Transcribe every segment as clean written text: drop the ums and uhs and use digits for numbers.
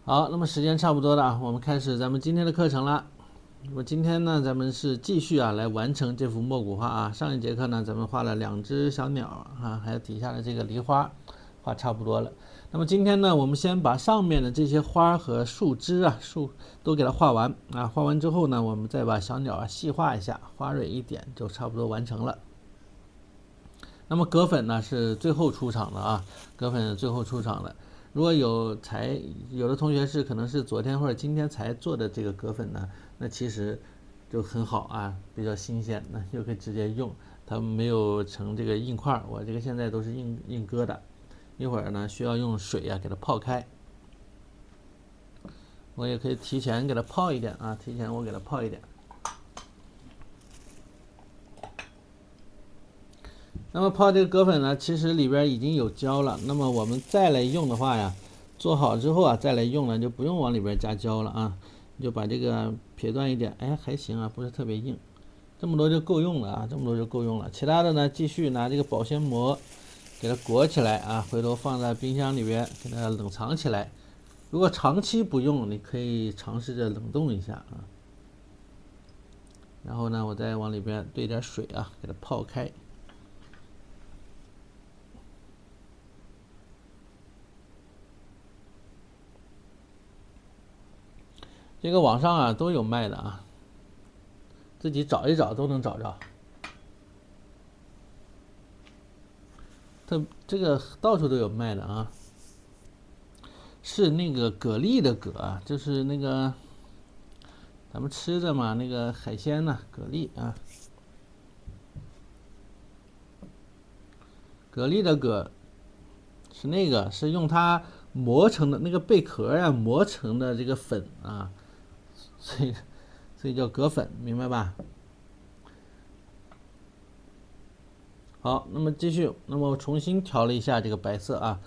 好，那么时间差不多了啊，我们开始咱们今天的课程了。那么今天呢，咱们是继续来完成这幅墨骨画啊。上一节课呢，咱们画了2只小鸟啊，还有底下的这个梨花，画差不多了。那么今天呢，我们先把上面的这些花和树枝树都给它画完啊。画完之后呢，我们再把小鸟细画一下，花蕊一点就差不多完成了。那么葛粉呢是最后出场的啊，葛粉是最后出场的。如果有的同学是可能是昨天或者今天才做的这个葛粉呢，那其实就很好啊，比较新鲜，那就可以直接用，它没有成这个硬块。我这个现在都是硬疙瘩，一会儿呢需要用水给它泡开。我也可以提前给它泡一点啊，提前我给它泡一点。那么泡这个葛粉呢，其实里边已经有胶了。那么我们再来用的话呀，做好之后再来用呢，就不用往里边加胶了啊。你就把这个撇断一点，还行啊，不是特别硬，这么多就够用了啊，这么多就够用了。其他的呢，继续拿这个保鲜膜给它裹起来啊，回头放在冰箱里边给它冷藏起来。如果长期不用，你可以尝试着冷冻一下啊。然后呢，我再往里边兑点水给它泡开。这个网上都有卖的啊，自己找一找都能找着。这个到处都有卖的啊，是那个蛤蜊的蛤，就是那个咱们吃的嘛，那个海鲜蛤蜊啊，蛤蜊的蛤是那个是用它磨成的那个贝壳磨成的这个粉啊，所以叫蛤粉，明白吧？好，那么继续，那么我重新调了一下这个白色啊。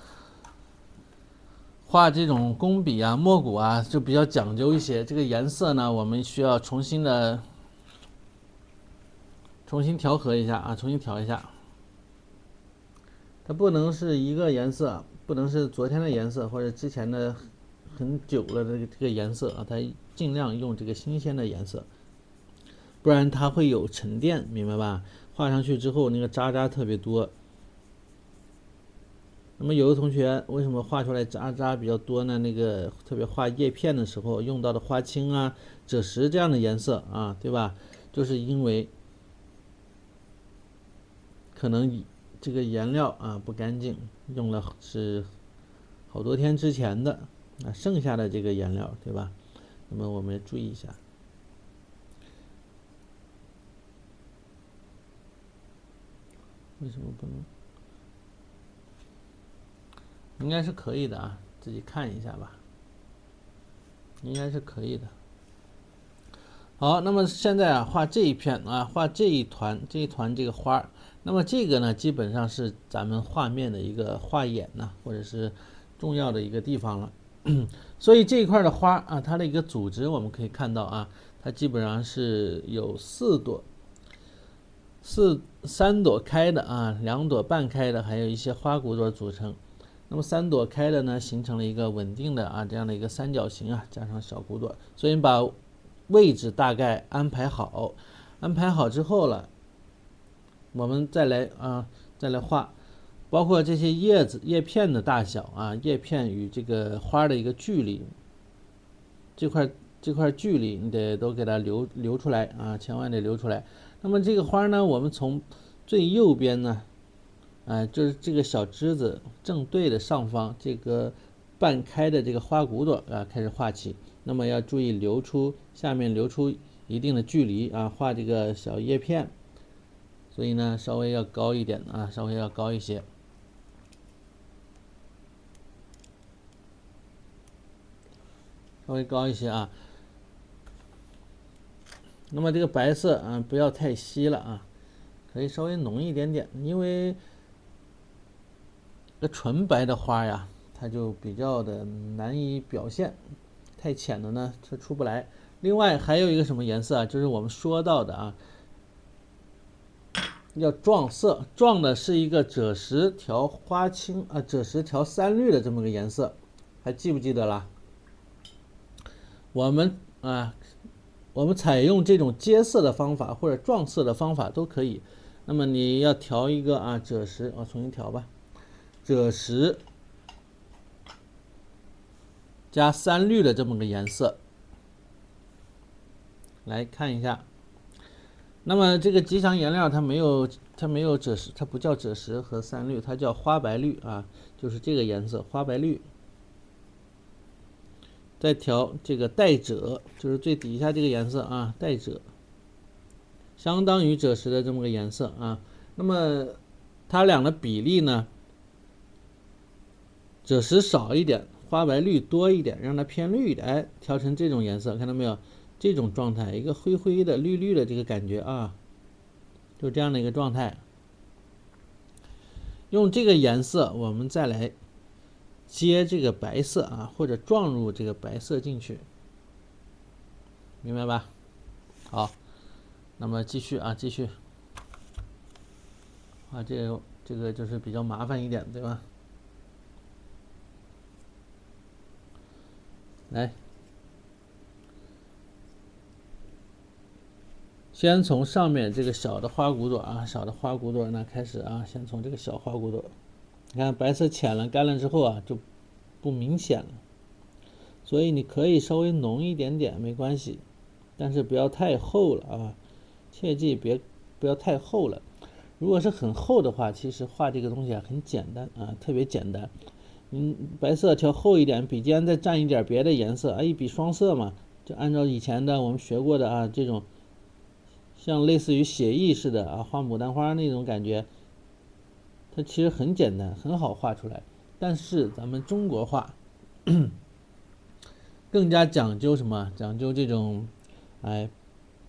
画这种工笔墨骨就比较讲究一些，这个颜色呢，我们需要重新调和一下重新调一下。它不能是一个颜色，不能是昨天的颜色或者之前的很久了的这个颜色它尽量用这个新鲜的颜色，不然它会有沉淀，明白吧？画上去之后那个渣渣特别多。那么有的同学为什么画出来渣比较多呢？那个特别画叶片的时候用到的花青赭石这样的颜色对吧？就是因为可能这个颜料不干净，用了是好多天之前的剩下的这个颜料，对吧？那么我们注意一下。为什么不能？应该是可以的自己看一下吧，应该是可以的。好，那么现在画这一片画这一团这个花，那么这个呢，基本上是咱们画面的一个画眼或者是重要的一个地方了。所以这一块的花它的一个组织我们可以看到它基本上是有3朵开的2朵半开的，还有一些花骨朵组成。那么3朵开的呢，形成了一个稳定的这样的一个三角形加上小骨朵。所以你把位置大概安排好之后了，我们再来画，包括这些叶片的大小叶片与这个花的一个距离，这块距离你得都给它留出来千万得留出来。那么这个花呢，我们从最右边呢就是这个小枝子正对的上方这个半开的这个花骨朵开始画起。那么要注意下面留出一定的距离画这个小叶片，所以呢稍微要高一点稍微要高一些，稍微高一些那么这个白色不要太稀了可以稍微浓一点点，因为这纯白的花它就比较的难以表现，太浅的呢它出不来。另外还有一个什么颜色就是我们说到的要撞色，撞的是一个赭石调花青赭石调3绿的这么个颜色，还记不记得啦？我们我们采用这种接色的方法或者撞色的方法都可以。那么你要调一个赭石，重新调吧，赭石加3绿的这么个颜色，来看一下。那么这个吉祥颜料它没有赭石，它不叫赭石和3绿，它叫花白绿就是这个颜色花白绿。再调这个带赭，就是最底下这个颜色带赭，相当于赭石的这么个颜色那么它俩的比例呢，赭石少一点，花白绿多一点，让它偏绿一点，调成这种颜色，看到没有？这种状态，一个灰灰的、绿绿的这个感觉就这样的一个状态。用这个颜色，我们再来接这个白色或者撞入这个白色进去，明白吧？好，那么继续继续这个就是比较麻烦一点，对吧？来，先从上面这个小的花骨朵小的花骨朵呢开始先从这个小花骨朵，你看白色浅了，干了之后就不明显了，所以你可以稍微浓一点点没关系，但是不要太厚了切记不要太厚了。如果是很厚的话，其实画这个东西很简单特别简单。白色调厚一点，笔尖再蘸一点别的颜色一笔双色嘛，就按照以前的我们学过的这种像类似于写意似的画牡丹花那种感觉，它其实很简单，很好画出来。但是咱们中国画更加讲究什么？讲究这种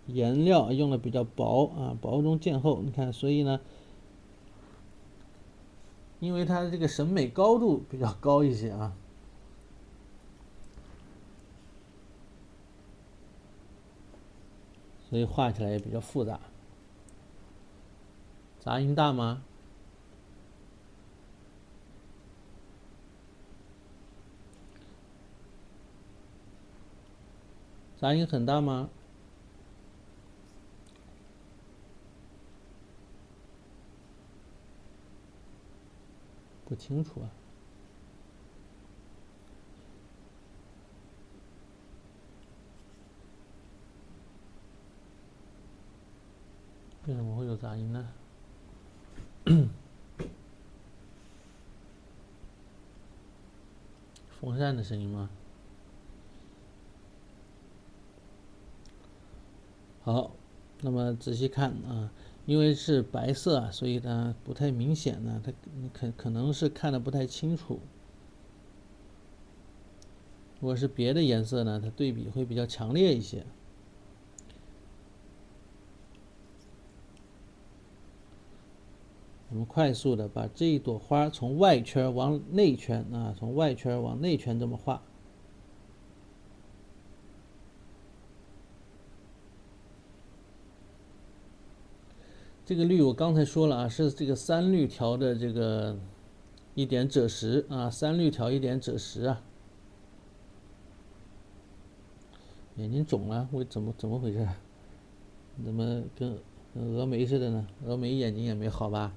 颜料用的比较薄薄中见厚。你看，所以呢，因为它这个审美高度比较高一些所以画起来也比较复杂。杂音大吗？杂音很大吗？不清楚为什么会有杂音呢？风扇的声音吗？好，那么仔细看因为是白色所以呢不太明显呢，它可能是看得不太清楚。如果是别的颜色呢，它对比会比较强烈一些。我们快速的把这一朵花从外圈往内圈从外圈往内圈这么画。这个绿我刚才说了是这个3绿调的这个一点赭石3绿调一点赭石眼睛肿了，怎么回事？怎么跟峨眉似的呢？峨眉眼睛也没好吧？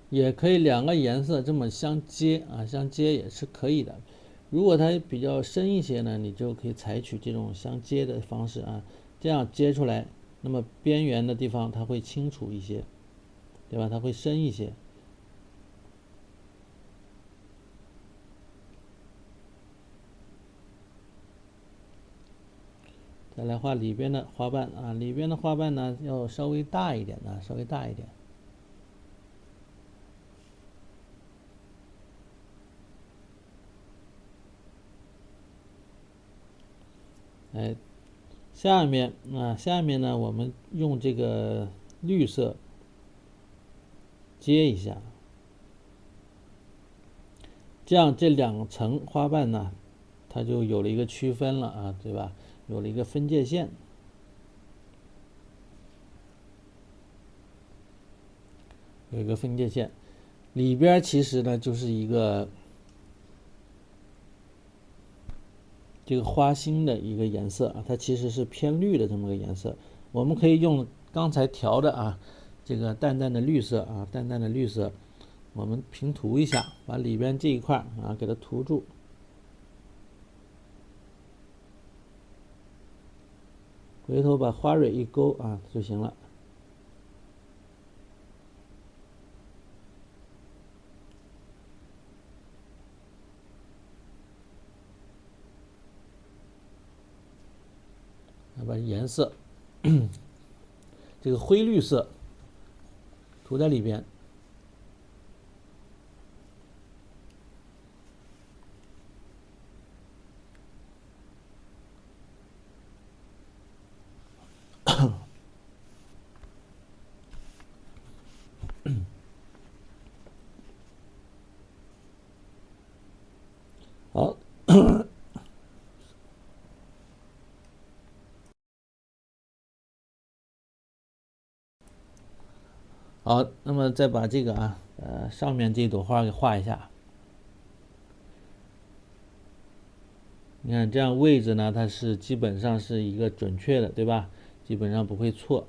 也可以2个颜色这么相接相接也是可以的。如果它比较深一些呢，你就可以采取这种相接的方式这样接出来，那么边缘的地方它会清楚一些，对吧？它会深一些。再来画里边的花瓣里边的花瓣呢要稍微大一点稍微大一点。下面呢，我们用这个绿色接一下，这样这2层花瓣呢，它就有了一个区分了对吧？有了一个分界线。有一个分界线，里边其实呢就是一个这个花心的一个颜色啊，它其实是偏绿的这么个颜色。我们可以用刚才调的啊，这个淡淡的绿色啊，淡淡的绿色，我们平涂一下，把里边这一块啊给它涂住。回头把花蕊一勾啊就行了。把颜色这个灰绿色涂在里边。好，好，那么再把这个上面这朵花给画一下。你看这样位置呢，它是基本上是一个准确的，对吧？基本上不会错。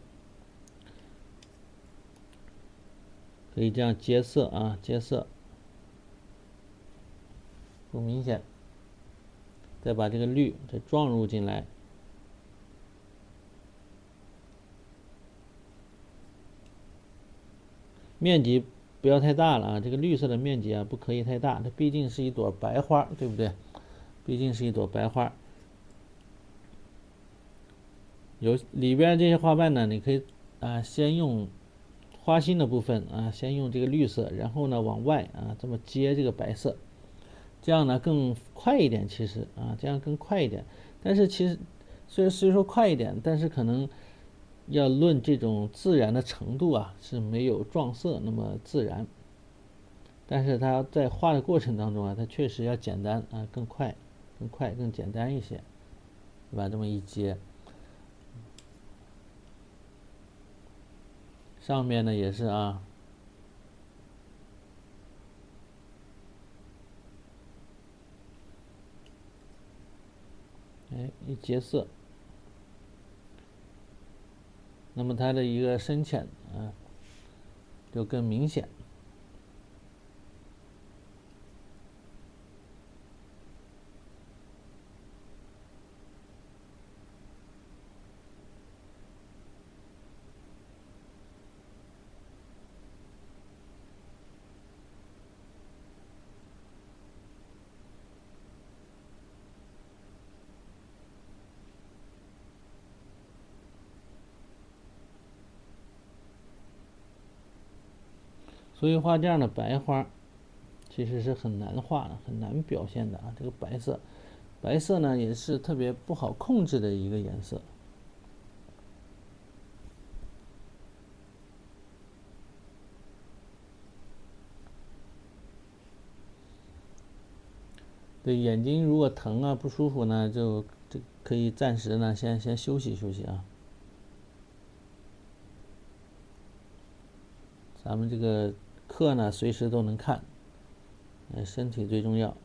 可以这样接色啊，接色不明显。再把这个绿再撞入进来。面积不要太大了啊，这个绿色的面积啊不可以太大，它毕竟是一朵白花，对不对？毕竟是一朵白花。有里边这些花瓣呢，你可以先用花心的部分先用这个绿色，然后呢往外这么接这个白色，这样呢更快一点。其实这样更快一点。但是其实虽说快一点，但是可能要论这种自然的程度是没有撞色那么自然。但是它在画的过程当中它确实要简单更快、更简单一些，对吧？这么一接，上面呢也是一接色，那么它的一个深浅就更明显。所以画这样的白花其实是很难画的，很难表现的这个白色呢也是特别不好控制的一个颜色。对，眼睛如果疼不舒服呢，就可以暂时呢先休息休息咱们这个课呢随时都能看，身体最重要。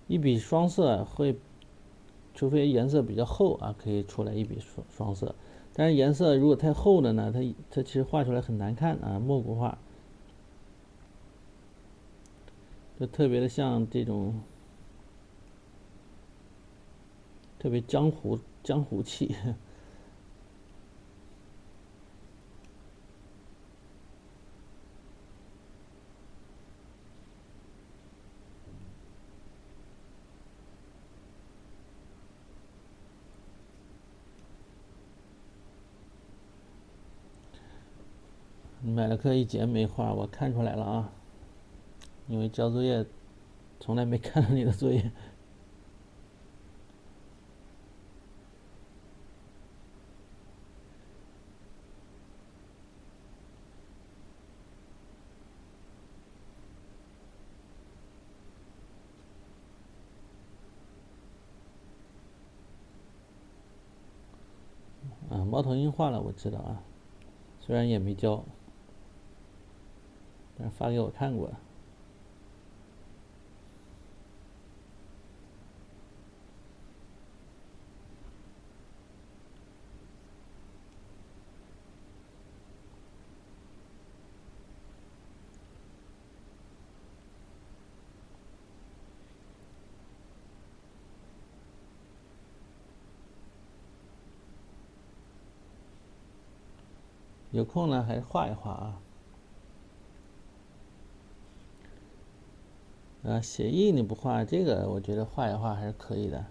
一笔双色会，除非颜色比较厚可以出来一笔双色。但是颜色如果太厚了呢，它其实画出来很难看模糊画，就特别的像这种特别江湖气。买了课一节没画，我看出来了因为交作业从来没看到你的作业。猫头鹰画了，我知道啊，虽然也没教，但是发给我看过。有空呢还是画一画啊。写意你不画，这个我觉得画一画还是可以的。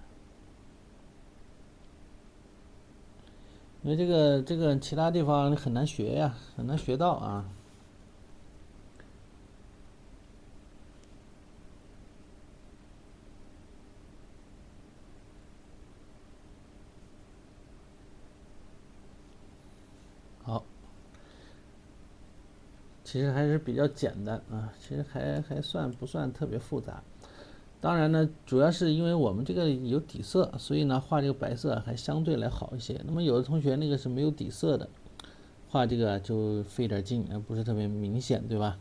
因为这个其他地方很难学呀，很难学到啊。好，其实还是比较简单啊，其实还不算特别复杂。当然呢，主要是因为我们这个有底色，所以呢画这个白色还相对来好一些。那么有的同学那个是没有底色的，画这个就费点劲，不是特别明显，对吧？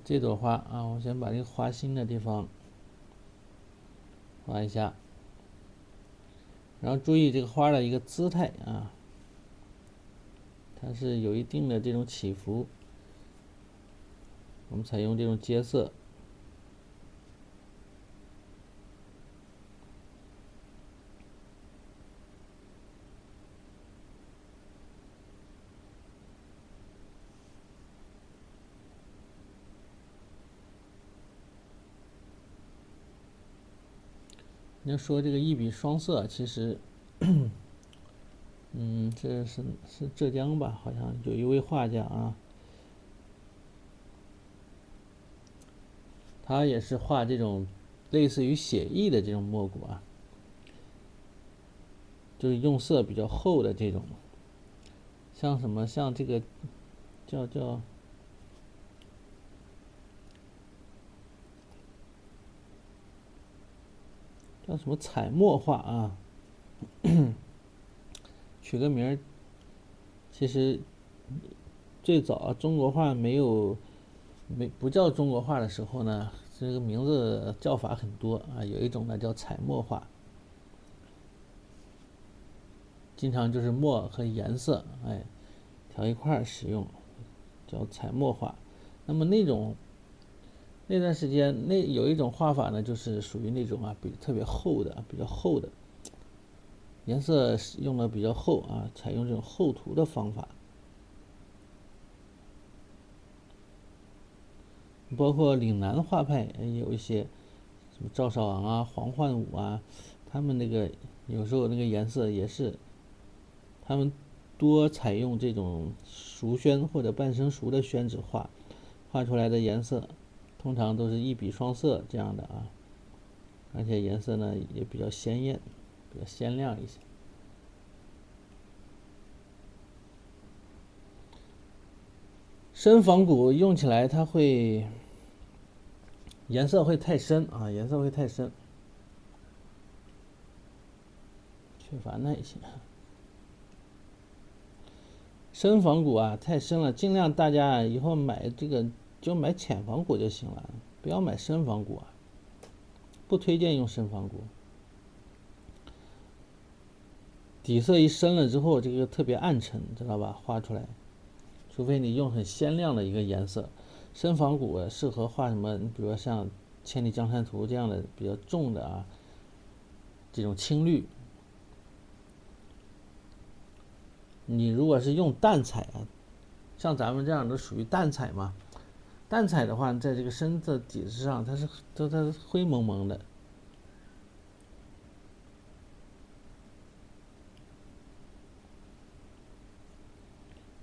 这朵花啊，我先把这个花心的地方画一下，然后注意这个花的一个姿态啊，它是有一定的这种起伏，我们采用这种接色。你要说这个一笔双色，其实，这是浙江吧？好像有一位画家啊，他也是画这种类似于写意的这种墨骨啊，就是用色比较厚的这种，像什么像这个叫什么彩墨画啊，取个名儿。其实最早中国画不叫中国画的时候呢，这个名字叫法很多啊。有一种呢叫彩墨画，经常就是墨和颜色调一块使用，叫彩墨画。那么那段时间有一种画法呢，就是属于那种特别厚的，比较厚的颜色用的比较厚啊，采用这种厚涂的方法。包括岭南画派也有一些，什么赵少昂啊、黄焕武啊，他们那个有时候那个颜色也是，他们多采用这种熟宣或者半生熟的宣纸画出来的颜色，通常都是一笔双色这样的啊，而且颜色呢也比较鲜艳，比较鲜亮一些。深仿古用起来它会颜色会太深啊，颜色会太深，缺乏耐心。深仿古太深了，尽量大家以后买这个就买浅仿古就行了，不要买深仿古不推荐用深仿古。底色一深了之后，这个特别暗沉，知道吧？画出来，除非你用很鲜亮的一个颜色。深仿古适合画什么？你比如说像《千里江山图》这样的比较重的这种青绿。你如果是用淡彩像咱们这样都属于淡彩嘛。淡彩的话，在这个深的底子上，它是灰蒙蒙的，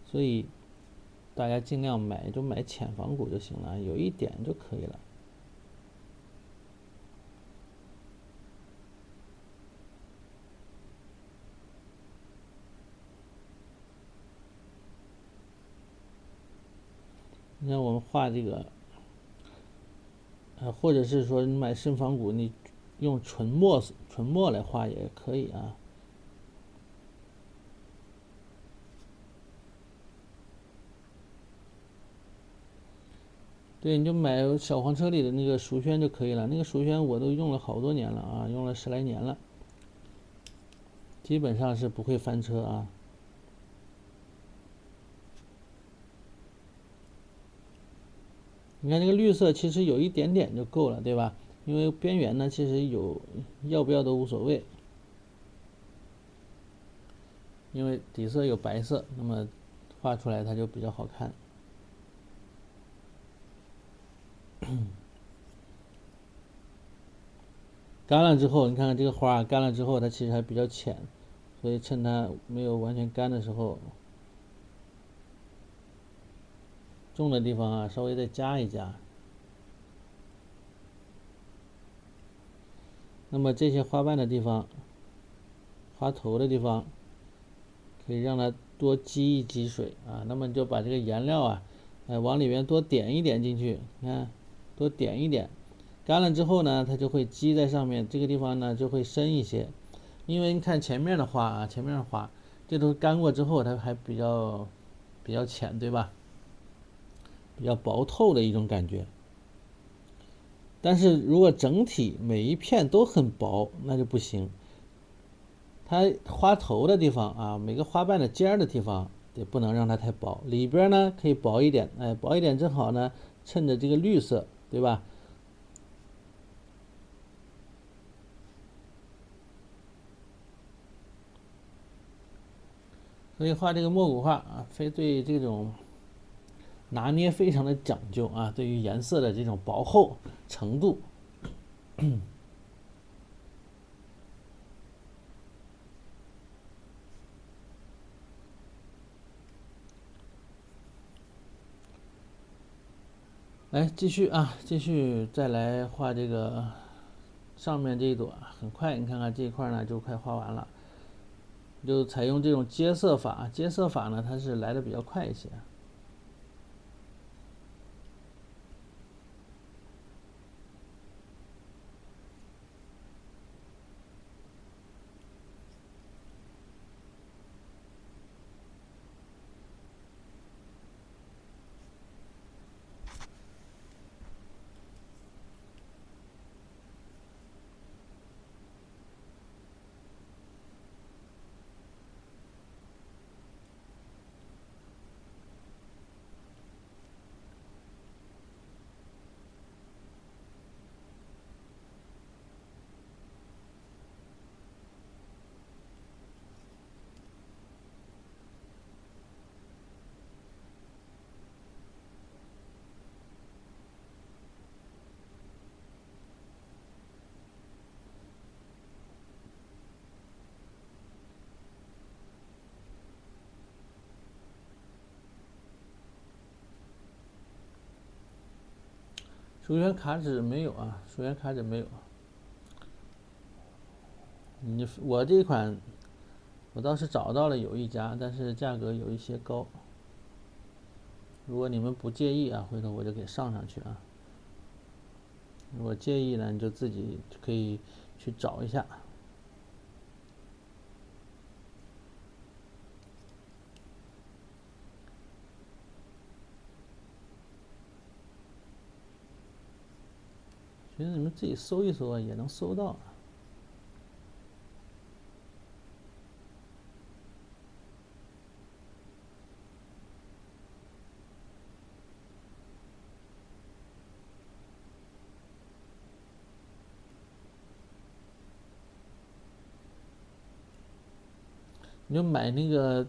所以大家尽量买浅仿古就行了，有一点就可以了。你看我们画这个，或者是说你买深仿骨，你用纯墨来画也可以啊。对，你就买小黄车里的那个蜀宣就可以了。那个蜀宣我都用了好多年了啊，用了10来年了，基本上是不会翻车啊。你看这个绿色其实有一点点就够了，对吧？因为边缘呢，其实要不要都无所谓，因为底色有白色，那么画出来它就比较好看。干了之后，你看看这个花干了之后，它其实还比较浅，所以趁它没有完全干的时候，重的地方啊稍微再加一加。那么这些花瓣的地方、花头的地方，可以让它多积一积水啊。那么你就把这个颜料啊，往里面多点一点进去，你看，多点一点。干了之后呢，它就会积在上面，这个地方呢就会深一些。因为你看前面的花啊，前面的花，这都干过之后，它还比较浅，对吧？比较薄透的一种感觉。但是如果整体每一片都很薄，那就不行。它花头的地方啊，每个花瓣的尖的地方也不能让它太薄，里边呢可以薄一点，薄一点正好呢，趁着这个绿色，对吧？所以画这个墨骨画啊，非对这种拿捏非常的讲究啊，对于颜色的这种薄厚程度。来继续啊，继续再来画这个上面这一朵，很快你看看这一块呢就快画完了。就采用这种接色法，接色法呢它是来的比较快一些。蜀宣卡纸没有啊，蜀宣卡纸没有。我这款我倒是找到了有一家，但是价格有一些高。如果你们不介意啊，回头我就给上去啊。如果介意呢，你就自己可以去找一下。其实你们自己搜一搜啊，也能搜到。你就买那个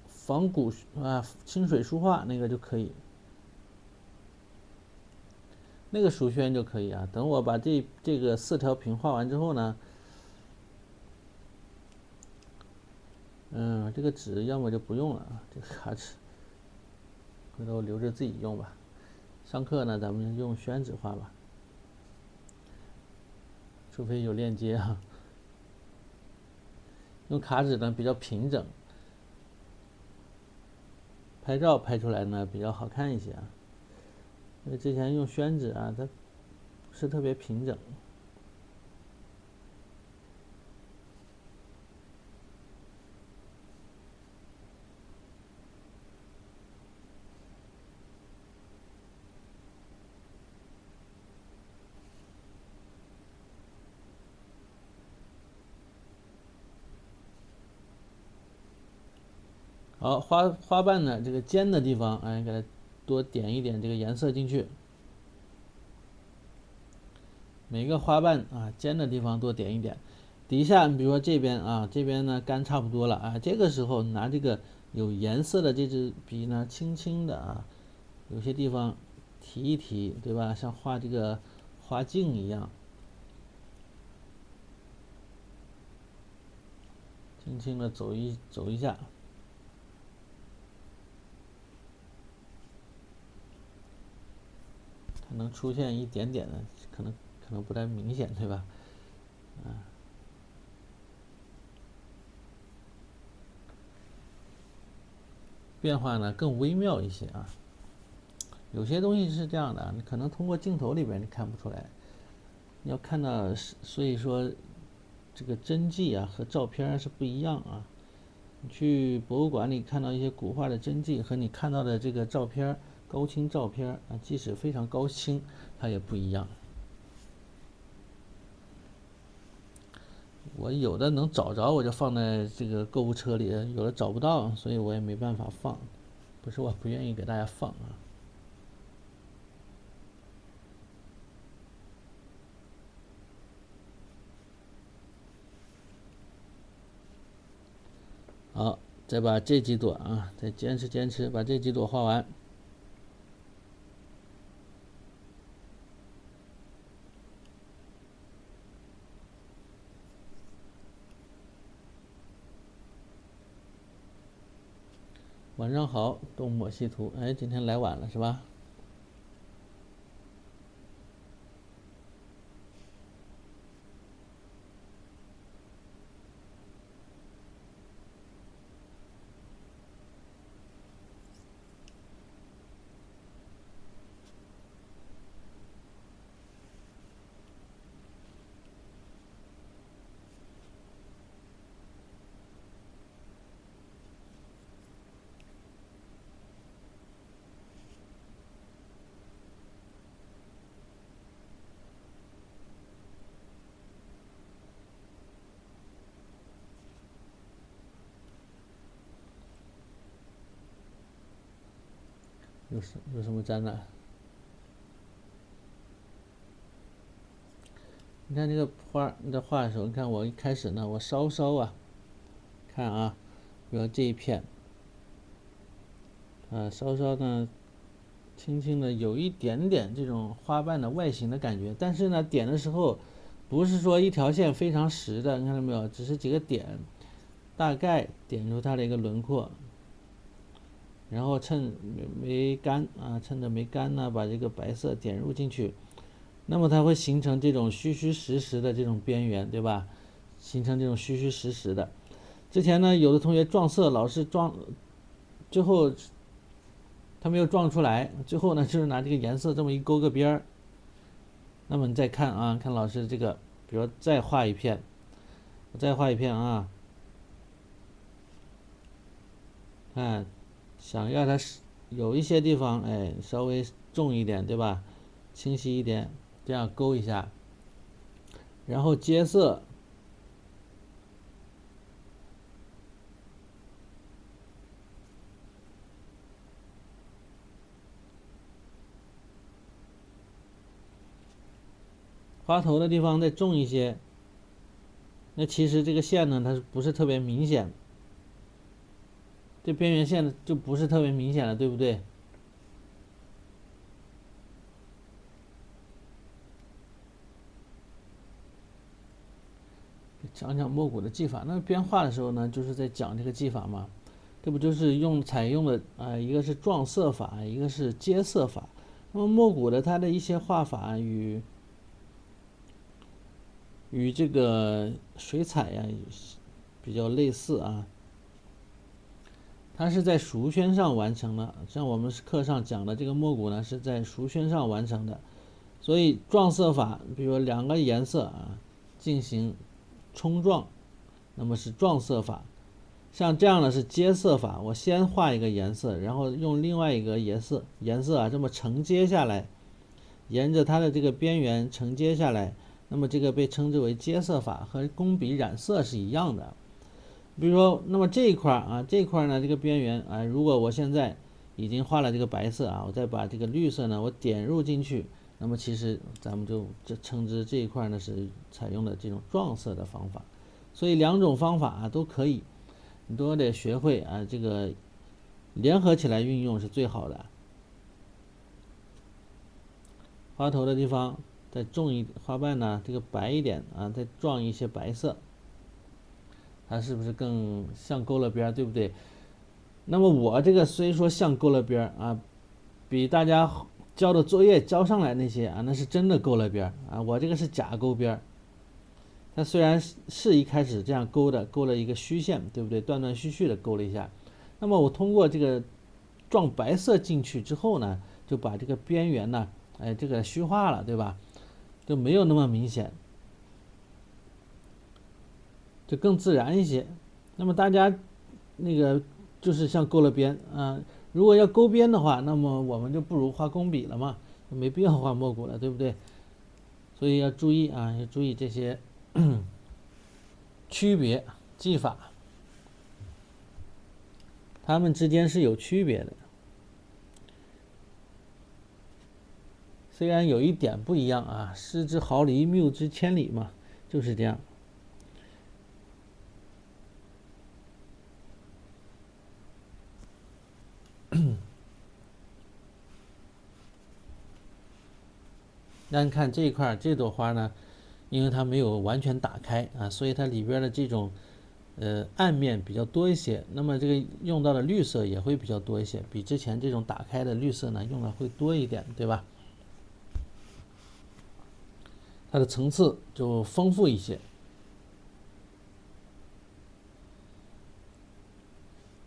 仿古啊清水书画那个就可以，那个蜀宣就可以啊。等我把这个4条屏画完之后呢，这个纸要么就不用了啊，这个卡纸，回头留着自己用吧。上课呢，咱们用宣纸画吧，除非有链接啊。用卡纸呢比较平整，拍照拍出来呢比较好看一些啊。因为之前用宣纸啊，它不是特别平整。好，花瓣呢这个尖的地方，哎，给它多点一点这个颜色进去。每个花瓣啊尖的地方多点一点。底下比如说这边啊，这边呢干差不多了啊，这个时候拿这个有颜色的这支笔呢，轻轻的啊，有些地方提一提，对吧？像画这个花茎一样，轻轻的走一下。它能出现一点点的，可能不太明显，对吧？变化呢更微妙一些啊。有些东西是这样的，你可能通过镜头里边你看不出来，你要看到，所以说这个真迹啊和照片是不一样啊。你去博物馆里看到一些古画的真迹和你看到的这个照片高清照片啊，即使非常高清，它也不一样。我有的能找着，我就放在这个购物车里；有的找不到，所以我也没办法放。不是我不愿意给大家放啊。好，再把这几朵啊，再坚持，把这几朵画完。晚上好，东抹西涂。哎，今天来晚了是吧？有什么展览？你看这个花，你在画的时候，你看我一开始呢，我稍稍啊，看啊，比如这一片，稍稍呢，轻轻的有一点点这种花瓣的外形的感觉，但是呢，点的时候不是说一条线非常实的，你看到没有？只是几个点，大概点出它的一个轮廓，然后趁没干啊，趁着没干呢，把这个白色点入进去，那么它会形成这种虚虚实实的这种边缘，对吧？形成这种虚虚实实的。之前呢，有的同学撞色老是撞，最后他没有撞出来，最后呢就是拿这个颜色这么一勾个边儿。那么你再看啊，看老师这个，比如再画一片，我再画一片啊，看，想要它有一些地方哎稍微重一点，对吧？清晰一点，这样勾一下，然后接色。花头的地方再重一些，那其实这个线呢，它不是特别明显，这边缘线就不是特别明显了，对不对？讲讲墨骨的技法，那边画的时候呢，就是在讲这个技法嘛，这不就是采用的一个是撞色法，一个是接色法。那么墨骨的它的一些画法与这个水彩呀比较类似啊。它是在熟宣上完成的，像我们课上讲的这个墨骨呢是在熟宣上完成的，所以撞色法，比如两个颜色啊进行冲撞，那么是撞色法。像这样的是接色法，我先画一个颜色，然后用另外一个颜色啊这么承接下来，沿着它的这个边缘承接下来，那么这个被称之为接色法，和工笔染色是一样的。比如说，那么这一块啊，这一块呢，这个边缘啊，如果我现在已经画了这个白色啊，我再把这个绿色呢，我点入进去，那么其实咱们就称之这一块呢是采用的这种撞色的方法。所以两种方法啊都可以，你都得学会啊，这个联合起来运用是最好的。花头的地方再重一点，花瓣呢这个白一点啊，再撞一些白色。它是不是更像勾了边，对不对？那么我这个虽说像勾了边啊，比大家交的作业交上来那些啊，那是真的勾了边啊，我这个是假勾边。它虽然是一开始这样勾的，勾了一个虚线，对不对？断断续续的勾了一下。那么我通过这个撞白色进去之后呢，就把这个边缘呢，这个虚化了，对吧？就没有那么明显。就更自然一些。那么大家那个就是像勾了边啊，如果要勾边的话，那么我们就不如画工笔了嘛，就没必要画墨骨了，对不对？所以要注意啊，要注意这些区别技法，它们之间是有区别的。虽然有一点不一样啊，失之毫厘，谬之千里嘛，就是这样。那你看这一块这朵花呢，因为它没有完全打开啊，所以它里边的这种暗面比较多一些，那么这个用到的绿色也会比较多一些，比之前这种打开的绿色呢用的会多一点，对吧？它的层次就丰富一些。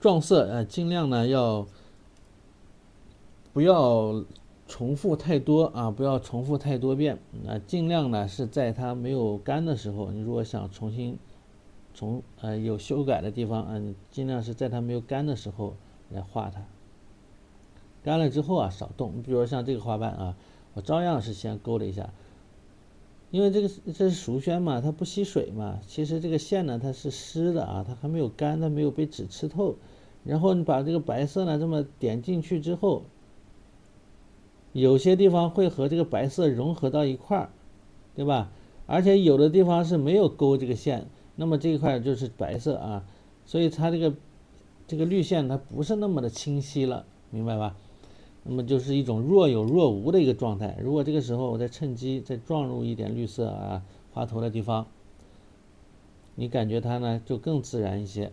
撞色尽量呢不要重复太多啊，不要重复太多遍尽量呢是在它没有干的时候，你如果想重新有修改的地方你尽量是在它没有干的时候来画它。干了之后啊少动，你比如说像这个花瓣啊，我照样是先勾了一下，因为这是熟宣嘛，它不吸水嘛，其实这个线呢它是湿的啊，它还没有干，它没有被纸吃透。然后你把这个白色呢这么点进去之后，有些地方会和这个白色融合到一块儿，对吧？而且有的地方是没有勾这个线，那么这一块就是白色啊，所以它这个绿线它不是那么的清晰了，明白吧？那么就是一种若有若无的一个状态。如果这个时候我再趁机再撞入一点绿色啊，花头的地方，你感觉它呢就更自然一些。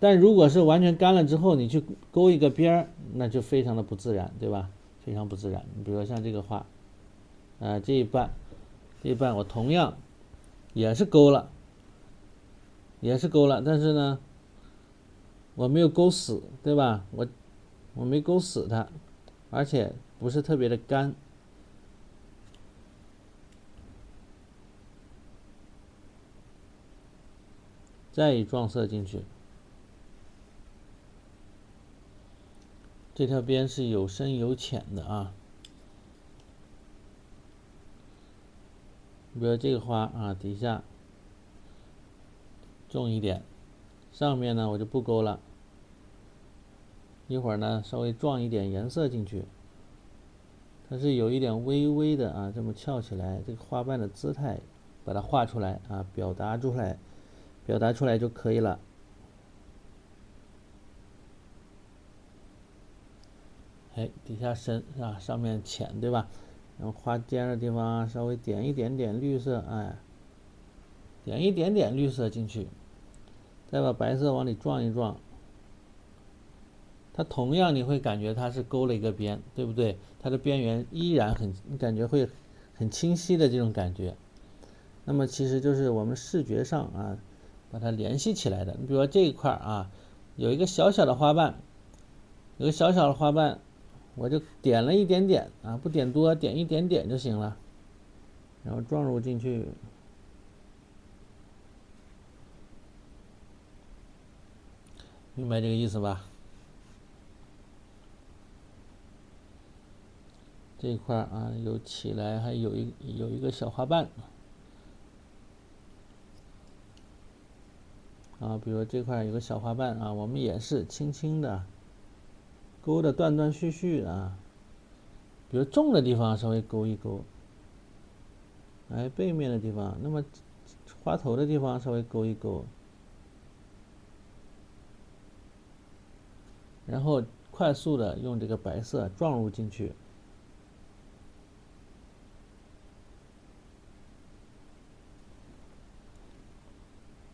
但如果是完全干了之后，你去勾一个边儿，那就非常的不自然，对吧？非常不自然。你比如说像这个花，这一半我同样也是勾了，但是呢，我没有勾死，对吧？我没勾死它，而且不是特别的干。再以撞色进去。这条边是有深有浅的啊，比如这个花啊，底下重一点，上面呢我就不勾了，一会儿呢稍微撞一点颜色进去，它是有一点微微的啊，这么翘起来，这个花瓣的姿态把它画出来啊，表达出来就可以了。底下深啊，上面浅，对吧？然后花尖的地方稍微点一点点绿色，点一点点绿色进去，再把白色往里撞一撞，它同样你会感觉它是勾了一个边，对不对？它的边缘依然你感觉会很清晰的这种感觉。那么其实就是我们视觉上啊，把它联系起来的。你比如说这一块啊，有一个小小的花瓣，我就点了一点点啊，不点多，点一点点就行了，然后撞入进去。明白这个意思吧？这一块啊，有起来，还有一个小花瓣啊，比如这块有个小花瓣啊，我们也是轻轻的勾的断断续续啊，比如重的地方稍微勾一勾，哎，背面的地方，那么花头的地方稍微勾一勾，然后快速的用这个白色撞入进去。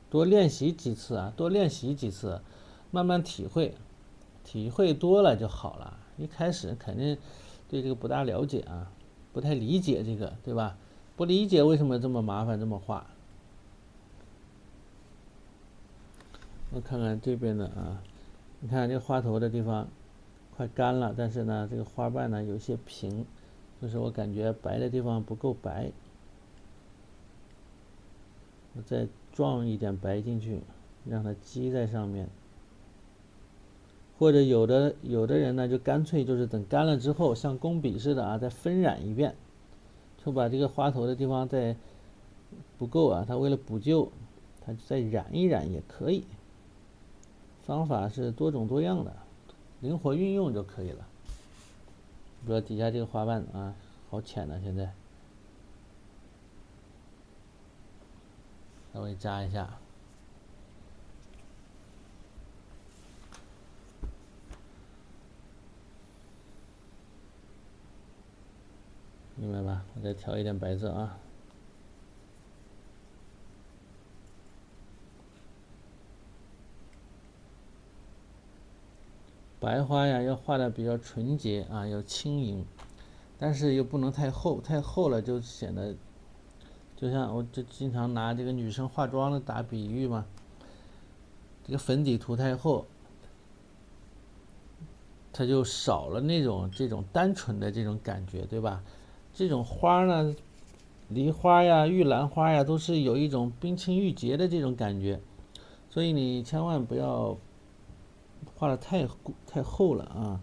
多练习几次啊，多练习几次，慢慢体会，体会多了就好了。一开始肯定对这个不大了解啊，不太理解这个，对吧？不理解为什么这么麻烦这么画。我看看这边的啊，你看这花头的地方快干了，但是呢，这个花瓣呢有些平，就是我感觉白的地方不够白，我再撞一点白进去，让它积在上面。或者有的人呢，就干脆就是等干了之后，像工笔似的啊，再分染一遍，就把这个花头的地方再不够啊，他为了补救，他再染一染也可以。方法是多种多样的，灵活运用就可以了。比如底下这个花瓣啊，好浅的，现在稍微扎一下。明白吧？我再调一点白色啊。白花呀，要画的比较纯洁啊，要轻盈，但是又不能太厚，太厚了就显得，就像我就经常拿这个女生化妆的打比喻嘛，这个粉底涂太厚，它就少了这种单纯的这种感觉，对吧？这种花呢，梨花呀、玉兰花呀，都是有一种冰清玉洁的这种感觉，所以你千万不要画的太厚了啊，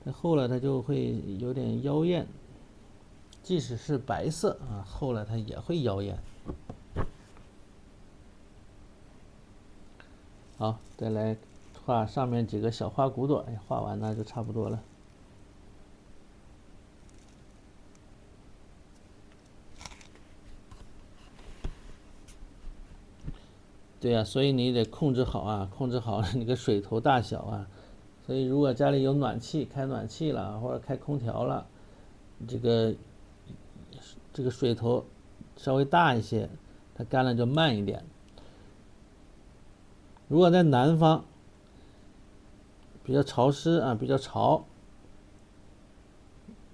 太厚了它就会有点妖艳，即使是白色啊，厚了它也会妖艳。好，再来画上面几个小花骨朵，画完了就差不多了。对呀，所以你得控制好啊，控制好你个水头大小啊。所以如果家里有暖气，开暖气了或者开空调了，这个水头稍微大一些，它干了就慢一点。如果在南方比较潮湿啊，比较潮，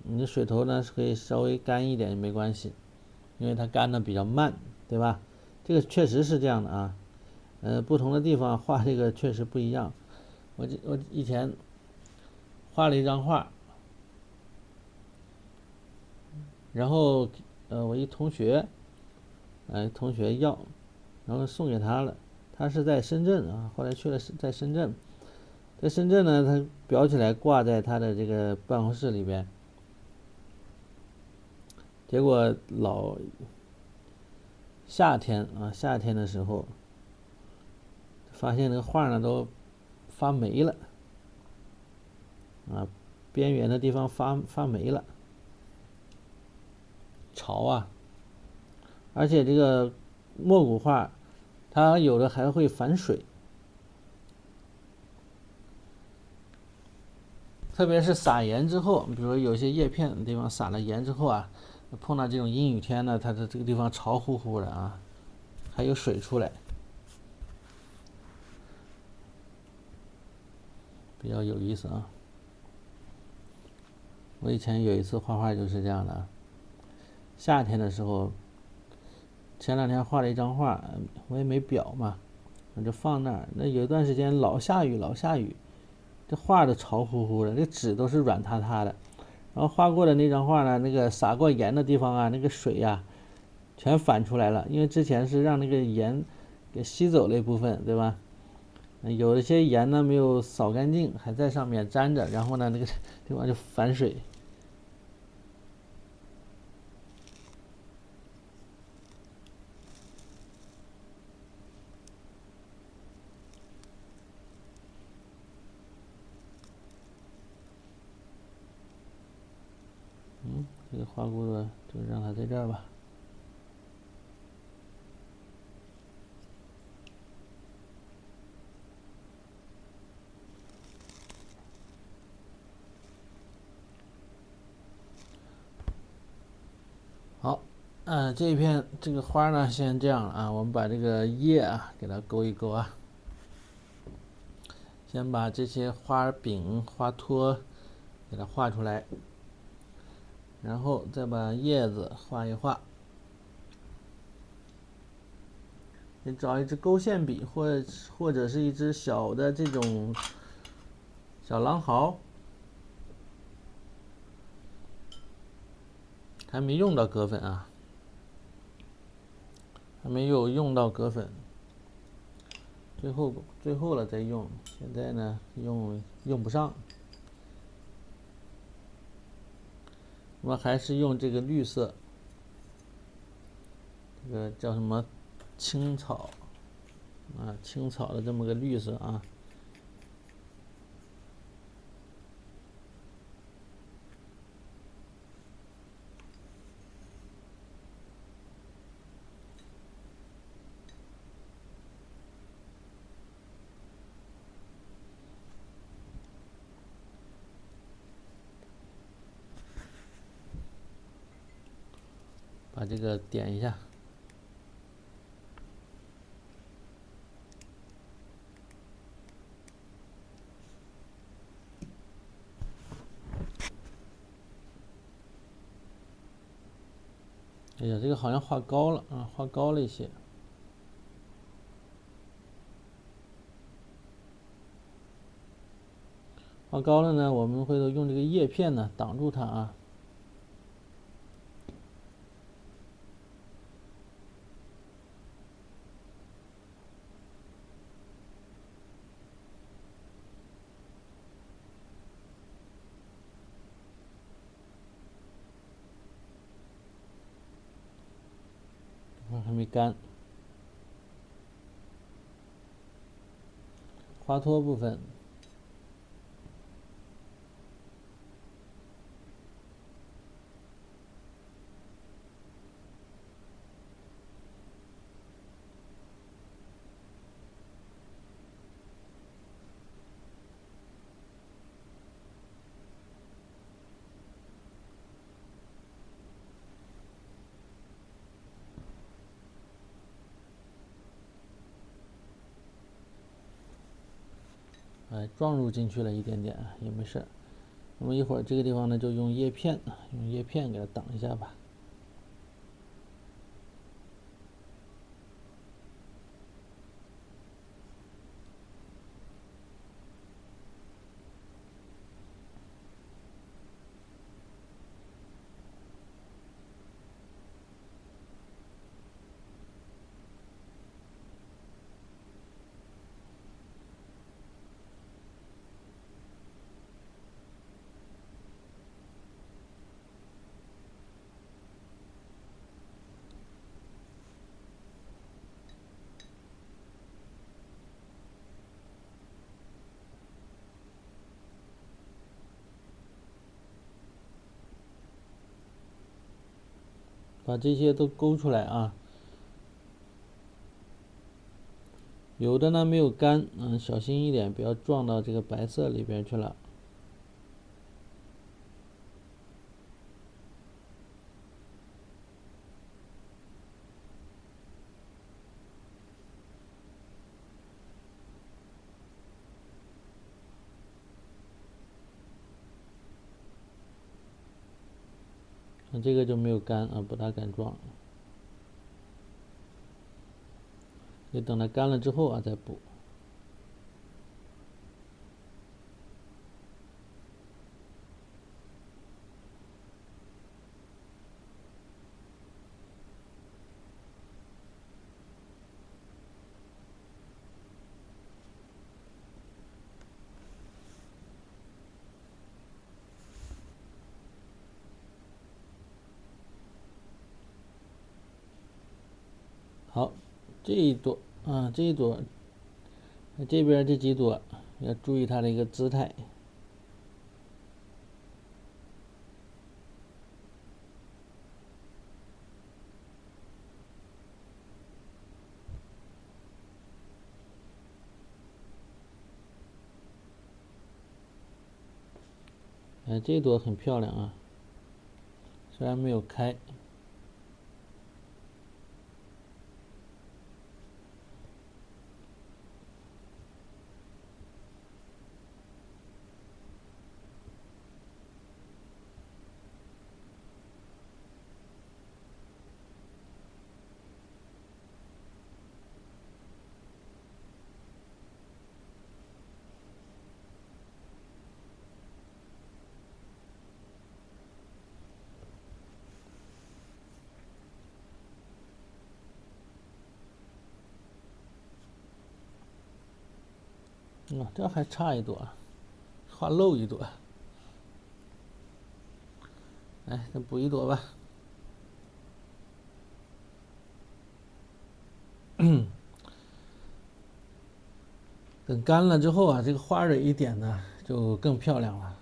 你的水头呢可以稍微干一点也没关系，因为它干的比较慢，对吧？这个确实是这样的啊。不同的地方画这个确实不一样。我以前画了一张画，然后我一同学，同学要，然后送给他了。他是在深圳啊，后来去了在深圳，在深圳呢，他裱起来挂在他的这个办公室里边。结果夏天的时候，发现那个画呢都发霉了，啊，边缘的地方发霉了，潮啊！而且这个墨骨画，它有的还会反水，特别是撒盐之后，比如有些叶片的地方撒了盐之后啊，碰到这种阴雨天呢，它的这个地方潮乎乎的啊，还有水出来，比较有意思啊。我以前有一次画画就是这样的，夏天的时候，前两天画了一张画，我也没裱嘛，我就放那儿。那有一段时间老下雨，老下雨，这画都潮乎乎的，这纸都是软塌塌的。然后画过的那张画呢，那个撒过盐的地方啊，那个水呀，全反出来了，因为之前是让那个盐给吸走了一部分，对吧？有一些盐呢没有扫干净，还在上面粘着，然后呢那个地方就反水。这个花骨朵就让它在这儿吧。好，这一片这个花呢，先这样了啊。我们把这个叶啊给它勾一勾啊。先把这些花柄、花托给它画出来，然后再把叶子画一画。你找一支勾线笔，或者是一支小的这种小狼毫，还没用到葛粉啊，还没有用到葛粉，最后了再用，现在呢用不上。我们还是用这个绿色，这个叫什么青草啊，青草的这么个绿色啊。把这个点一下。哎呀，这个好像画高了啊，画高了一些。画高了呢，我们回头用这个叶片呢挡住它啊。还没干。花托部分，撞入进去了一点点也没事。那么一会儿这个地方呢，就用叶片给它挡一下吧。把这些都勾出来啊。有的呢没有干，小心一点，不要撞到这个白色里边去了。这个就没有干啊，不大敢撞。就等它干了之后啊再补。好，这一朵啊，这一朵，这边这几朵要注意它的一个姿态。这一朵很漂亮啊，虽然没有开。这还差一朵，画漏一朵。来，再补一朵吧。等干了之后啊，这个花蕊一点呢，就更漂亮了。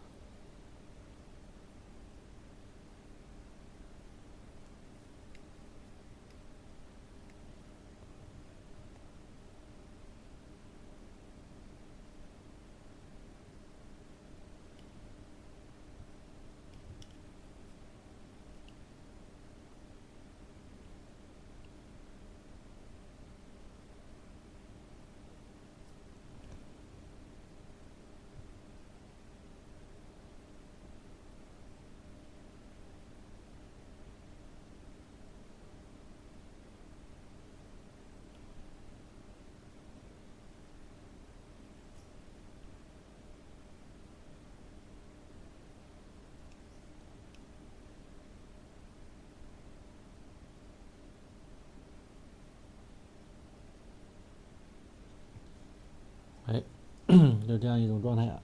就这样一种状态啊。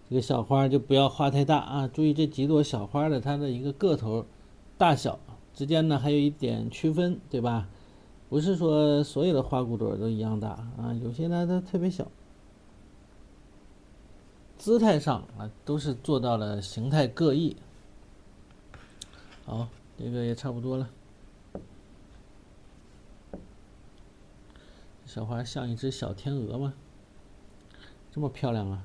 这个小花就不要画太大啊，注意这几朵小花的它的一个个头、大小之间呢还有一点区分，对吧？不是说所有的花骨朵都一样大啊，有些呢它特别小。姿态上啊都是做到了形态各异。好，这个也差不多了。小花像一只小天鹅吗？这么漂亮啊！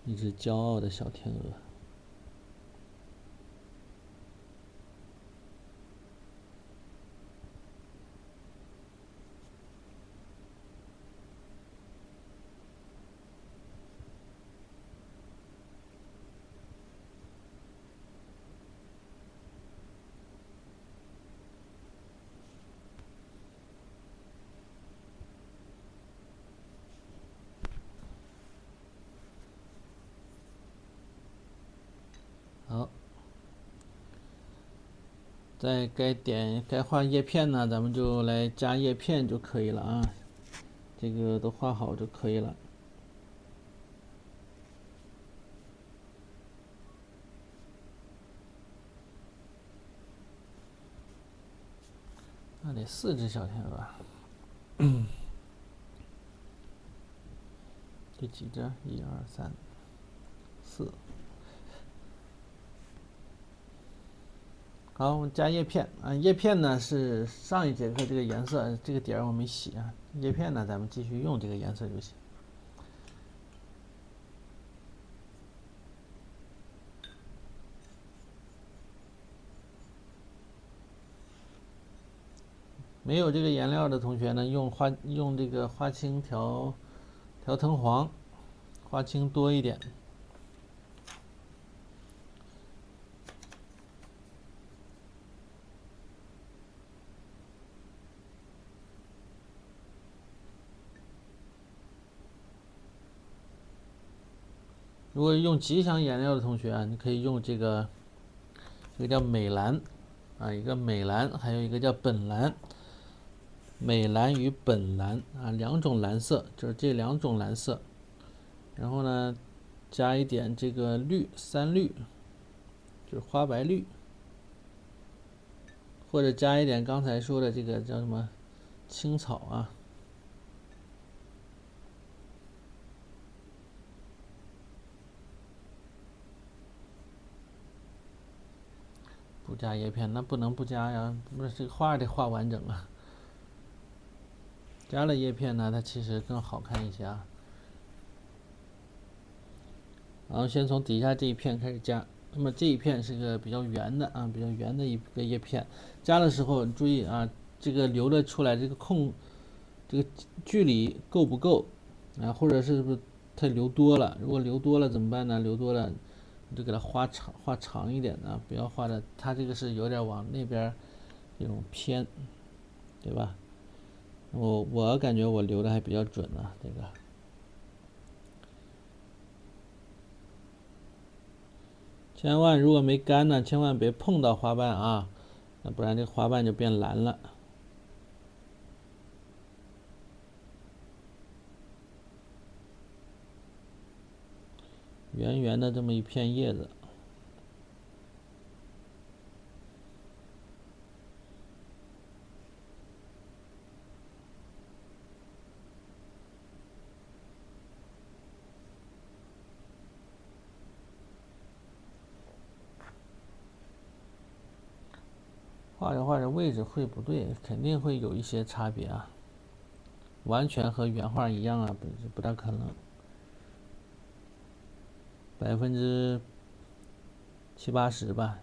一只骄傲的小天鹅。好，在该画叶片呢，咱们就来加叶片就可以了啊。这个都画好就可以了。那得4只小天鹅。这几只？1、2、3、4。好，我们加叶片啊。叶片呢是上一节课这个颜色，这个底儿我没洗啊。叶片呢，咱们继续用这个颜色就行。没有这个颜料的同学呢，用这个花青调藤黄，花青多一点。如果用吉祥颜料的同学啊，你可以用这个叫美蓝啊，一个美蓝，还有一个叫本蓝。美蓝与本蓝啊，两种蓝色，就是这两种蓝色。然后呢，加一点这个绿，三绿，就是花白绿，或者加一点刚才说的这个叫什么青草啊。不加叶片，那不能不加呀，不是这个画得画完整啊。加了叶片呢，它其实更好看一些啊。然后先从底下这一片开始加，那么这一片是个比较圆的啊，比较圆的一个叶片。加的时候注意啊，这个留了出来这个空，这个距离够不够啊？或者是不是它留多了？如果留多了怎么办呢？留多了你就给它画长一点的，不要画的它这个是有点往那边这种偏，对吧？我感觉我留的还比较准啊，这个。千万如果没干呢，千万别碰到花瓣啊，那不然这花瓣就变蓝了。圆圆的这么一片叶子，画着画着位置会不对，肯定会有一些差别啊，完全和原画一样啊，不大可能，70%-80%吧。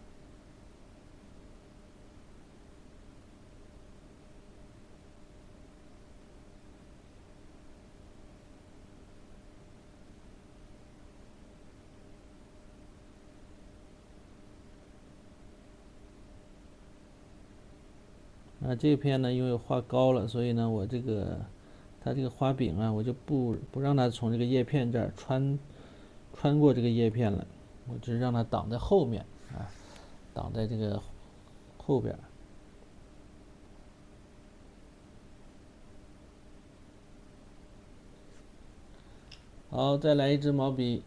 那这片呢，因为画高了，所以呢，我它这个花柄啊，我就不让它从这个叶片这儿穿过这个叶片了，我只是让它挡在后面啊，挡在这个后边。好，再来一支毛笔，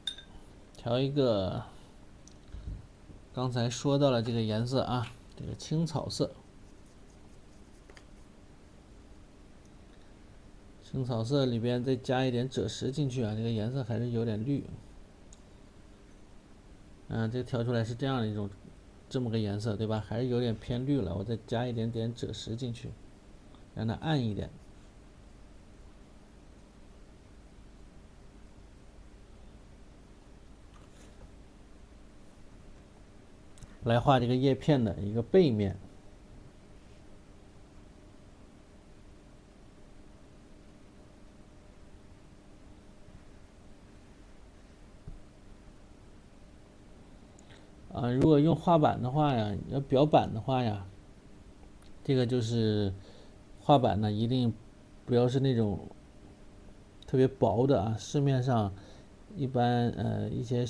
调一个刚才说到了这个颜色啊，这个青草色。青草色里边再加一点赭石进去啊，这个颜色还是有点绿。这调出来是这样的这么个颜色，对吧？还是有点偏绿了，我再加一点点赭石进去，让它暗一点。来画这个叶片的一个背面。如果用画板的话呀，要裱板的话呀，这个就是画板呢，一定不要是那种特别薄的啊。市面上一般一些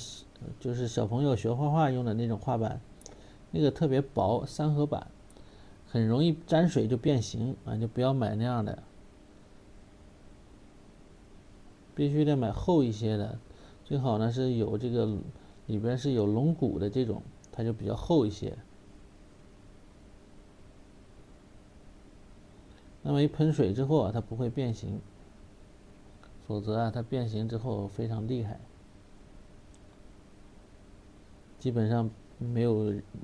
就是小朋友学画画用的那种画板，那个特别薄，三合板，很容易沾水就变形啊，就不要买那样的，必须得买厚一些的，最好呢是有这个里边是有龙骨的这种，它就比较厚一些。那么一喷水之后啊，它不会变形，否则啊，它变形之后非常厉害，基本上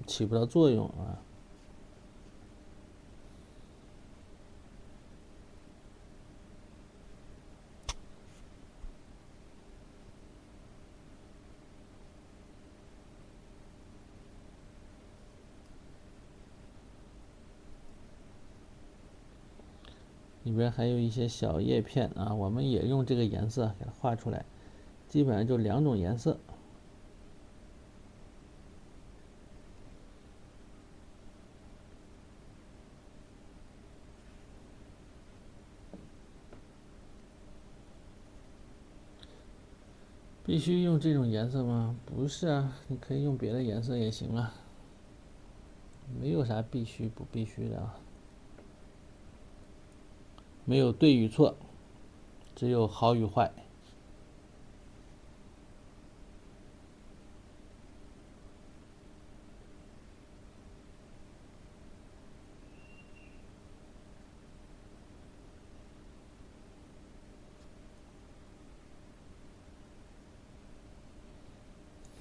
起不到作用啊。里边还有一些小叶片啊，我们也用这个颜色给它画出来，基本上就两种颜色。必须用这种颜色吗？不是啊，你可以用别的颜色也行啊，没有啥必须不必须的啊，没有对与错，只有好与坏。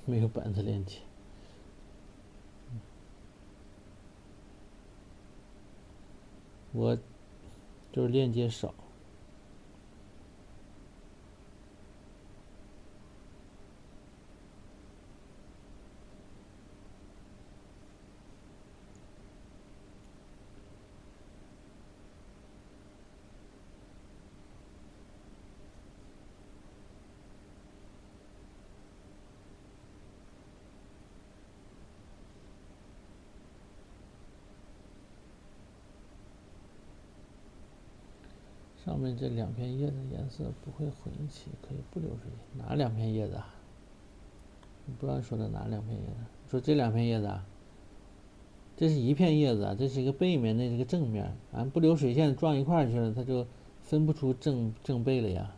没有板子链接，我就是链接少。上面这2片叶子颜色不会混一起，可以不流水线。哪2片叶子啊？你不知道说的哪2片叶子？说这2片叶子啊？这是一片叶子啊，这是一个背面，那是个正面。俺不流水线撞一块去了，它就分不出正背了呀。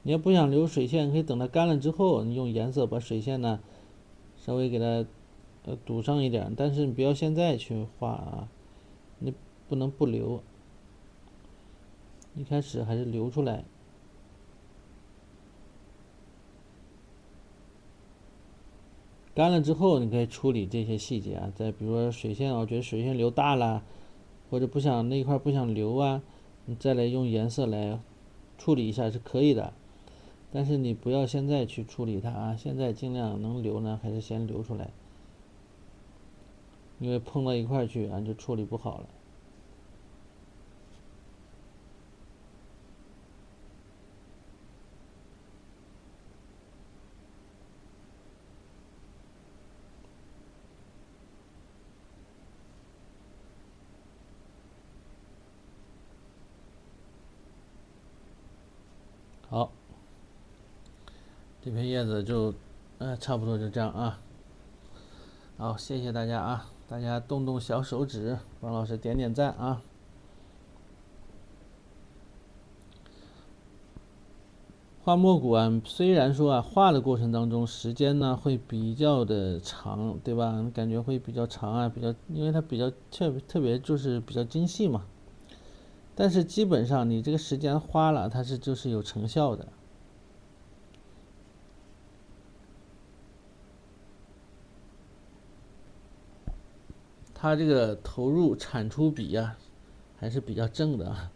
你要不想留水线，可以等它干了之后，你用颜色把水线呢稍微给它堵上一点，但是你不要现在去画啊，你不能不留，一开始还是留出来。干了之后，你可以处理这些细节啊。再比如说水线，我觉得水线留大了，或者不想那一块不想留啊，你再来用颜色来处理一下是可以的。但是你不要现在去处理它啊，现在尽量能留呢，还是先留出来，因为碰到一块去，俺就处理不好了。好，这片叶子就，差不多就这样啊。好，谢谢大家啊，大家动动小手指，帮老师点点赞啊。画墨骨啊，虽然说啊，画的过程当中时间呢会比较的长，对吧？感觉会比较长啊，因为它比较特别就是比较精细嘛。但是基本上你这个时间花了，它就是有成效的。它这个投入产出比呀，还是比较正的啊。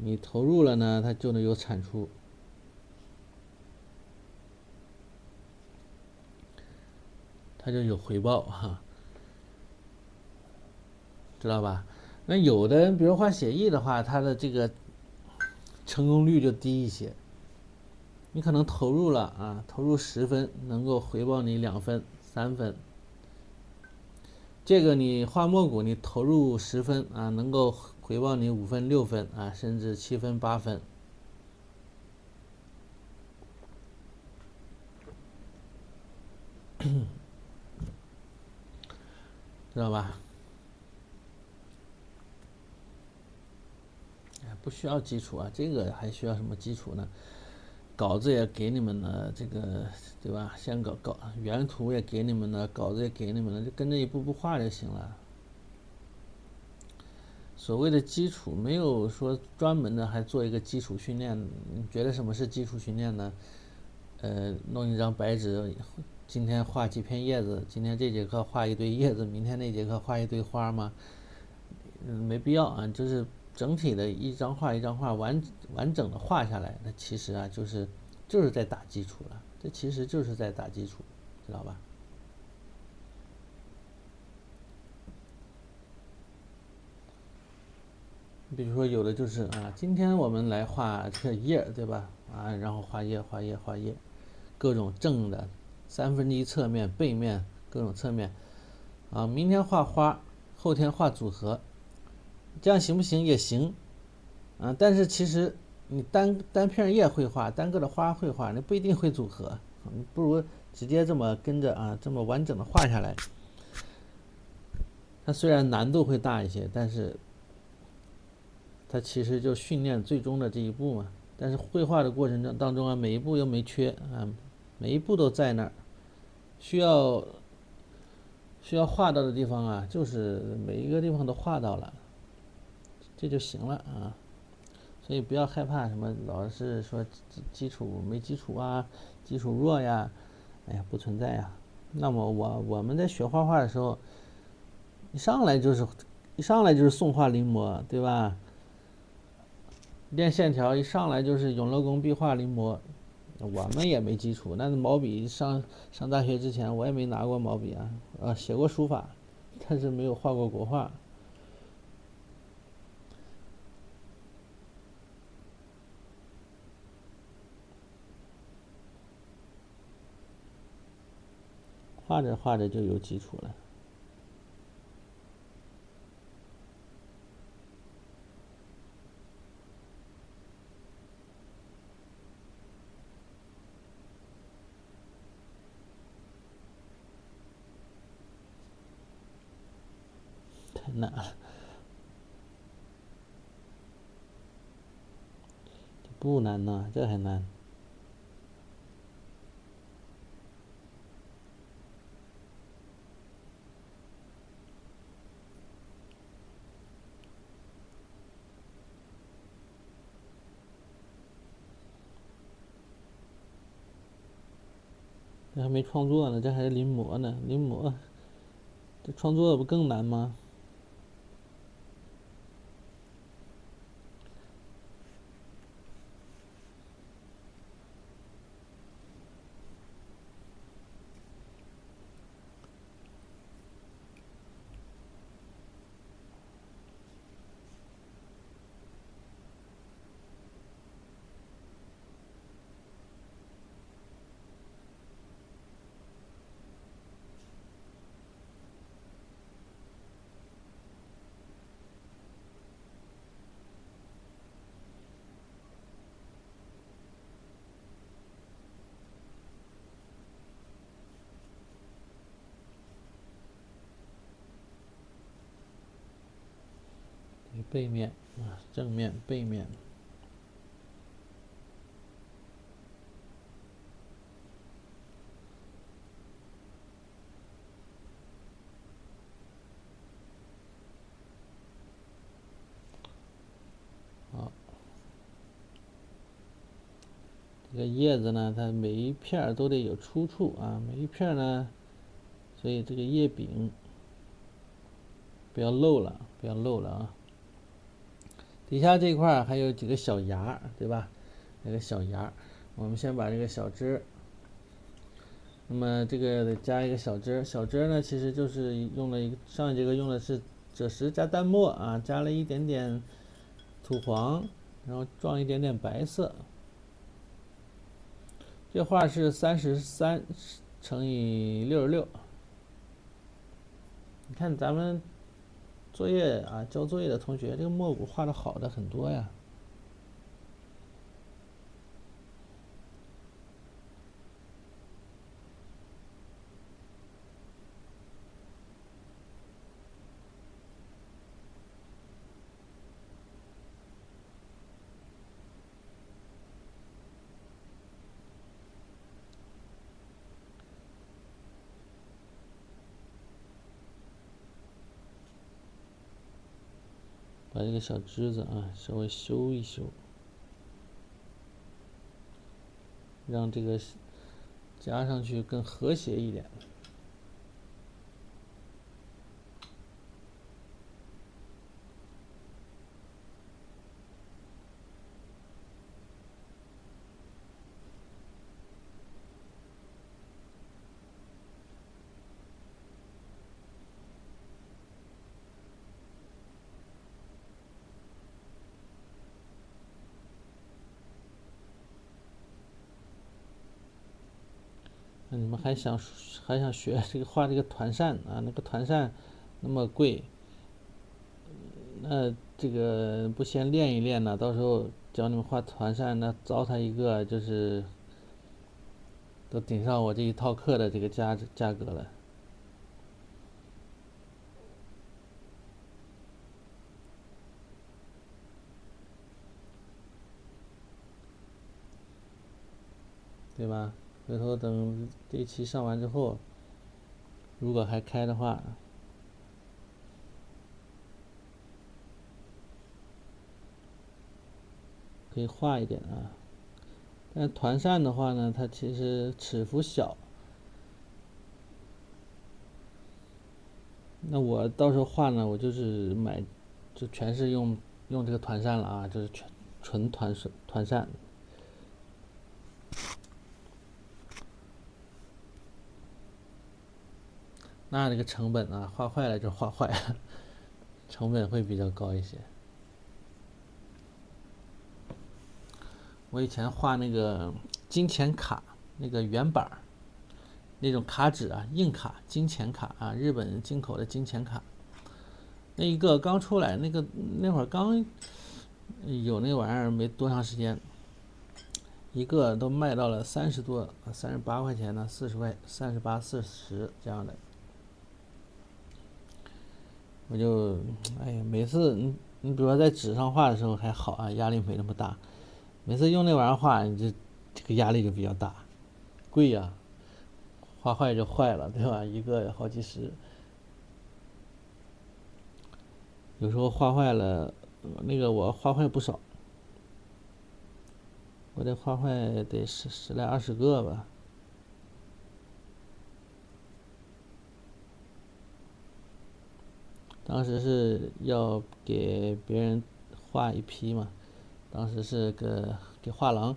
你投入了呢，它就能有产出，它就有回报哈，知道吧？那有的人，比如画写意的话，它的这个成功率就低一些。你可能投入了啊，投入10分，能够回报你2分、3分。这个你画墨骨，你投入10分啊，能够回报你5分、6分啊，甚至7分、8分，知道吧？不需要基础啊，这个还需要什么基础呢？稿子也给你们了，这个对吧？先原图也给你们了，稿子也给你们了，就跟着一步步画就行了。所谓的基础，没有说专门的还做一个基础训练。你觉得什么是基础训练呢？弄一张白纸，今天画几片叶子，今天这节课画一堆叶子，明天那节课画一堆花吗？没必要啊，就是整体的一张画一张画完整的画下来，那其实啊就是在打基础了，这其实就是在打基础，知道吧？比如说有的就是啊，今天我们来画这个叶，对吧？啊，然后画叶，各种正的1/3侧面、背面各种侧面，啊，明天画花，后天画组合，这样行不行？也行，啊，但是其实你单片叶绘画，单个的花绘画，你不一定会组合，你不如直接这么跟着啊，这么完整的画下来。它虽然难度会大一些，但是它其实就训练最终的这一步嘛。但是绘画的过程当中啊，每一步又没缺啊，每一步都在那儿，需要画到的地方啊，就是每一个地方都画到了，这就行了啊。所以不要害怕什么老是说基础没基础啊，基础弱呀，哎呀不存在呀。那么我们在学画画的时候，一上来就是宋画临摹，对吧？练线条一上来就是永乐宫壁画临摹，我们也没基础，那毛笔上大学之前我也没拿过毛笔啊，写过书法，但是没有画过国画。画着画着就有基础了。太难了，不难呢，这还难。这还没创作呢，这还是临摹呢，临摹，这创作不更难吗？背面啊，正面、背面。好，这个叶子呢，它每一片都得有出处啊，每一片呢，所以这个叶柄不要漏了，不要漏了啊。底下这块还有几个小芽，对吧？那个小芽，我们先把这个小枝，那么这个得加一个小枝，小枝呢其实就是用了一个上一节课用的是赭石加淡墨啊，加了一点点土黄，然后撞一点点白色。这画是33乘以66，你看咱们作业啊，交作业的同学，这个墨骨画的好的很多呀。把这个小枝子啊稍微修一修，让这个加上去更和谐一点。那你们还想学这个画这个团扇啊？那个团扇那么贵，那这个不先练一练呢？到时候教你们画团扇，那糟蹋一个就是都顶上我这一套课的这个价格了。对吧？回头等这一期上完之后，如果还开的话，可以画一点啊。但团扇的话呢，它其实尺幅小，那我到时候画呢，我就是买，就全是用这个团扇了啊，就是纯团扇。那这个成本啊，画坏了就画坏了，成本会比较高一些。我以前画那个金钱卡，那个原版那种卡纸啊，硬卡、金钱卡啊，日本进口的金钱卡，那一个刚出来，那会儿刚有那玩意儿没多长时间，一个都卖到了30多、38块钱呢，40块、38、40这样的。我就，哎呀，每次你比如说在纸上画的时候还好啊，压力没那么大。每次用那玩意儿画，你这个压力就比较大，贵呀，画坏就坏了，对吧？一个好几十，有时候画坏了，那个我画坏不少，我得画坏得十来20个吧。当时是要给别人画一批嘛，当时是给画廊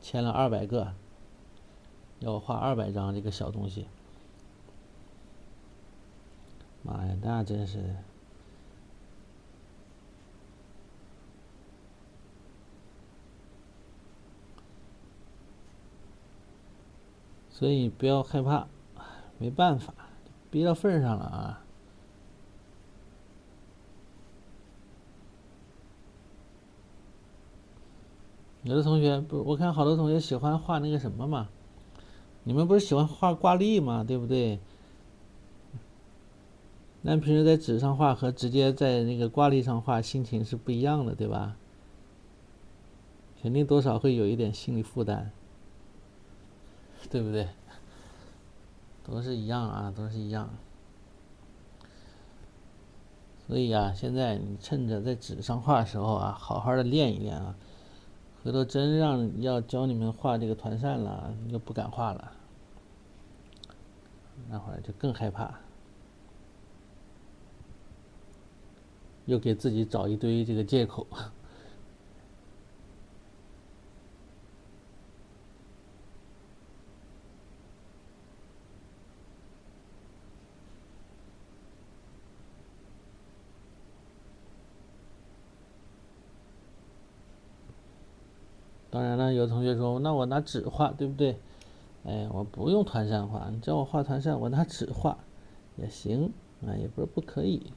签了200个，要我画200张这个小东西。妈呀，那真是，所以不要害怕，没办法，逼到份上了啊。有的同学不，我看好多同学喜欢画那个什么嘛，你们不是喜欢画挂历吗？对不对？那平时在纸上画和直接在那个挂历上画心情是不一样的，对吧？肯定多少会有一点心理负担，对不对？都是一样啊，都是一样。所以啊，现在你趁着在纸上画的时候啊，好好的练一练啊。回头真要教你们画这个团扇了，你就不敢画了，那会儿就更害怕，又给自己找一堆这个借口。当然了，有同学说，那我拿纸画，对不对？哎，我不用团扇画，你叫我画团扇，我拿纸画也行，啊，也不是不可以。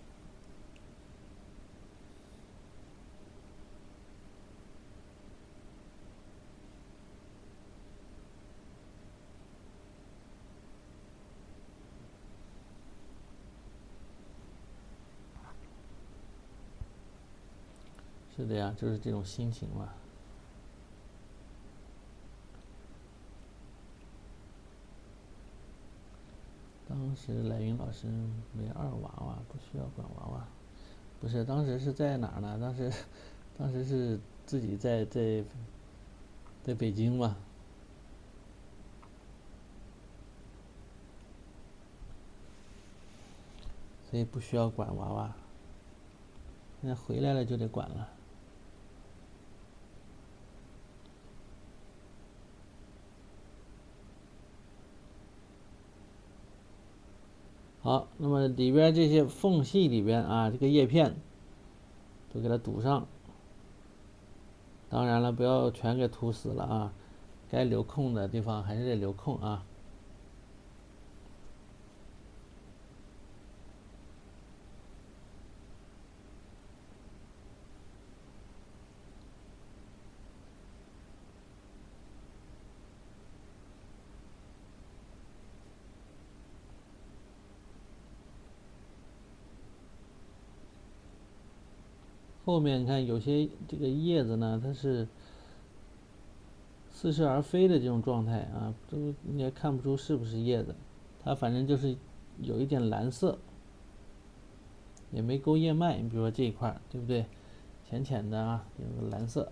是的呀，就是这种心情嘛。当时来云老师没2娃娃，不需要管娃娃。不是，当时是在哪儿呢？当时是自己在北京嘛，所以不需要管娃娃。现在回来了就得管了。好，那么里边这些缝隙里边啊，这个叶片都给它堵上。当然了，不要全给涂死了啊，该留空的地方还是得留空啊。后面你看有些这个叶子呢，它是似是而非的这种状态啊，都你也看不出是不是叶子，它反正就是有一点蓝色，也没勾叶脉。你比如说这一块，对不对？浅浅的啊，有个蓝色。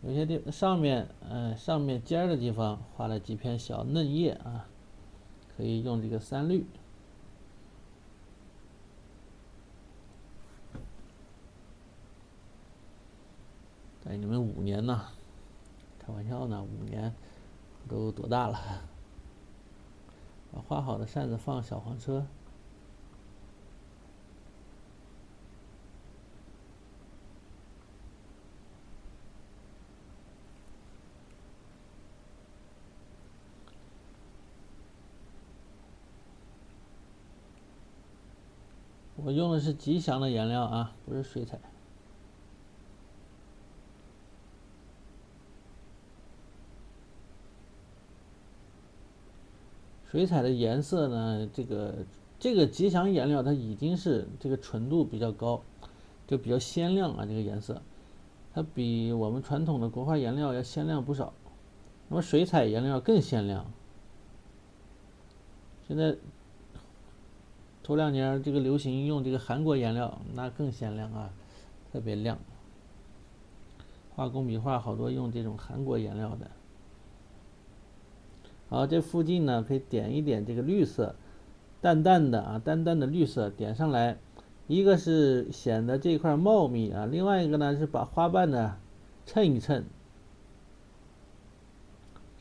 有些地上面，上面尖儿的地方画了几片小嫩叶啊，可以用这个3绿。哎，你们5年呢？开玩笑呢，5年都多大了？把画好的扇子放小黄车。我用的是吉祥的颜料啊，不是水彩。水彩的颜色呢，这个吉祥颜料它已经是这个纯度比较高，就比较鲜亮啊，这个颜色，它比我们传统的国画颜料要鲜亮不少。那么水彩颜料更鲜亮。现在头2年这个流行用这个韩国颜料，那更鲜亮啊，特别亮。画工笔画好多用这种韩国颜料的。好，这附近呢可以点一点这个绿色，淡淡的绿色点上来，一个是显得这块茂密啊，另外一个呢是把花瓣呢衬一衬，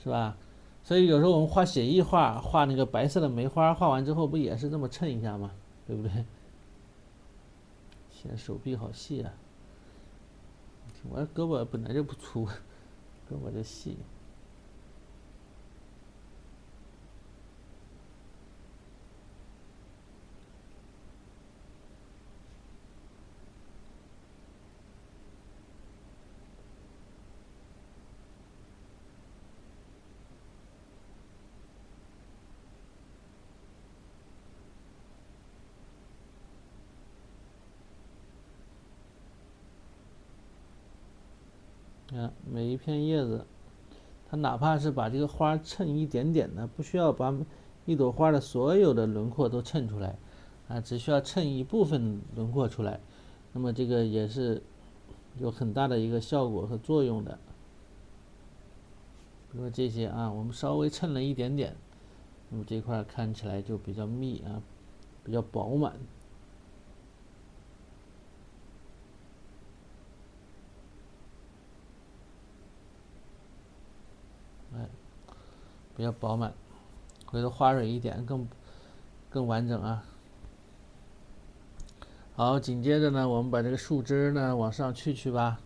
是吧？所以有时候我们画写意画，画那个白色的梅花，画完之后不也是这么衬一下吗？对不对？显手臂好细啊！我胳膊本来就不粗，胳膊就细。每一片叶子，它哪怕是把这个花衬一点点的，不需要把一朵花的所有的轮廓都衬出来，啊，只需要衬一部分轮廓出来，那么这个也是有很大的一个效果和作用的。比如说这些啊，我们稍微衬了一点点，那么这块看起来就比较密啊，比较饱满。比较饱满，回头花蕊一点更完整啊。好，紧接着呢，我们把这个树枝呢往上去吧，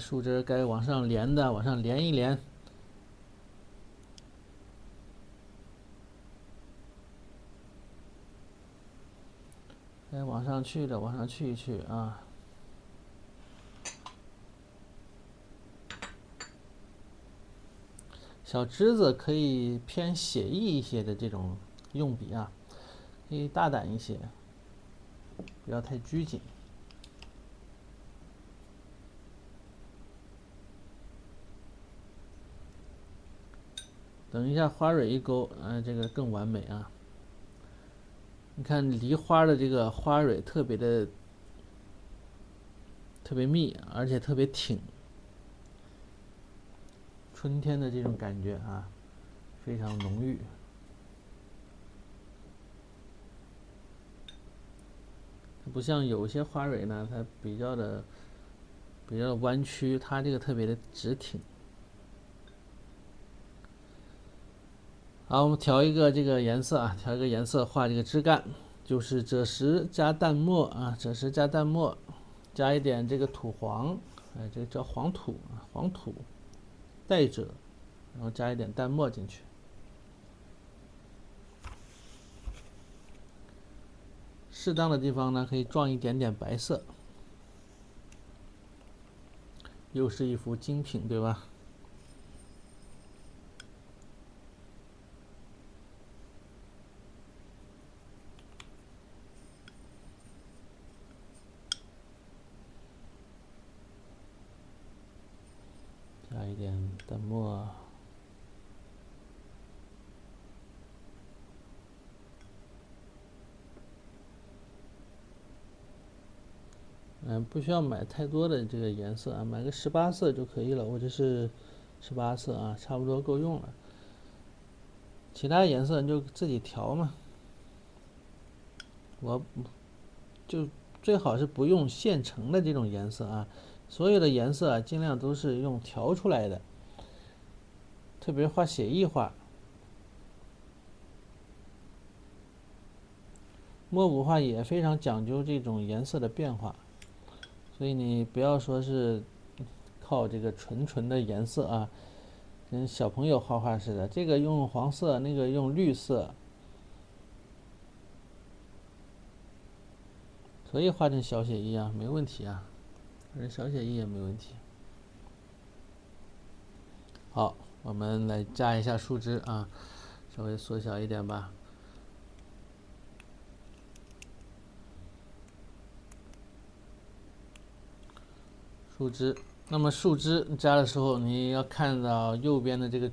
树枝该往上连的往上连一连，该往上去的往上去一去啊。小枝子可以偏写意一些的这种用笔啊，可以大胆一些，不要太拘谨。等一下花蕊一勾，这个更完美啊。你看梨花的这个花蕊特别密，而且特别挺，春天的这种感觉啊，非常浓郁。不像有些花蕊呢，它比较的弯曲，它这个特别的直挺。好，我们调一个这个颜色啊，调一个颜色画这个枝干，就是赭石加淡墨啊，赭石加淡墨，加一点这个土黄，这个叫黄土啊，黄土带赭，然后加一点淡墨进去。适当的地方呢，可以撞一点点白色，又是一幅精品，对吧？点淡墨。不需要买太多的这个颜色啊，买个18色就可以了。我这是18色啊，差不多够用了。其他颜色你就自己调嘛。我就最好是不用现成的这种颜色啊，所有的颜色啊，尽量都是用调出来的。特别画写意画，墨补画也非常讲究这种颜色的变化，所以你不要说是靠这个纯的颜色啊，跟小朋友画画似的，这个用黄色，那个用绿色，可以画成小写意啊，没问题啊，反正小写意也没问题。好，我们来加一下树枝啊，稍微缩小一点吧。树枝，那么树枝加的时候，你要看到右边的这个、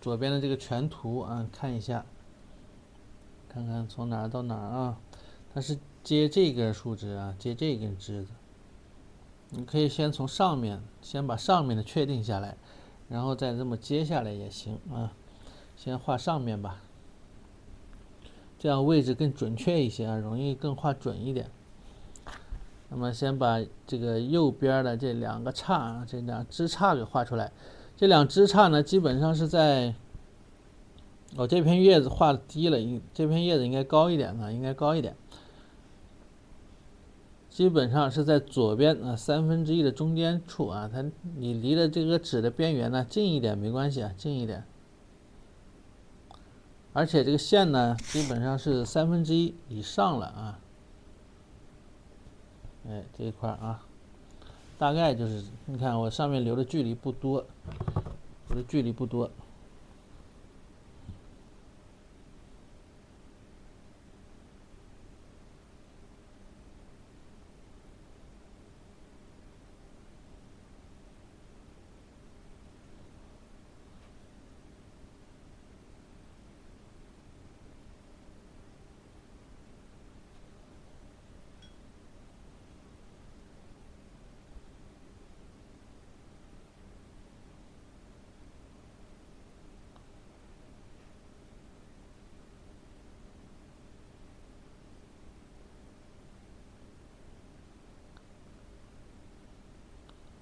左边的这个全图啊，看一下，看看从哪儿到哪儿啊。它是接这根树枝啊，接这根枝子。你可以先从上面，先把上面的确定下来，然后再这么接下来也行啊。先画上面吧，这样位置更准确一些啊，容易更画准一点。那么先把这个右边的这两个叉，这两枝杈给画出来。这两枝杈呢，基本上是在，这片叶子画的低了，这片叶子应该高一点啊，应该高一点。基本上是在左边1/3的中间处啊，你离的这个纸的边缘呢近一点没关系啊，近一点。而且这个线呢，基本上是1/3以上了啊。这一块啊，大概就是你看我上面留的距离不多，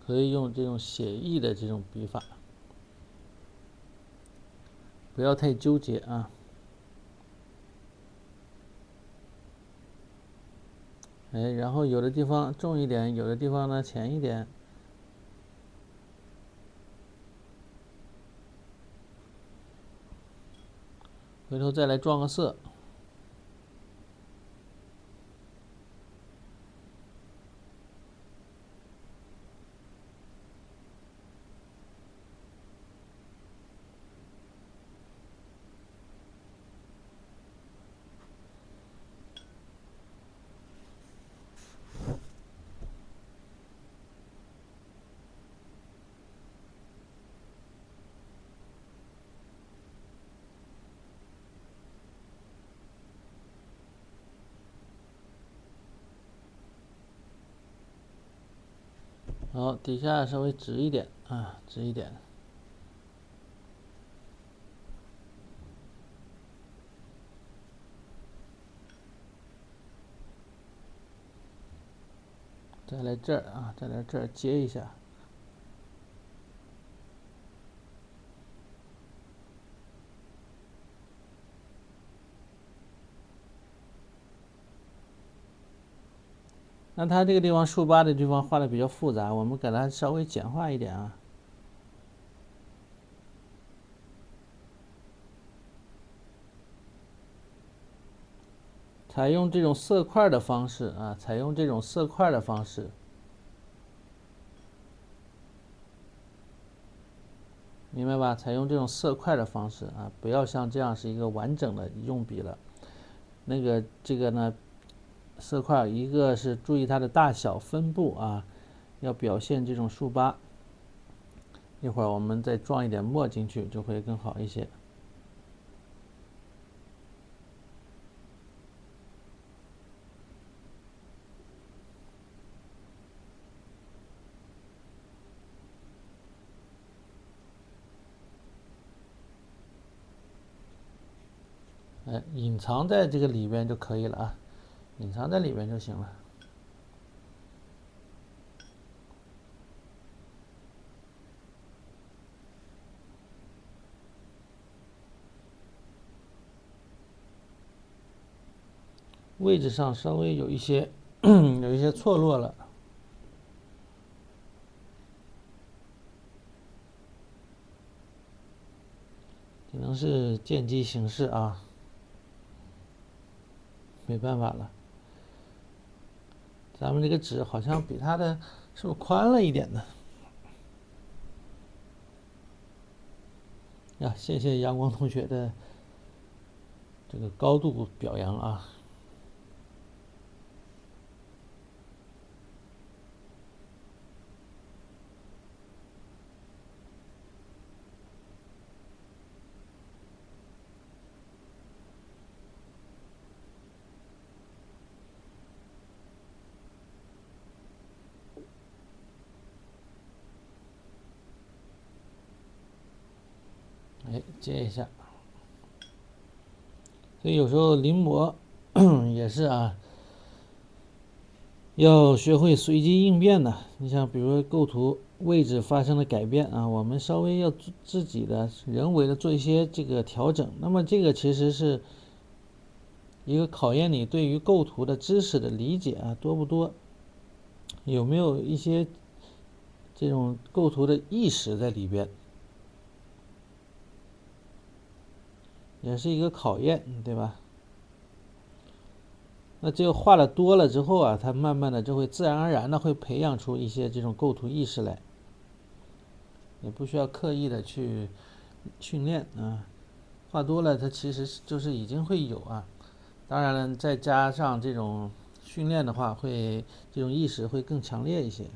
可以用这种写意的这种笔法，不要太纠结啊。然后有的地方重一点，有的地方呢浅一点。回头再来撞个色。好，底下稍微直一点啊，直一点。再来这儿啊，再来这儿接一下。那它这个地方竖8的地方画的比较复杂，我们给它稍微简化一点啊。采用这种色块的方式啊，采用这种色块的方式，明白吧？采用这种色块的方式啊，不要像这样是一个完整的用笔了。这个呢，色块一个是注意它的大小分布啊，要表现这种竖8。一会儿我们再撞一点墨进去，就会更好一些。隐藏在这个里边就可以了啊，隐藏在里边就行了。位置上稍微有一些有一些错落了，只能是见机行事啊，没办法了。咱们这个纸好像比它的是不是宽了一点呢？呀，谢谢阳光同学的这个高度表扬啊！接一下。所以有时候临摹也是啊，要学会随机应变的。你像比如说构图位置发生了改变啊，我们稍微要自己的人为的做一些这个调整。那么这个其实是一个考验你对于构图的知识的理解啊，多不多，有没有一些这种构图的意识在里边，也是一个考验，对吧？那这个画的多了之后啊，它慢慢的就会自然而然的会培养出一些这种构图意识来，也不需要刻意的去训练啊。画多了，它其实就是已经会有啊。当然了，再加上这种训练的话，会这种意识会更强烈一些。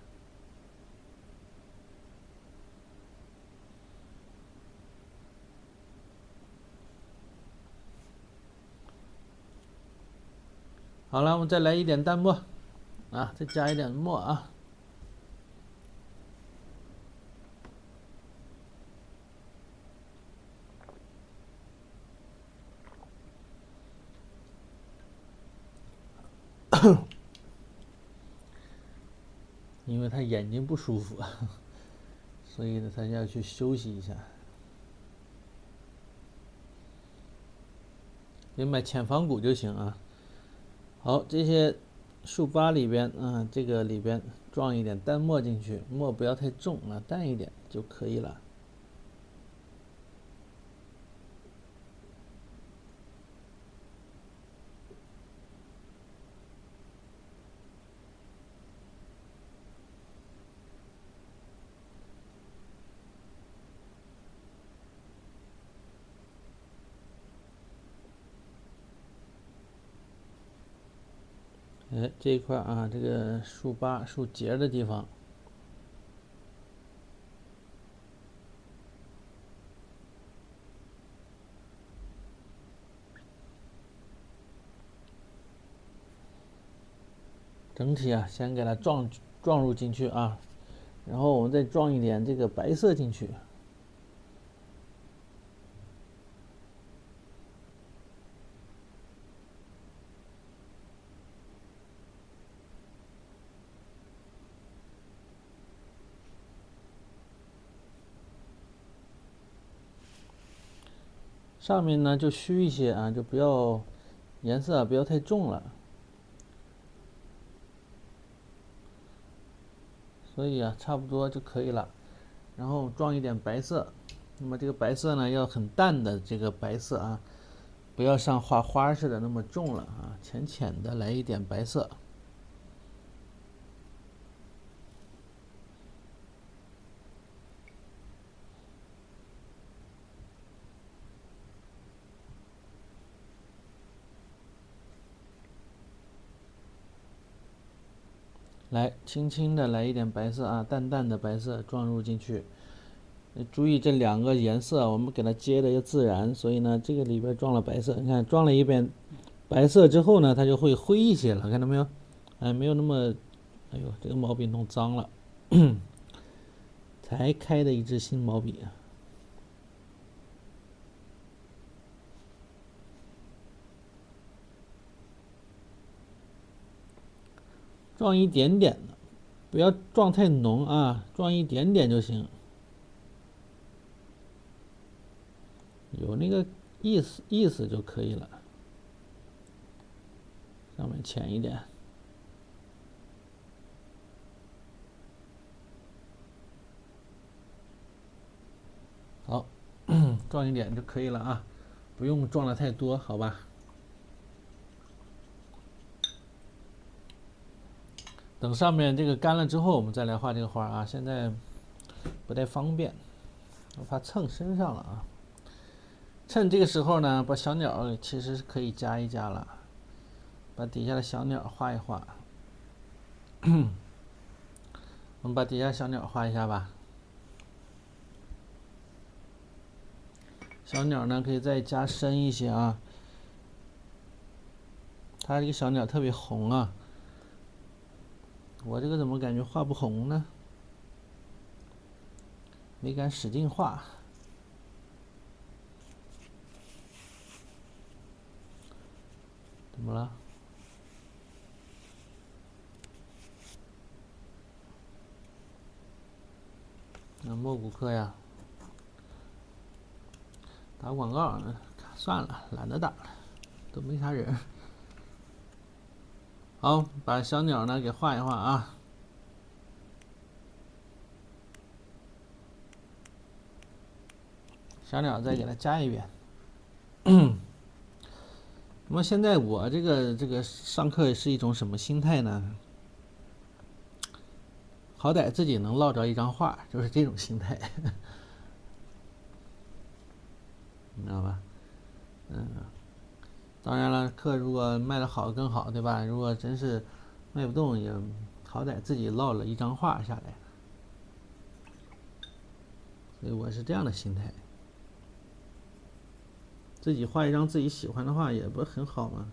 好了，我们再来一点淡墨啊，再加一点墨啊。因为他眼睛不舒服，所以呢，他要去休息一下。你买浅仿古就行啊。好，这些竖八里边，这个里边撞一点淡墨进去，墨不要太重啊，淡一点就可以了。这一块啊，这个竖八竖节的地方，整体啊，先给它撞入进去啊，然后我们再撞一点这个白色进去。上面呢就虚一些啊，就不要颜色不要太重了。所以啊，差不多就可以了。然后撞一点白色，那么这个白色呢要很淡的这个白色啊，不要像画花似的那么重了啊，浅浅的来一点白色。来，轻轻的来一点白色啊，淡淡的白色撞入进去，注意这两个颜色，我们给它接的要自然，所以呢，这个里边撞了白色，你看撞了一遍白色之后呢，它就会灰一些了，看到没有？哎，没有那么，哎呦，这个毛笔弄脏了，才开的一支新毛笔。撞一点点的，不要撞太浓啊，撞一点点就行。有那个意思就可以了。上面浅一点。好，撞一点就可以了啊，不用撞的太多，好吧？等上面这个干了之后，我们再来画这个花啊。现在不太方便，我怕蹭身上了啊。趁这个时候呢，把小鸟其实是可以加一加了，把底下的小鸟画一画。我们把底下小鸟画一下吧。小鸟呢，可以再加深一些啊。它这个小鸟特别红啊，我这个怎么感觉画不红呢？没敢使劲画。怎么了？那莫古克呀，打广告呢？算了，懒得打了，都没啥人。好，把小鸟呢给画一画啊。小鸟再给它加一遍。那么现在我这个上课是一种什么心态呢？好歹自己能落着一张画，就是这种心态，你知道吧？当然了，课如果卖得好更好，对吧？如果真是卖不动，也好歹自己落了一张画下来。所以我是这样的心态。自己画一张自己喜欢的画，也不很好吗？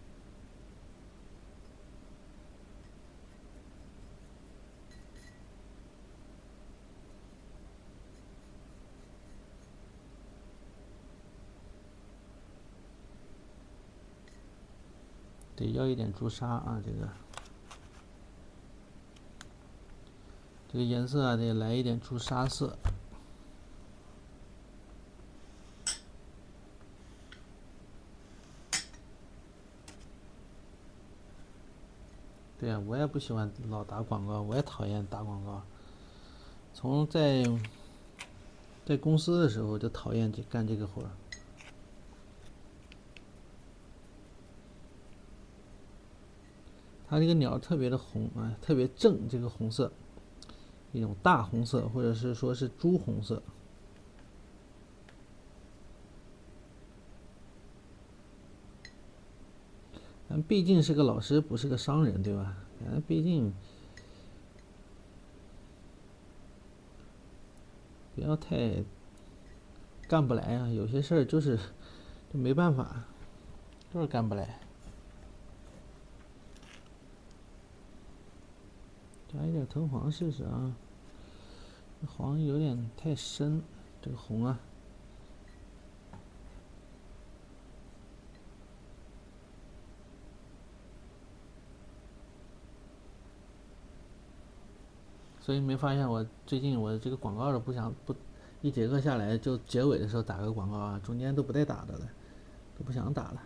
得要一点朱砂啊，这个颜色啊，得来一点朱砂色。对啊，我也不喜欢老打广告，我也讨厌打广告。从在公司的时候就讨厌干这个活儿。它这个鸟特别的红啊，特别正，这个红色，一种大红色，或者是说是朱红色。咱毕竟是个老师，不是个商人，对吧？咱毕竟不要太干不来啊，有些事儿就没办法，就是干不来。加一点藤黄试试啊，黄有点太深，这个红啊。所以没发现我最近我这个广告的不一节课下来就结尾的时候打个广告啊，中间都不带打的了，都不想打了。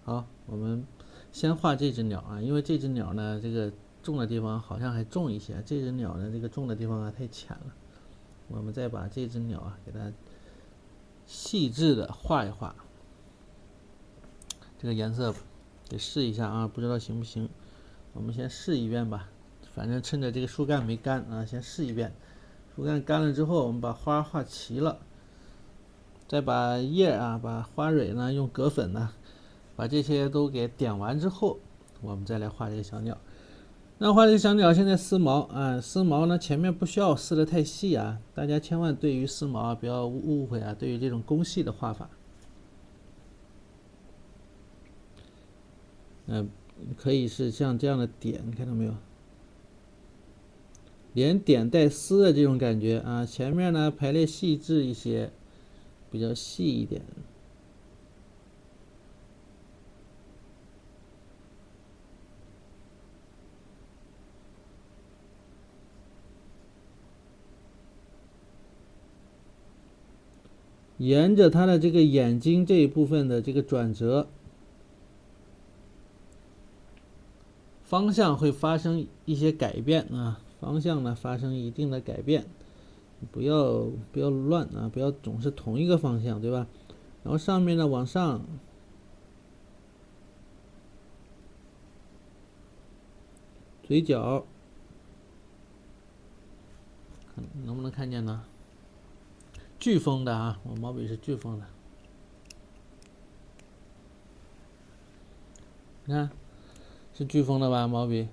好，我们先画这只鸟啊，因为这只鸟呢，这个重的地方好像还重一些，这只鸟呢，这个重的地方啊太浅了。我们再把这只鸟啊给它细致的画一画。这个颜色得试一下啊，不知道行不行。我们先试一遍吧，反正趁着这个树干没干啊，先试一遍。树干干了之后，我们把花画齐了，再把叶啊，把花蕊呢用葛粉呢，把这些都给点完之后，我们再来画这个小鸟。那画这个小鸟，现在丝毛啊，丝毛呢前面不需要撕得太细啊，大家千万对于丝毛啊不要误会啊，对于这种工细的画法，可以是像这样的点，你看到没有？连点带丝的这种感觉啊，前面呢排列细致一些，比较细一点。沿着它的这个眼睛这一部分的这个转折方向会发生一些改变啊，方向呢发生一定的改变，不要乱啊，不要总是同一个方向，对吧？然后上面呢往上，嘴角，能不能看见呢？飓风的啊，我毛笔是飓风的，你看是飓风的吧？毛笔，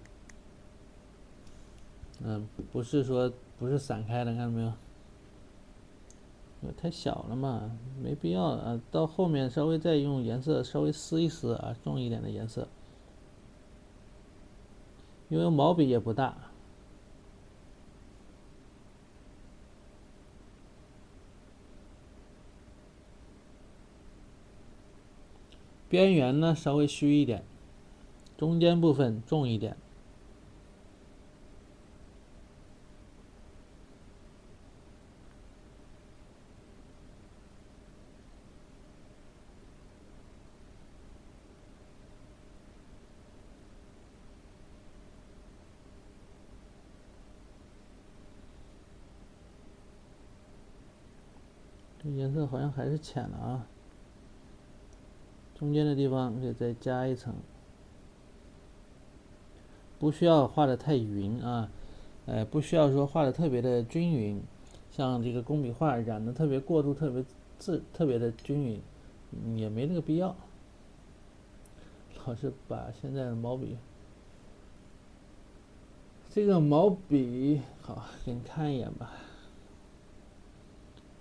不是散开的，看到没有？太小了嘛，没必要啊。到后面稍微再用颜色稍微撕一撕啊，重一点的颜色，因为毛笔也不大。边缘呢稍微虚一点，中间部分重一点。这颜色好像还是浅了啊，中间的地方可以再加一层，不需要画的太匀啊，不需要说画的特别的均匀，像这个工笔画染的特别过度、特别的均匀，也没那个必要。老是把现在的毛笔，这个毛笔好，给你看一眼吧。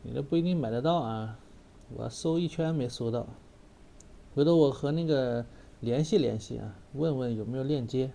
你这不一定买得到啊，我搜一圈没搜到，回头我和那个联系联系啊，问问有没有链接。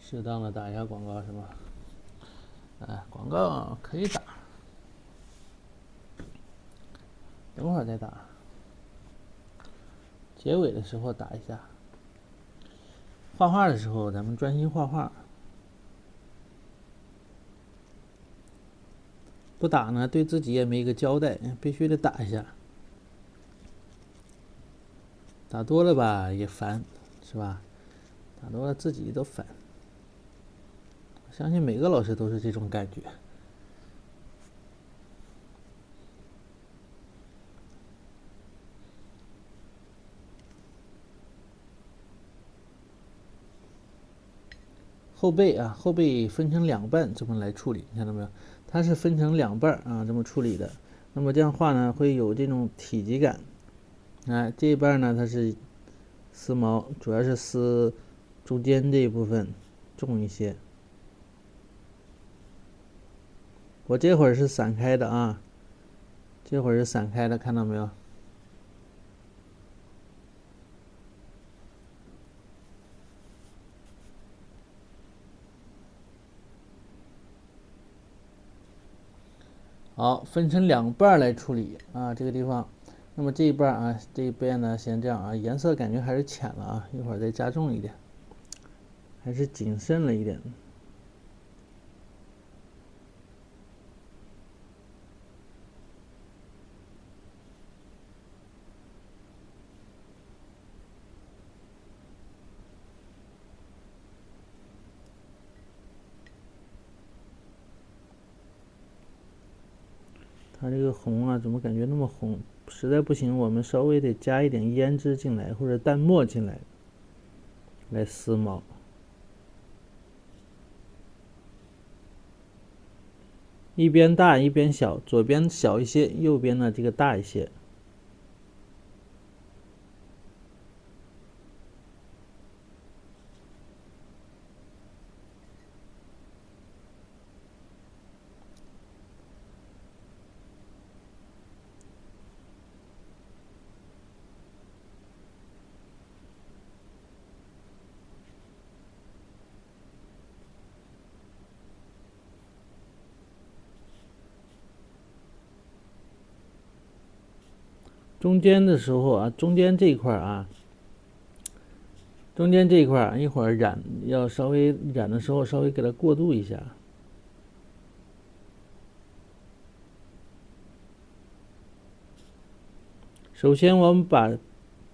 适当的打一下广告是吗？广告可以打，等会儿再打，结尾的时候打一下。画画的时候咱们专心画画，不打呢对自己也没一个交代，必须得打一下。打多了吧也烦，是吧？打多了自己都烦。我相信每个老师都是这种感觉。后背啊，后背分成两半这么来处理，你看到没有？它是分成两半啊，这么处理的。那么这样画呢，会有这种体积感。这一半呢，它是丝毛，主要是丝中间这一部分重一些。我这会儿是散开的啊，这会儿是散开的，看到没有？好，分成两半来处理啊，这个地方。那么这一半啊，这一边呢，先这样啊，颜色感觉还是浅了啊，一会儿再加重一点，还是谨慎了一点。它这个红啊，怎么感觉那么红？实在不行，我们稍微得加一点胭脂进来，或者淡墨进来，来撕毛。一边大一边小，左边小一些，右边呢这个大一些。中间的时候啊，中间这一块啊，中间这一块一会儿染要稍微染的时候稍微给它过渡一下。首先我们把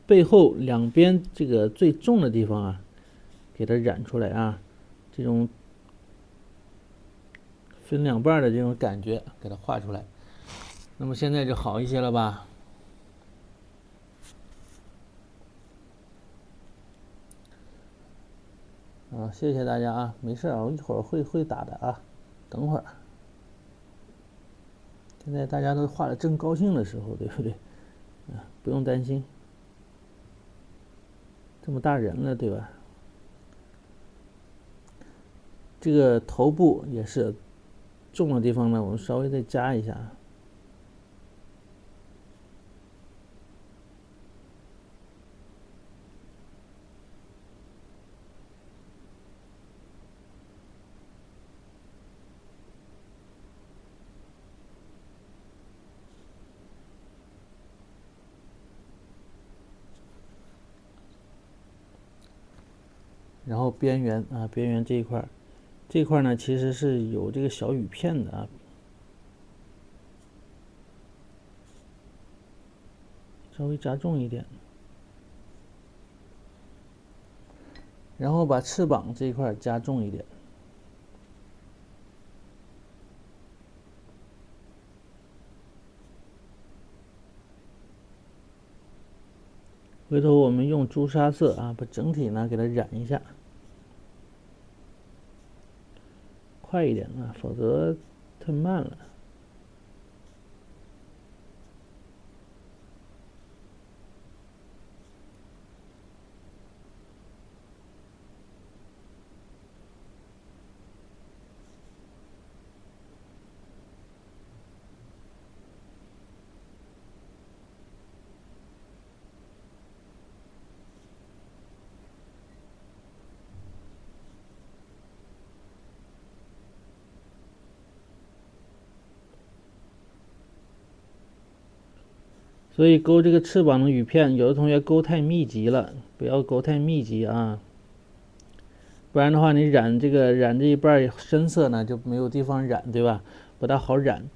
背后两边这个最重的地方啊，给它染出来啊，这种分两半的这种感觉给它画出来。那么现在就好一些了吧？啊，谢谢大家啊，没事啊，我一会儿会打的啊，等会儿。现在大家都画的正高兴的时候，对不对？啊，不用担心，这么大人了，对吧？这个头部也是重的地方呢，我们稍微再加一下。然后边缘啊，边缘这一块，这块呢其实是有这个小雨片的啊，稍微加重一点。然后把翅膀这一块加重一点。回头我们用朱砂色啊，把整体呢给它染一下，快一点啊，否则太慢了。所以勾这个翅膀的羽片，有的同学勾太密集了，不要勾太密集啊，不然的话你染这一半深色呢就没有地方染，对吧？不大好染。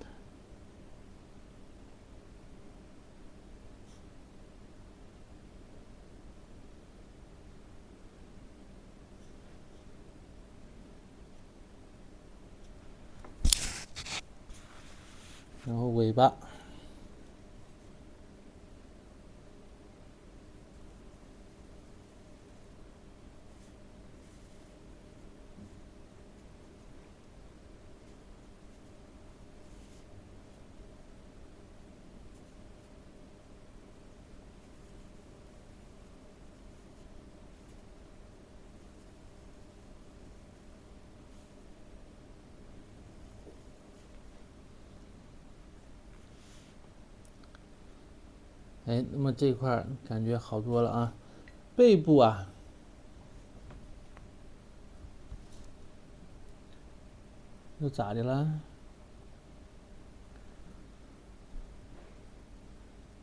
然后尾巴。哎，那么这块感觉好多了啊，背部啊，又咋的了？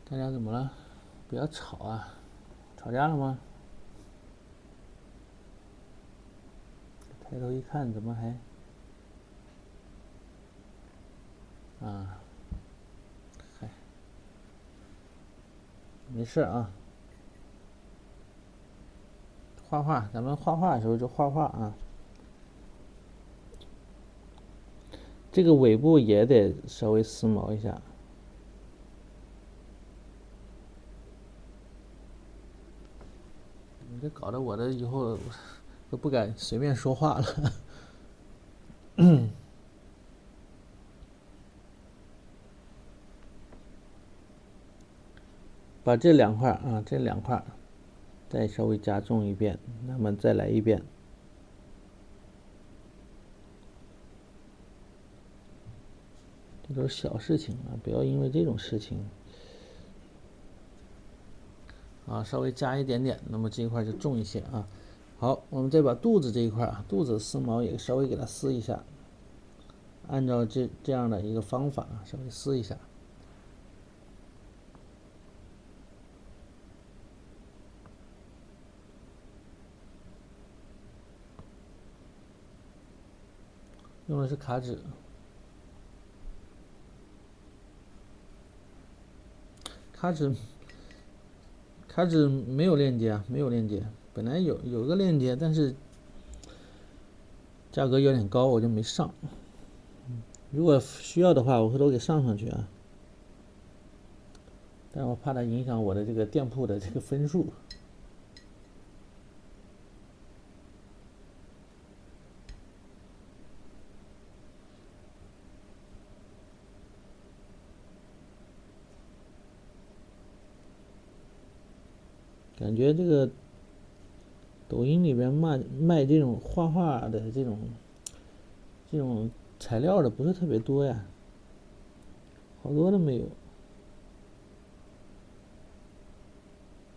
大家怎么了？不要吵啊！吵架了吗？抬头一看，怎么还啊？嗨，没事啊。画画，咱们画画的时候就画画啊。这个尾部也得稍微撕毛一下。这搞得我的以后都不敢随便说话了。把这两块啊，这两块再稍微加重一遍，那么再来一遍。这都是小事情啊，不要因为这种事情啊稍微加一点点，那么这一块就重一些啊。好，我们再把肚子这一块啊，肚子丝毛也稍微给它撕一下，按照这样的一个方法啊，稍微撕一下。用的是卡纸，卡纸没有链接啊，没有链接。本来有个链接，但是价格有点高，我就没上。如果需要的话，我回头给上去啊。但我怕它影响我的这个店铺的这个分数。感觉这个抖音里边卖这种画画的这种材料的不是特别多呀，好多都没有。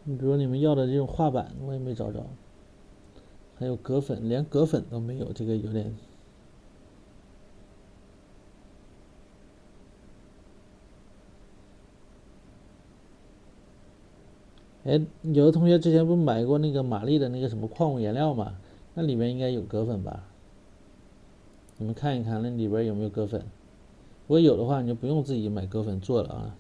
你比如你们要的这种画板，我也没找着，还有葛粉，连葛粉都没有，这个有点。哎，有的同学之前不是买过那个玛丽的那个什么矿物颜料吗？那里面应该有葛粉吧？你们看一看那里边有没有葛粉。如果有的话，你就不用自己买葛粉做了啊。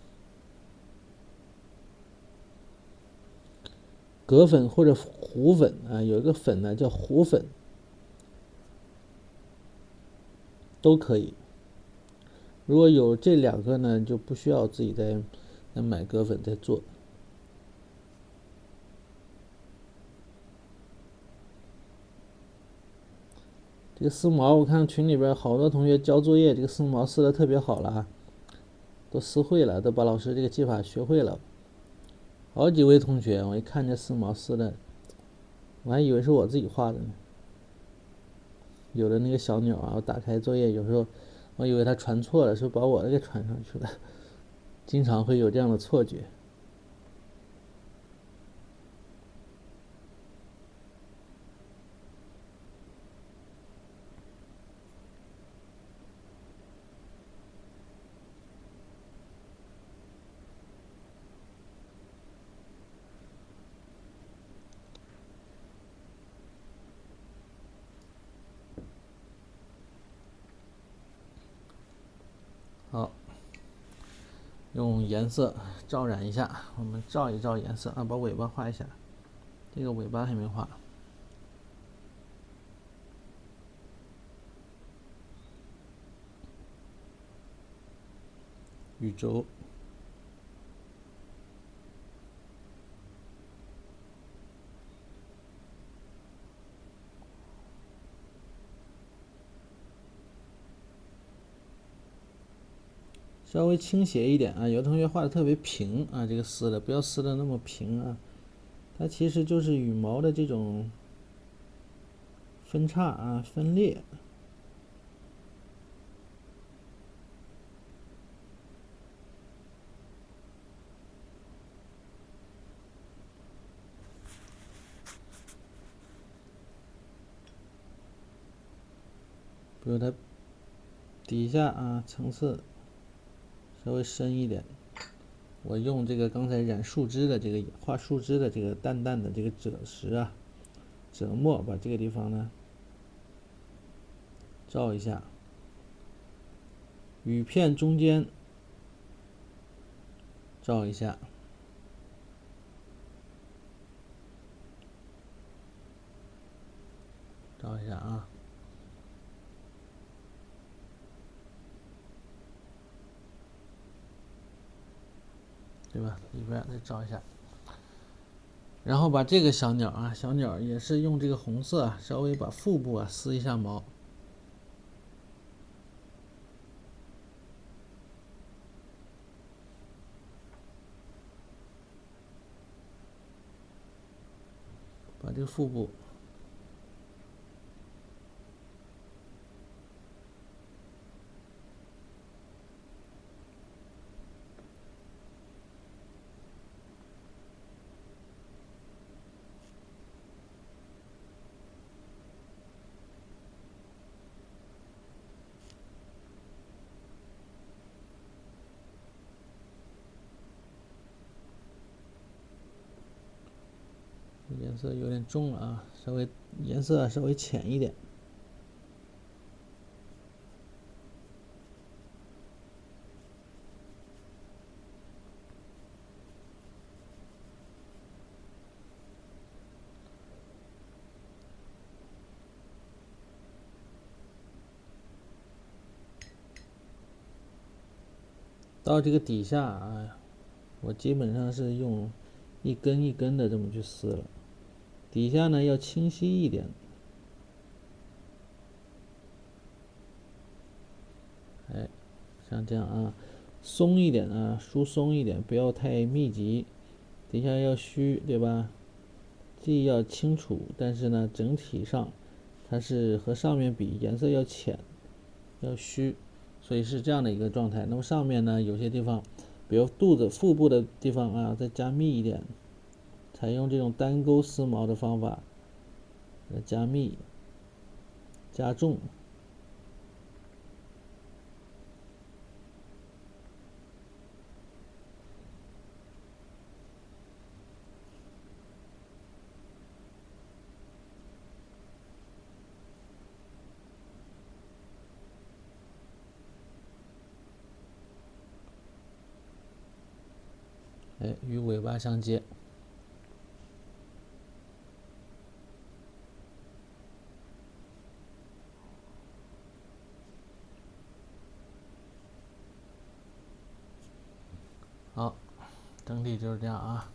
葛粉或者糊粉啊，有一个粉呢叫糊粉，都可以。如果有这两个呢，就不需要自己再买葛粉再做。这个丝毛，我看群里边好多同学交作业，这个丝毛撕的特别好了啊，都撕会了，都把老师这个技法学会了。好几位同学，我一看这丝毛撕的，我还以为是我自己画的呢。有的那个小鸟啊，我打开作业，有时候我以为他传错了，是把我的给传上去了，经常会有这样的错觉。好，用颜色照染一下，我们照一照颜色啊，把尾巴画一下，这个尾巴还没画。宇宙，稍微倾斜一点啊，有的同学画的特别平啊，这个撕的不要撕的那么平啊，它其实就是羽毛的这种分叉啊、分裂。比如它底下啊层次稍微深一点，我用这个刚才染树枝的这个画树枝的这个淡淡的这个赭石啊，赭墨，把这个地方呢照一下，羽片中间照一下，照一下啊。对吧？里边再照一下，然后把这个小鸟啊，小鸟也是用这个红色啊，稍微把腹部啊撕一下毛。把这个腹部颜色有点重了啊，稍微颜色稍微浅一点。到这个底下啊，我基本上是用一根一根的这么去撕了，底下呢要清晰一点。哎，像这样啊，松一点啊，疏松一点，不要太密集，底下要虚，对吧？既要清楚，但是呢，整体上它是和上面比颜色要浅，要虚，所以是这样的一个状态。那么上面呢，有些地方，比如肚子、腹部的地方啊，再加密一点，采用这种单钩丝毛的方法，加密、加重。哎，与尾巴相接。好，整体就是这样啊。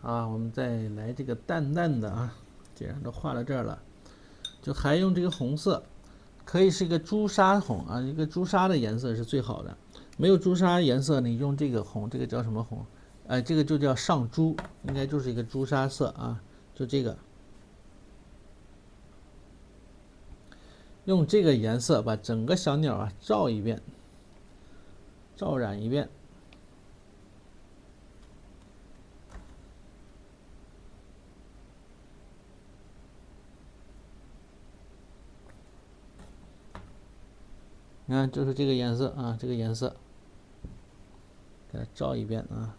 我们再来这个淡淡的啊，既然都画到这儿了，就还用这个红色，可以是一个朱砂红啊，一个朱砂的颜色是最好的。没有朱砂颜色，你用这个红，这个叫什么红？这个就叫上朱，应该就是一个朱砂色啊，就这个。用这个颜色把整个小鸟啊照一遍，照染一遍。你看，就是这个颜色啊，这个颜色，给它照一遍啊。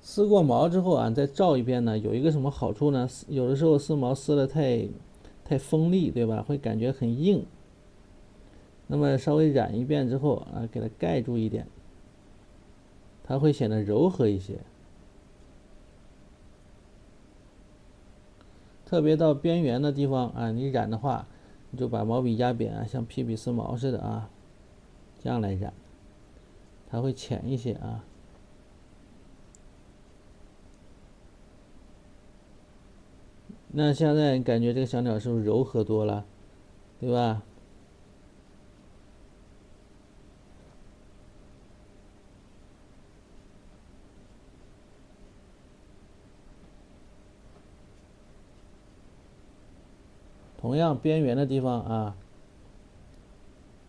撕过毛之后啊，再照一遍呢，有一个什么好处呢？有的时候撕毛撕的太锋利，对吧？会感觉很硬。那么稍微染一遍之后啊，给它盖住一点，它会显得柔和一些。特别到边缘的地方啊，你染的话，你就把毛笔压扁啊，像皮笔撕毛似的啊，这样来染，它会浅一些啊。那现在感觉这个小鸟是不是柔和多了，对吧？同样边缘的地方啊，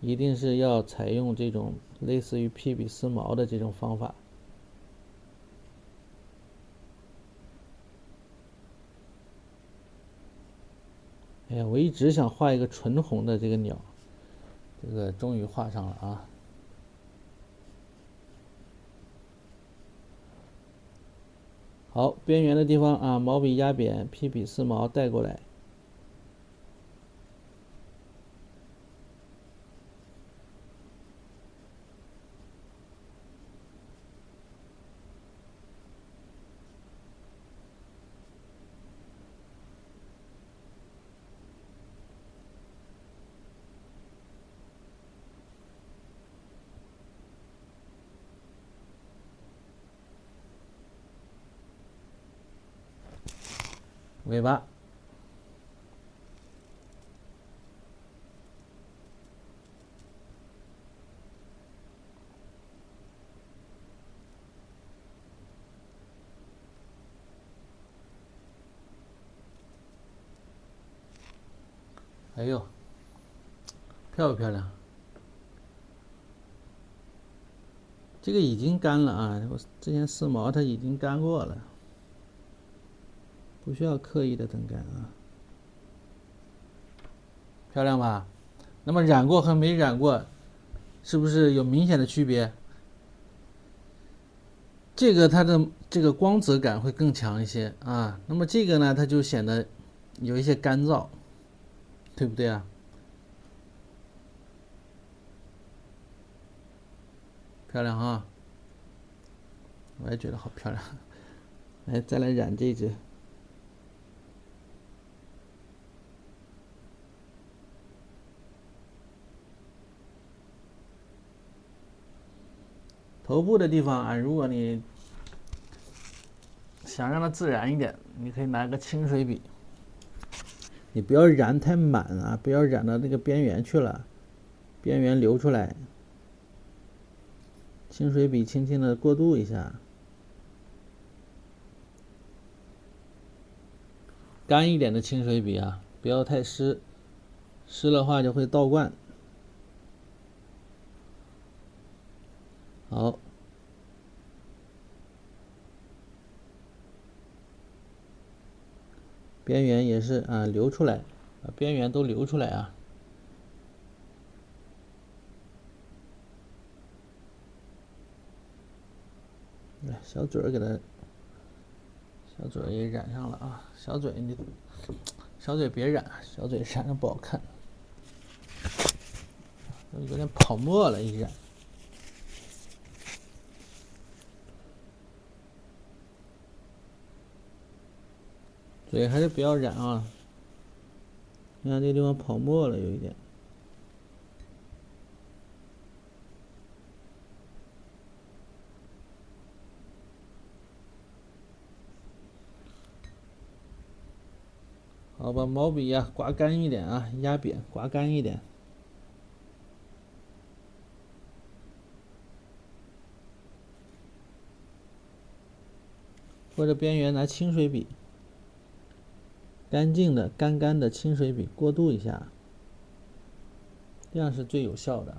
一定是要采用这种类似于皮笔撕毛的这种方法。哎呀，我一直想画一个纯红的这个鸟，这个终于画上了啊。好，边缘的地方啊，毛笔压扁，皮笔撕毛带过来。尾巴。哎呦，漂不漂亮？这个已经干了啊，我之前丝毛它已经干过了，不需要刻意的等干啊。漂亮吧？那么染过和没染过，是不是有明显的区别？这个它的这个光泽感会更强一些啊，那么这个呢，它就显得有一些干燥，对不对啊？漂亮哈，我也觉得好漂亮。来，再来染这只。头部的地方啊，如果你想让它自然一点，你可以拿个清水笔，你不要染太满啊，不要染到那个边缘去了，边缘流出来。清水笔轻轻的过渡一下，干一点的清水笔啊，不要太湿，湿的话就会倒灌。好，边缘也是啊，流出来，把边缘都流出来啊。来，小嘴儿给它，小嘴儿也染上了啊。小嘴你，小嘴别染，小嘴染上不好看，有点泡沫了，一染。嘴还是不要染啊，你看这地方泡沫了，有一点。好，把毛笔呀刮干一点啊，压扁，刮干一点。或者边缘拿清水笔，干净的、干的清水笔过渡一下，这样是最有效的，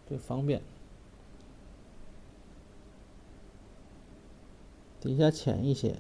最方便。底下浅一些。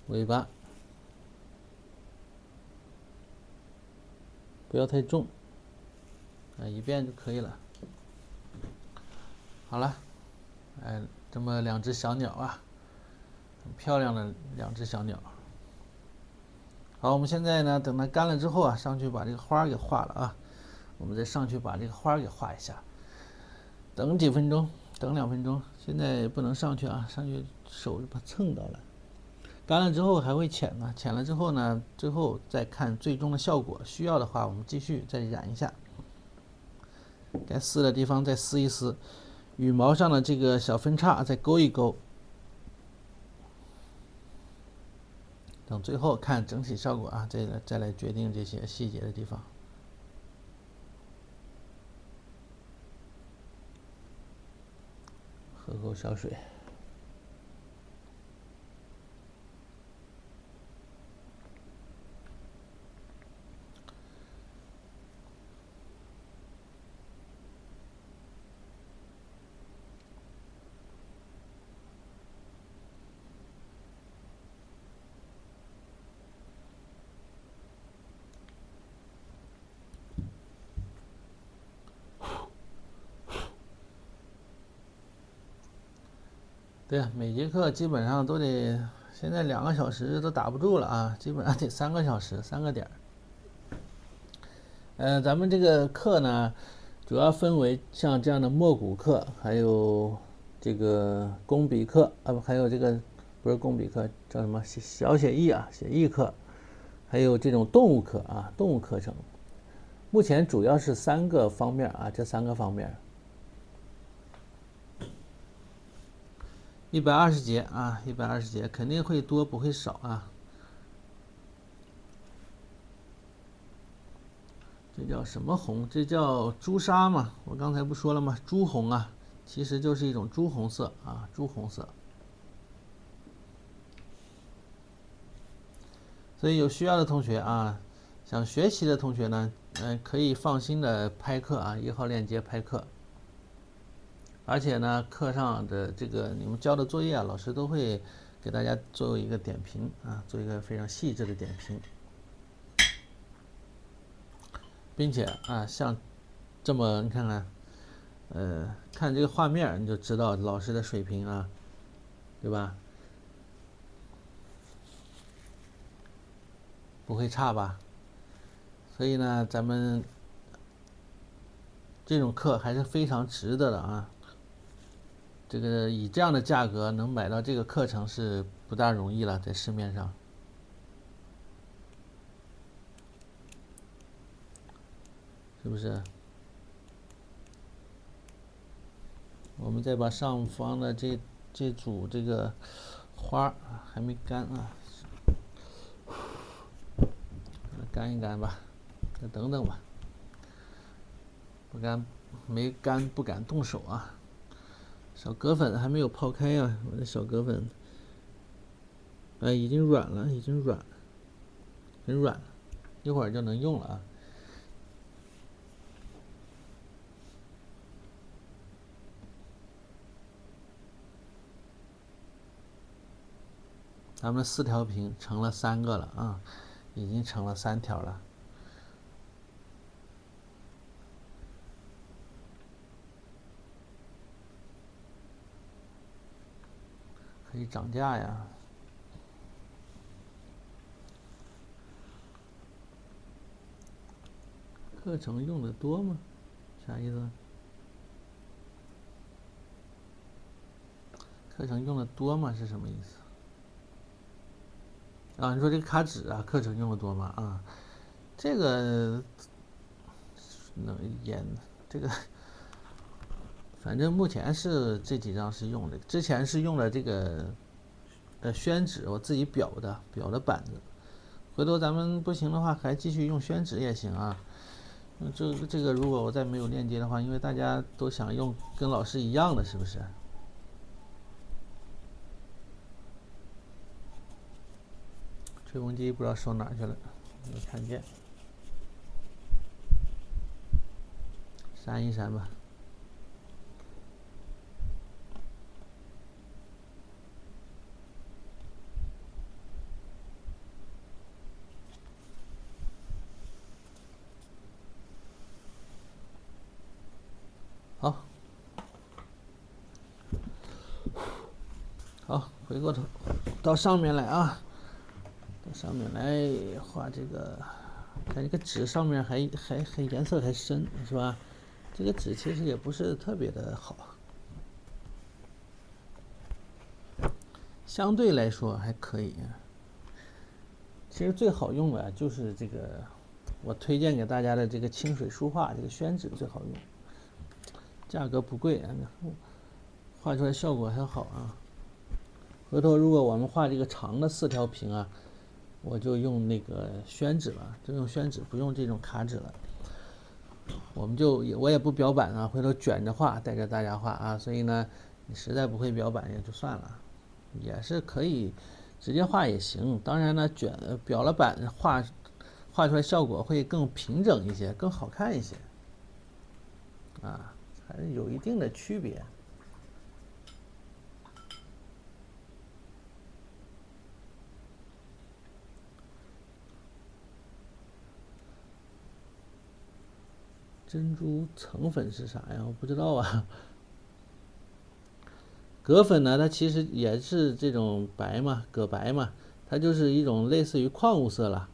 尾巴不要太重，一遍就可以了。好了，这么两只小鸟啊，很漂亮的两只小鸟。好，我们现在呢，等它干了之后啊，上去把这个花给画了啊。我们再上去把这个花给画一下，等几分钟，等2分钟。现在不能上去啊，上去手就怕蹭到了。干了之后还会浅呢，浅了之后呢，最后再看最终的效果。需要的话，我们继续再染一下，该撕的地方再撕一撕，羽毛上的这个小分叉再勾一勾。等最后看整体效果啊，再来决定这些细节的地方。喝口小水。对啊，每节课基本上都得，现在2个小时都打不住了啊，基本上得3个小时，3个点。咱们这个课呢，主要分为像这样的默古课，还有这个工笔课啊，不，还有这个不是工笔课，叫什么小写意啊，写意课，还有这种动物课啊，动物课程。目前主要是3个方面啊，这3个方面。120节啊，120节肯定会多不会少啊。这叫什么红？这叫朱砂嘛？我刚才不说了吗？朱红啊，其实就是一种朱红色啊，朱红色。所以有需要的同学啊，想学习的同学呢，可以放心的拍课啊，1号链接拍课。而且呢，课上的这个你们交的作业啊，老师都会给大家做一个点评啊，做一个非常细致的点评。并且啊，像这么你看看，看这个画面你就知道老师的水平啊，对吧？不会差吧？所以呢，咱们这种课还是非常值得的啊。这个以这样的价格能买到这个课程是不大容易了，在市面上。是不是？我们再把上方的这组这个花还没干啊，干一干吧，再等等吧。不干，没干不敢动手啊。小葛粉还没有泡开啊，我的小葛粉，已经软了，已经软了，很软了，一会儿就能用了啊。咱们4条屏成了3个了啊，已经成了3条了。可以涨价呀。课程用的多吗？啥意思？课程用的多吗？是什么意思？啊，你说这个卡纸啊，课程用的多吗？啊，这个能演这个，反正目前是这几张是用的，之前是用了这个宣纸，我自己裱的板子。回头咱们不行的话，还继续用宣纸也行啊。这个如果我再没有链接的话，因为大家都想用跟老师一样的，是不是？吹风机不知道收哪去了，没看见，删一删吧。好，好，回过头到上面来啊，到上面来画这个，看这个纸上面还颜色还深，是吧？这个纸其实也不是特别的好，相对来说还可以。其实最好用的就是这个，我推荐给大家的这个清水书画这个宣纸最好用，价格不贵，画出来效果还好啊。回头如果我们画这个长的4条屏啊，我就用那个宣纸了，就用宣纸，不用这种卡纸了。我也不裱板啊，回头卷着画，带着大家画啊。所以呢，你实在不会裱板也就算了，也是可以直接画也行。当然呢，裱了板画出来效果会更平整一些，更好看一些啊，还是有一定的区别。珍珠层粉是啥呀？我不知道啊。葛粉呢，它其实也是这种白嘛，葛白嘛，它就是一种类似于矿物色了，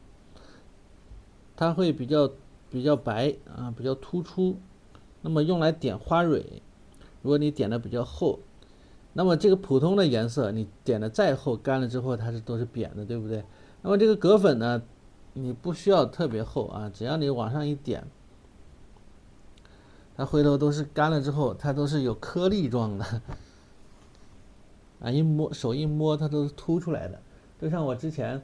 它会比较白啊，比较突出。那么用来点花蕊，如果你点的比较厚，那么这个普通的颜色你点的再厚，干了之后它都是扁的，对不对？那么这个葛粉呢，你不需要特别厚啊，只要你往上一点，它回头都是干了之后，它都是有颗粒状的。啊，手一摸它都是凸出来的，就像我之前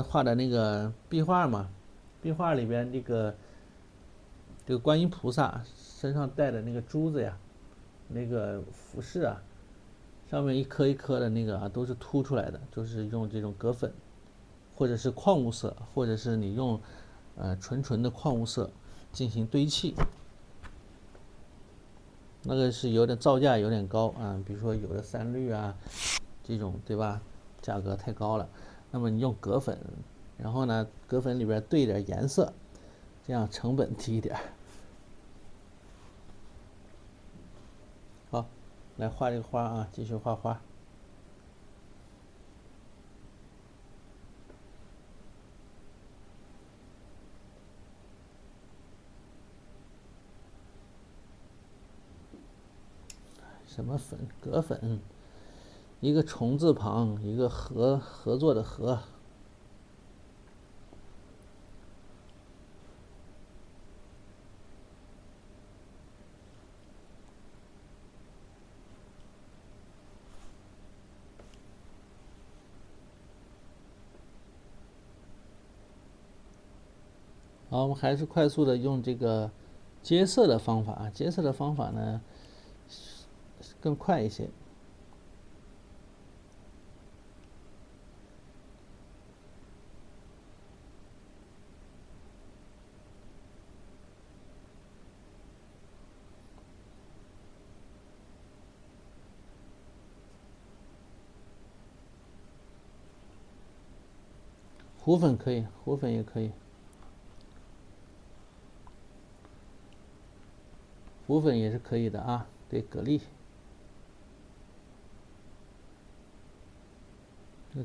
画的那个壁画嘛，壁画里边这个观音菩萨身上戴的那个珠子呀，那个服饰啊，上面一颗一颗的那个啊，都是凸出来的，就是用这种葛粉，或者是矿物色，或者是你用纯的矿物色进行堆砌，那个是有点造价有点高啊，比如说有的3氯啊这种，对吧？价格太高了。那么你用葛粉，然后呢，葛粉里边兑点颜色，这样成本低一点。好，来画这个花啊，继续画花。什么粉？葛粉，一个虫字旁，一个合作的合。好，我们还是快速的用这个接色的方法啊，接色的方法呢更快一些。糊粉可以，糊粉也可以，糊粉也是可以的啊。对，蛤蜊，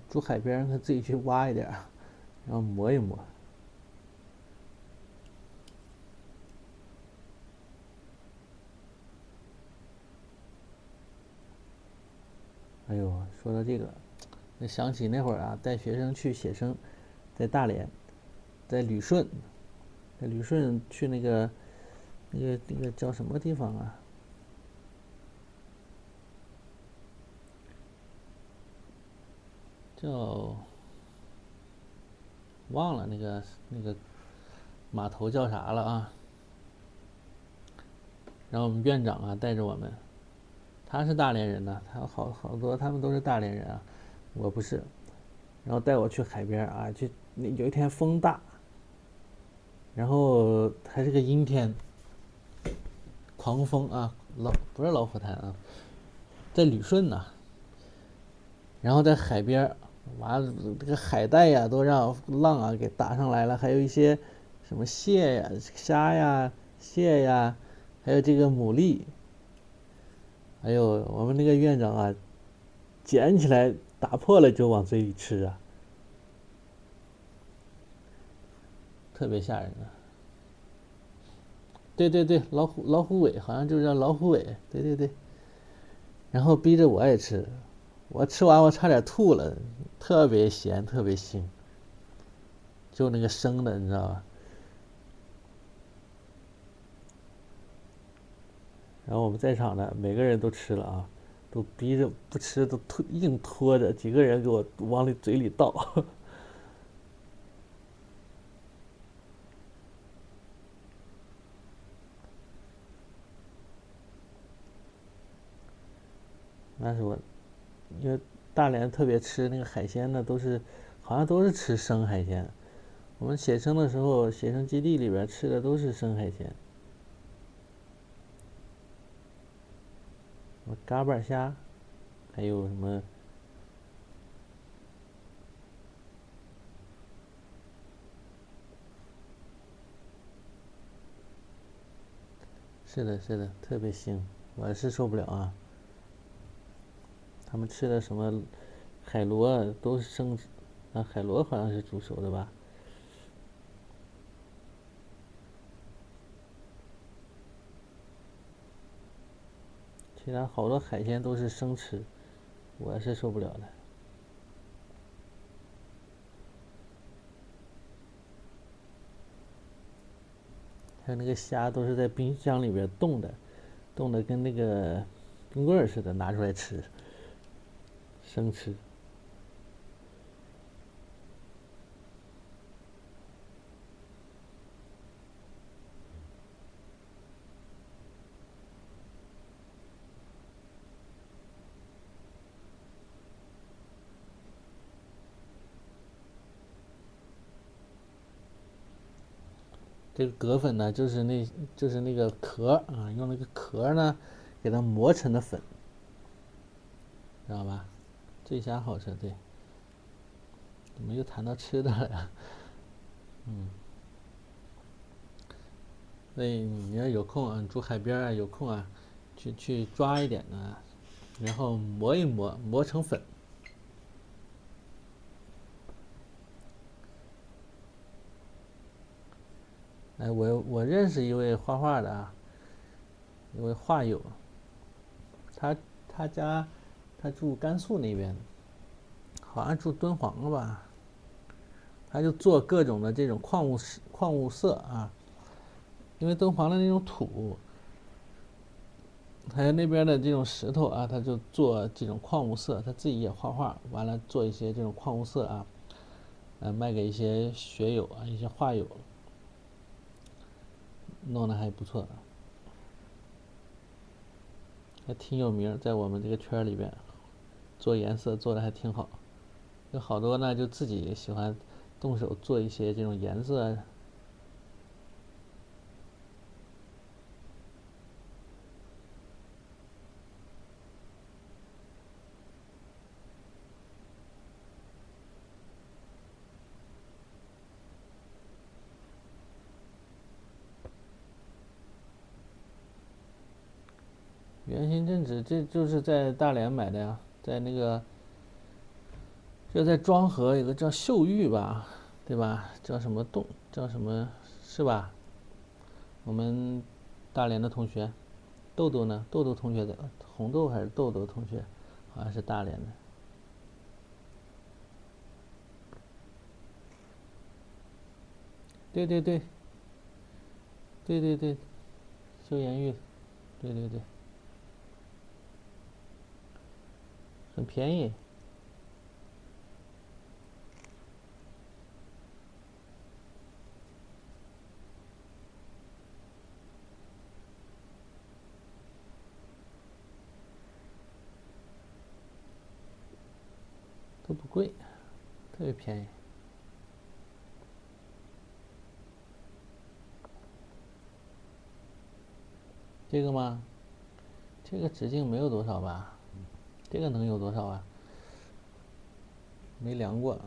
住海边他自己去挖一点，然后磨一磨。哎呦，说到这个，想起那会儿啊，带学生去写生，在大连，在旅顺，去那个叫什么地方啊？叫忘了那个码头叫啥了啊？然后我们院长啊带着我们，他是大连人呢，他好多他们都是大连人啊，我不是。然后带我去海边啊，有一天风大，然后还是个阴天，狂风啊，不是老虎潭啊，在旅顺呢。然后在海边，完了这个海带呀都让浪啊给打上来了，还有一些什么蟹呀、虾呀、蟹呀，还有这个牡蛎，还有我们那个院长啊，捡起来打破了就往嘴里吃啊，特别吓人的。对对对，老虎尾好像就叫老虎尾，对对对。然后逼着我也吃，我吃完我差点吐了，特别咸，特别腥，就那个生的，你知道吧？然后我们在场的每个人都吃了啊，都逼着不吃，都硬拖着，几个人给我往嘴里倒。那是我，因为大连特别吃那个海鲜的，好像都是吃生海鲜。我们写生的时候，写生基地里边吃的都是生海鲜，什么嘎巴虾，还有什么？是的，是的，特别腥，我是受不了啊。他们吃的什么海螺啊都是生，海螺好像是煮熟的吧？其他好多海鲜都是生吃，我是受不了的。还有那个虾都是在冰箱里边冻的，冻的跟那个冰棍似的，拿出来吃，生吃。这个蛤粉呢，就是那个壳啊，用那个壳呢，给它磨成的粉，知道吧？醉虾好吃，对。怎么又谈到吃的了呀？所以你要有空啊，住海边啊，有空啊，去抓一点呢，然后磨一磨，磨成粉。哎，我认识一位画画的啊，一位画友，他他家他住甘肃那边，好像住敦煌了吧？他就做各种的这种矿物色啊，因为敦煌的那种土，还有那边的这种石头啊，他就做这种矿物色，他自己也画画，完了做一些这种矿物色啊，卖给一些学友啊，一些画友，弄得还不错，还挺有名，在我们这个圈里边做颜色做的还挺好。有好多呢，就自己喜欢动手做一些这种颜色。圆形正纸，这就是在大连买的呀，在那个这在庄河有个叫秀玉吧，对吧？叫什么叫什么是吧？我们大连的同学，豆豆呢？豆豆同学的红豆还是豆豆同学？好像是大连的。对对对对对对，秀妍玉，对对对，很便宜，都不贵，特别便宜。这个吗？这个直径没有多少吧？这个能有多少啊？没量过，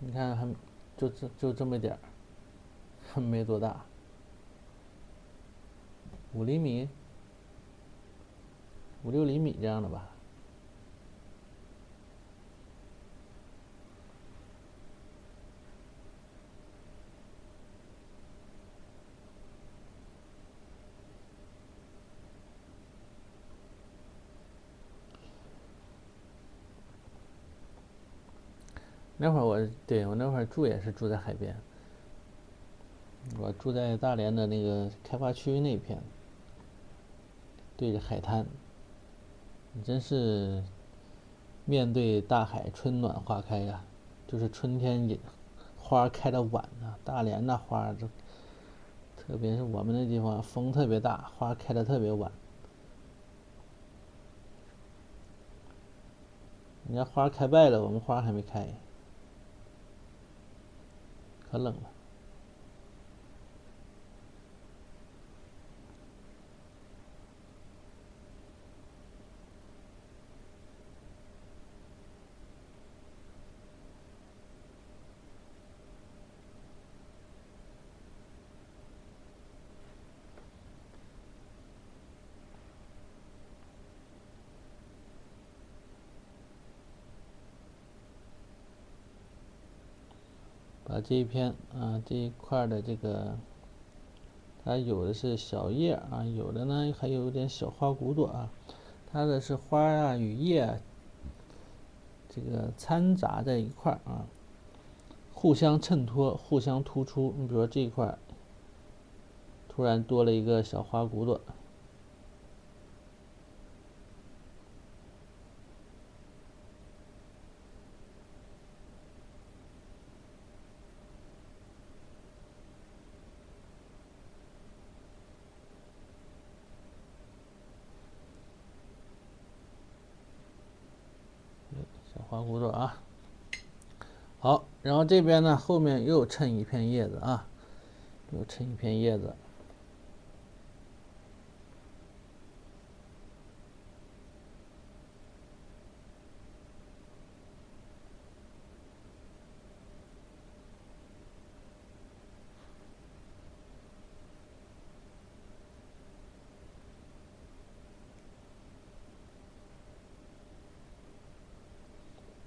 你看还就这么点儿，没多大，5厘米、5、6厘米这样的吧。那会儿我那会儿住也是住在海边，我住在大连的那个开发区那片，对着海滩，真是面对大海，春暖花开呀。就是春天也花开的晚啊，大连那花这特别是我们那地方风特别大，花开的特别晚。人家花开败了，我们花还没开，可冷了。了这一篇啊，这一块的这个，它有的是小叶啊，有的呢还有点小花骨朵啊，它的是花啊与叶啊这个掺杂在一块啊，互相衬托，互相突出。你比如说这一块，突然多了一个小花骨朵。小花骨朵啊，好，然后这边呢，后面又衬一片叶子啊，又衬一片叶子。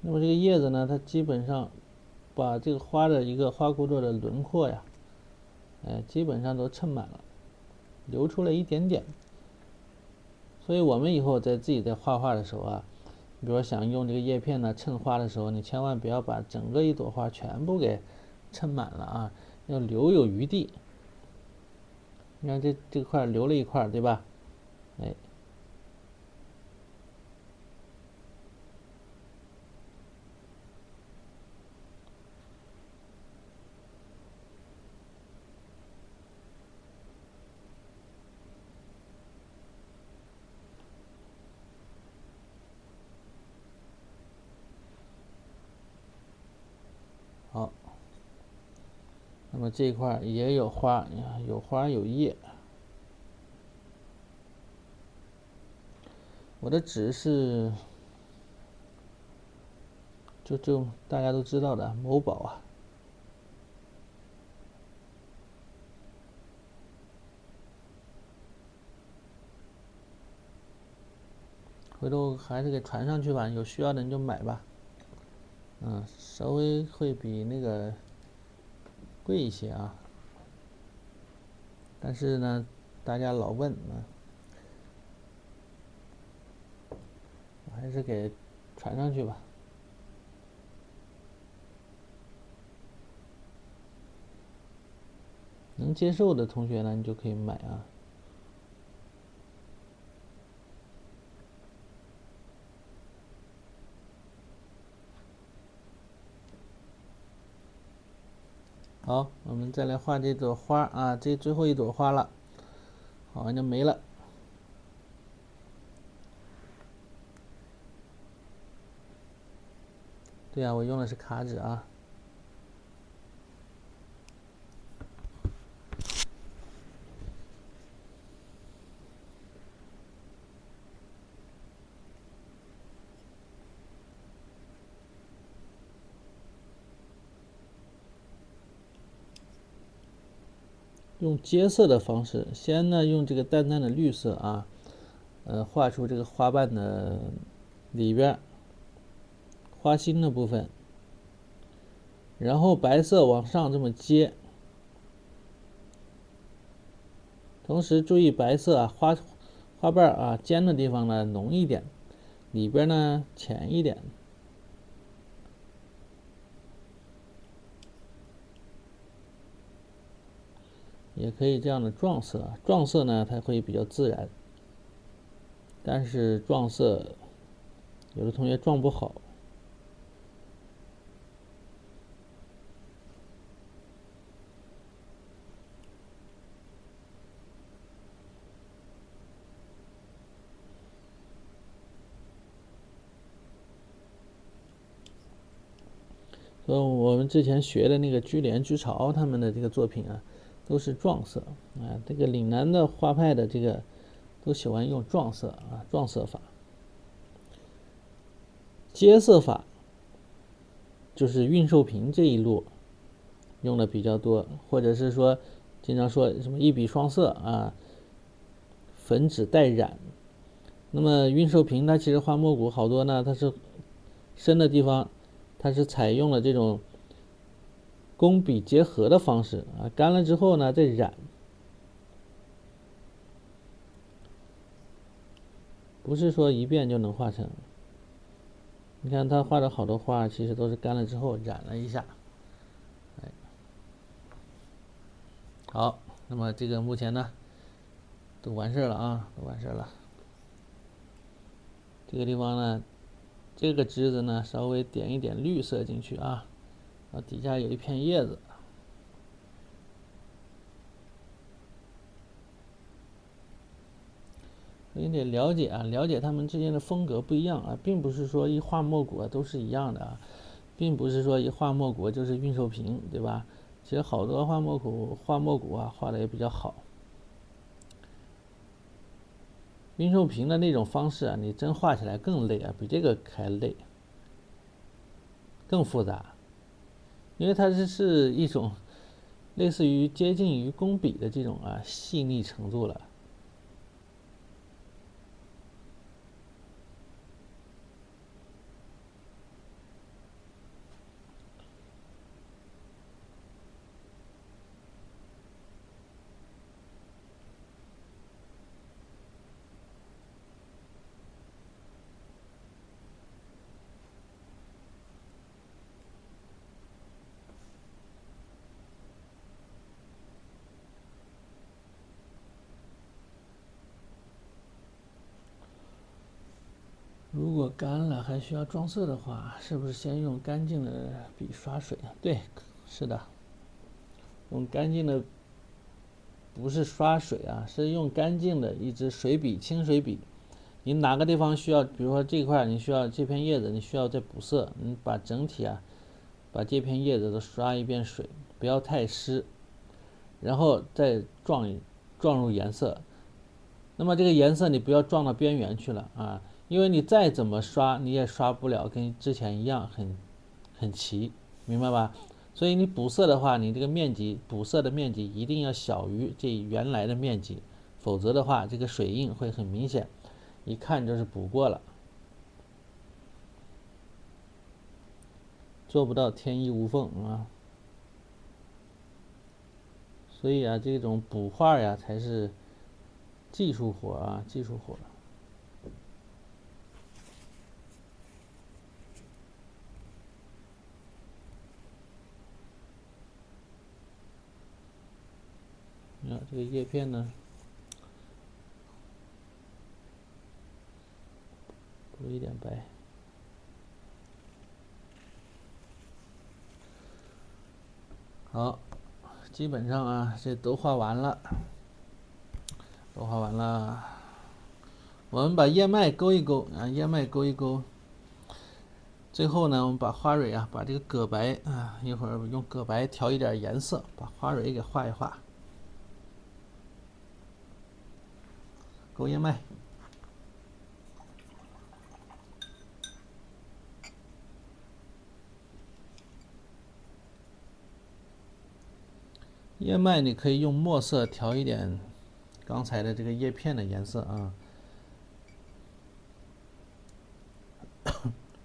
那么这个叶子呢，它基本上把这个花的一个花骨朵的轮廓呀，基本上都衬满了，留出了一点点。所以我们以后在自己在画画的时候啊，比如说想用这个叶片呢衬花的时候，你千万不要把整个一朵花全部给衬满了啊，要留有余地。你看这块留了一块，对吧？哎。好，那么这一块也有花，有花有叶。我的纸是就大家都知道的某宝啊。回头还是给传上去吧，有需要的你就买吧。稍微会比那个贵一些啊，但是呢，大家老问啊，我还是给传上去吧。能接受的同学呢，你就可以买啊。好，我们再来画这朵花啊，这最后一朵花了，好像就没了。对啊，我用的是卡纸啊。用接色的方式，先呢用这个淡淡的绿色啊，画出这个花瓣的里边花心的部分，然后白色往上这么接，同时注意白色啊花瓣啊尖的地方呢浓一点，里边呢浅一点。也可以这样的撞色，撞色呢它会比较自然，但是撞色有的同学撞不好。我们之前学的那个居廉、居巢他们的这个作品啊，都是撞色啊。这个岭南的画派的这个都喜欢用撞色啊，撞色法。接色法就是运寿屏这一路用的比较多，或者是说经常说什么一笔双色啊，粉纸带染。那么运寿屏它其实花墨骨好多呢，它是深的地方，它是采用了这种工笔结合的方式啊，干了之后呢再染，不是说一遍就能画成。你看他画的好多画，其实都是干了之后染了一下。好，那么这个目前呢都完事了啊，都完事了。这个地方呢，这个枝子呢稍微点一点绿色进去啊，然后底下有一片叶子。所以你得了解啊，了解它们之间的风格不一样啊，并不是说一画墨果都是一样的啊，并不是说一画墨果就是运寿瓶，对吧？其实好多画墨果啊画的也比较好。运寿瓶的那种方式啊，你真画起来更累啊，比这个还累，更复杂，因为它是一种类似于接近于工笔的这种啊细腻程度了。如果干了还需要装色的话，是不是先用干净的笔刷水？对，是的，用干净的，不是刷水啊，是用干净的一支水笔，清水笔。你哪个地方需要，比如说这块你需要这片叶子，你需要再补色，你把整体啊，把这片叶子都刷一遍水，不要太湿，然后再撞入颜色。那么这个颜色你不要撞到边缘去了啊，因为你再怎么刷你也刷不了跟之前一样很齐，明白吧？所以你补色的话，你这个面积补色的面积一定要小于这原来的面积，否则的话这个水印会很明显，一看就是补过了，做不到天衣无缝啊。所以啊，这种补画呀才是技术活啊，技术活。你看这个叶片呢，补一点白。好，基本上啊，这都画完了，都画完了。我们把叶脉勾一勾啊，叶脉勾一勾。最后呢，我们把花蕊啊，把这个葛白啊，一会儿用葛白调一点颜色，把花蕊给画一画。勾叶脉。叶脉你可以用墨色调一点刚才的这个叶片的颜色啊。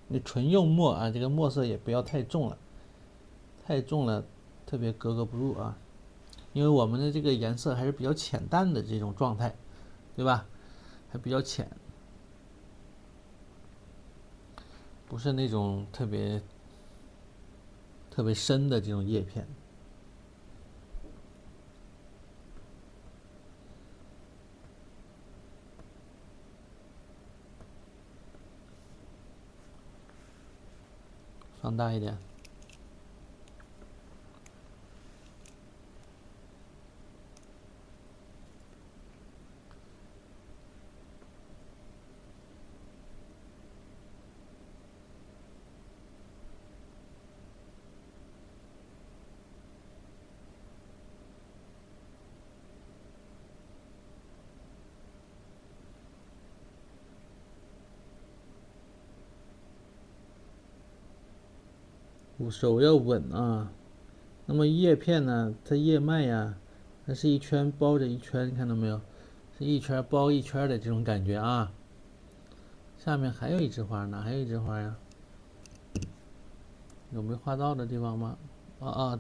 你纯用墨啊，这个墨色也不要太重了，太重了特别格格不入啊。因为我们的这个颜色还是比较浅淡的这种状态，对吧？还比较浅，不是那种特别深的这种叶片。放大一点。手要稳啊。那么叶片呢，它叶脉呀，它是一圈包着一圈，看到没有？是一圈包一圈的这种感觉啊。下面还有一枝花，哪还有一枝花呀？有没画到的地方吗？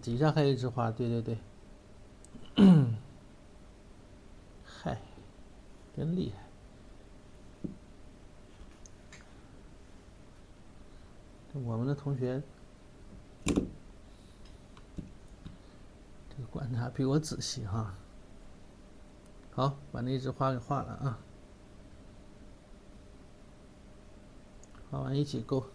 底下还有一枝花，对对对，嗨，真厉害。我们的同学这个观察比我仔细哈。好，把那枝花给画了啊，画完一起勾。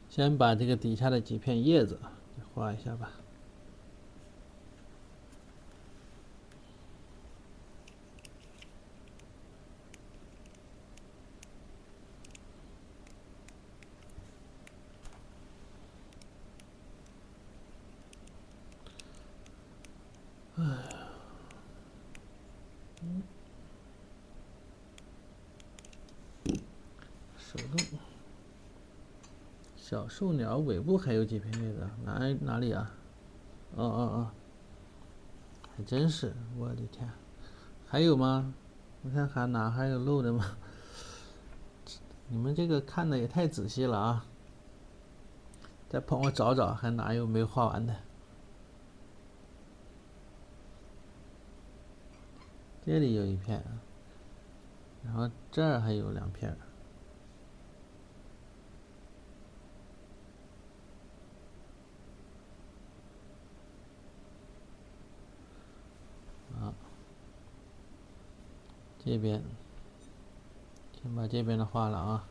先把这个底下的几片叶子画一下吧。手动。小兽鸟尾部还有几片叶子，哪里啊？还真是，我的天，还有吗？我看还有漏的吗？你们这个看的也太仔细了啊！再帮我找找，还哪有没画完的？这里有一片，然后这儿还有2片。这边先把这边的画了啊。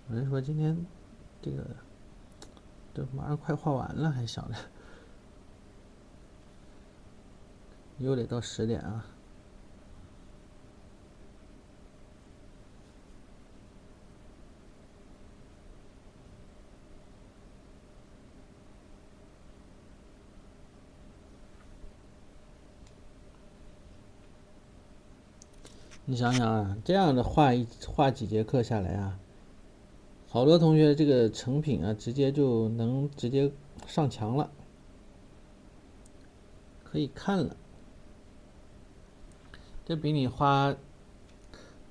有人说今天这个都马上快画完了，还想着又得到10点啊。你想想啊，这样的画几节课下来啊，好多同学这个成品啊，直接上墙了，可以看了。这比你花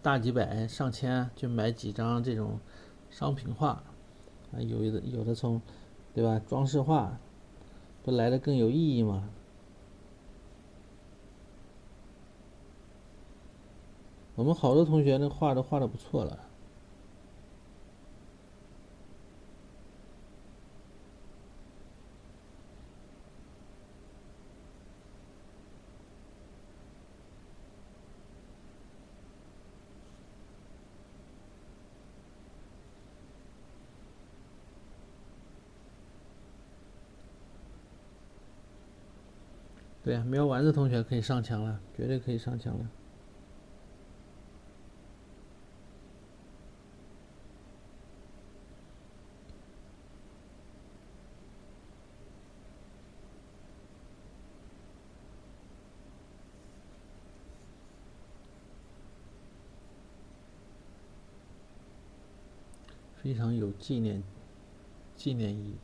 大几百上千去买几张这种商品画啊，有的从，对吧？装饰画不来的更有意义吗？我们好多同学那画都画的不错了。对啊，瞄丸子同学可以上墙了，绝对可以上墙了。非常有纪念意义。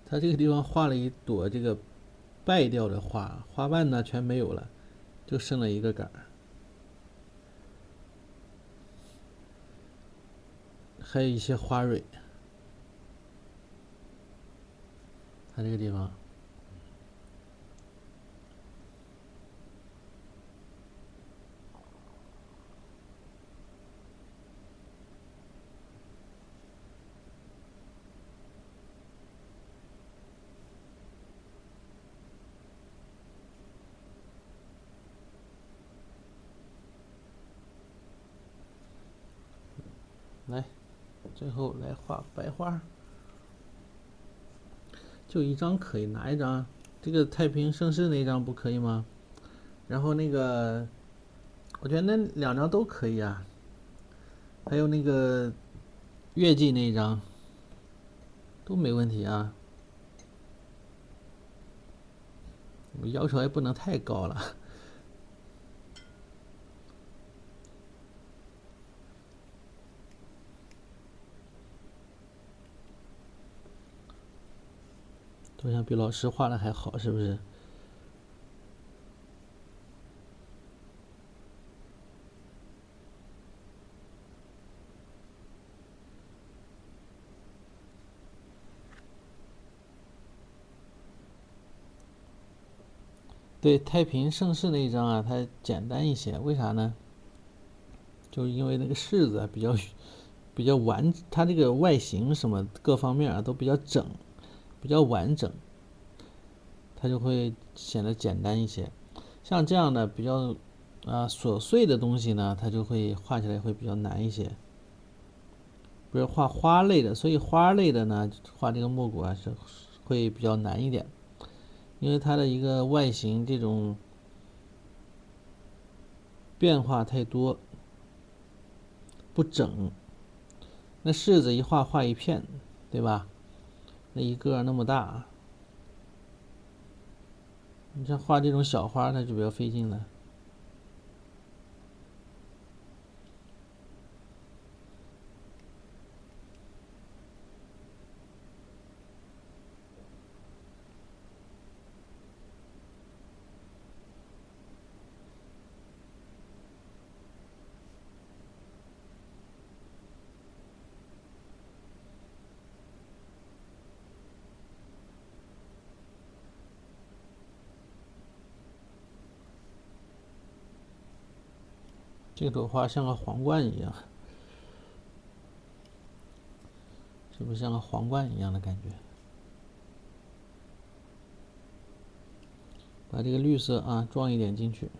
他这个地方画了一朵这个败掉的花，花瓣呢全没有了，就剩了一个杆儿，还有一些花蕊。他这个地方，来，最后来画白花，就一张可以拿一张，这个太平盛世那张不可以吗？然后那个，我觉得那2张都可以啊。还有那个月季那一张都没问题啊。我要求还不能太高了。头像比老师画的还好，是不是？对，太平盛世那一张啊，它简单一些，为啥呢？就是因为那个柿子比较完，它这个外形什么各方面啊都比较整，比较完整，它就会显得简单一些。像这样的比较琐碎的东西呢，它就会画起来会比较难一些。比如画花类的，所以花类的呢，画这个木果啊是会比较难一点，因为它的一个外形这种变化太多，不整。那柿子一画一片，对吧？那一个那么大，你像画这种小花，它就比较费劲了。这朵花像个皇冠一样，是不是像个皇冠一样的感觉？把这个绿色啊装一点进去。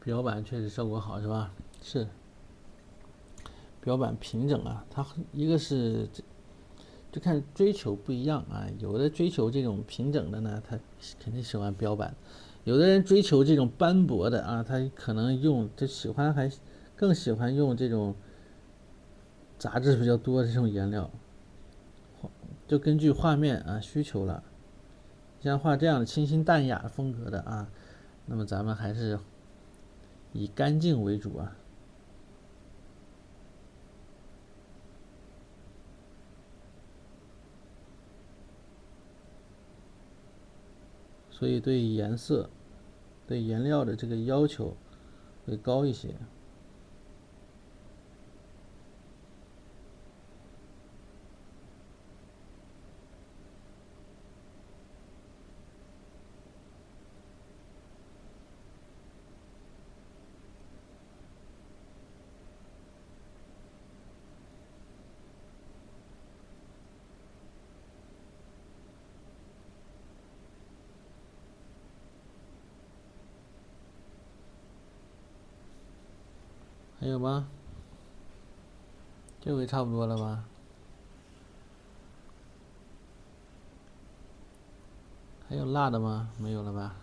表板确实效果好，是吧？是。表板平整啊，它一个是就看追求不一样啊，有的追求这种平整的呢，他肯定喜欢标板；有的人追求这种斑驳的啊，他可能更喜欢用这种杂质比较多的这种颜料，就根据画面啊需求了。像画这样的清新淡雅风格的啊，那么咱们还是以干净为主啊。所以对颜色、对颜料的这个要求会高一些。还有吗？这回差不多了吧？还有辣的吗？没有了吧？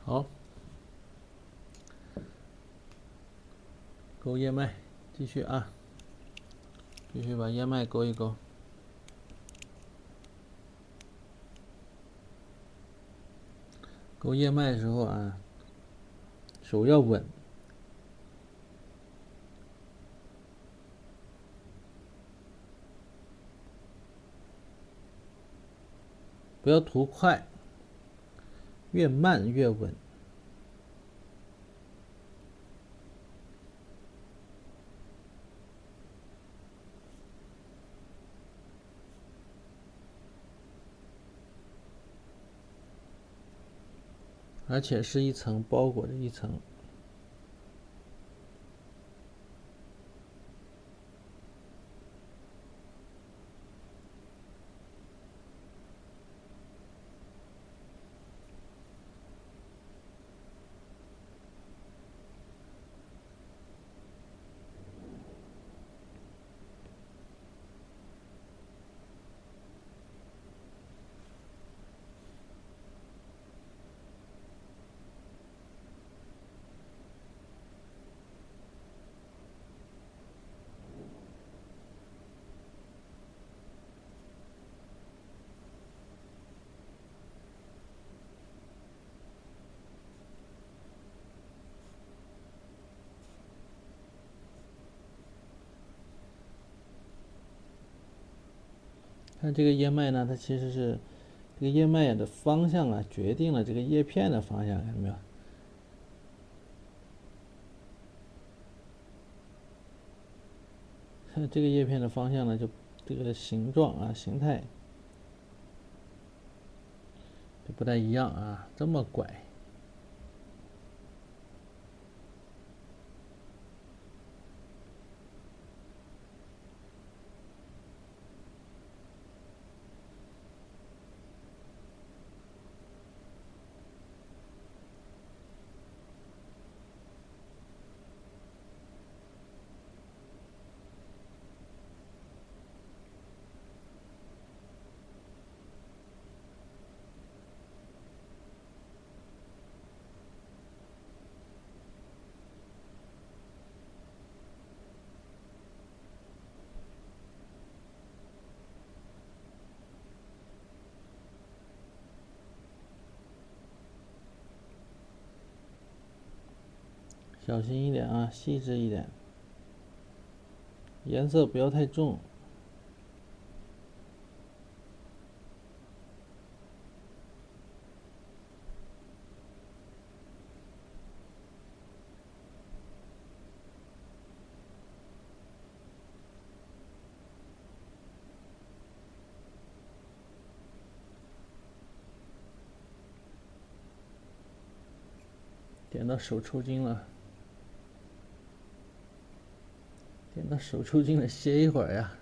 好，勾叶脉，继续啊，继续把叶脉勾一勾。勾叶脉的时候啊，手要稳。不要涂快，越慢越稳。而且是一层包裹着一层。看这个叶脉呢，它其实是这个叶脉的方向啊，决定了这个叶片的方向，看到没有？看这个叶片的方向呢，就这个形状啊、形态就不太一样啊，这么拐。小心一点啊，细致一点，颜色不要太重。点到手抽筋了，点到手抽筋了，歇一会儿呀。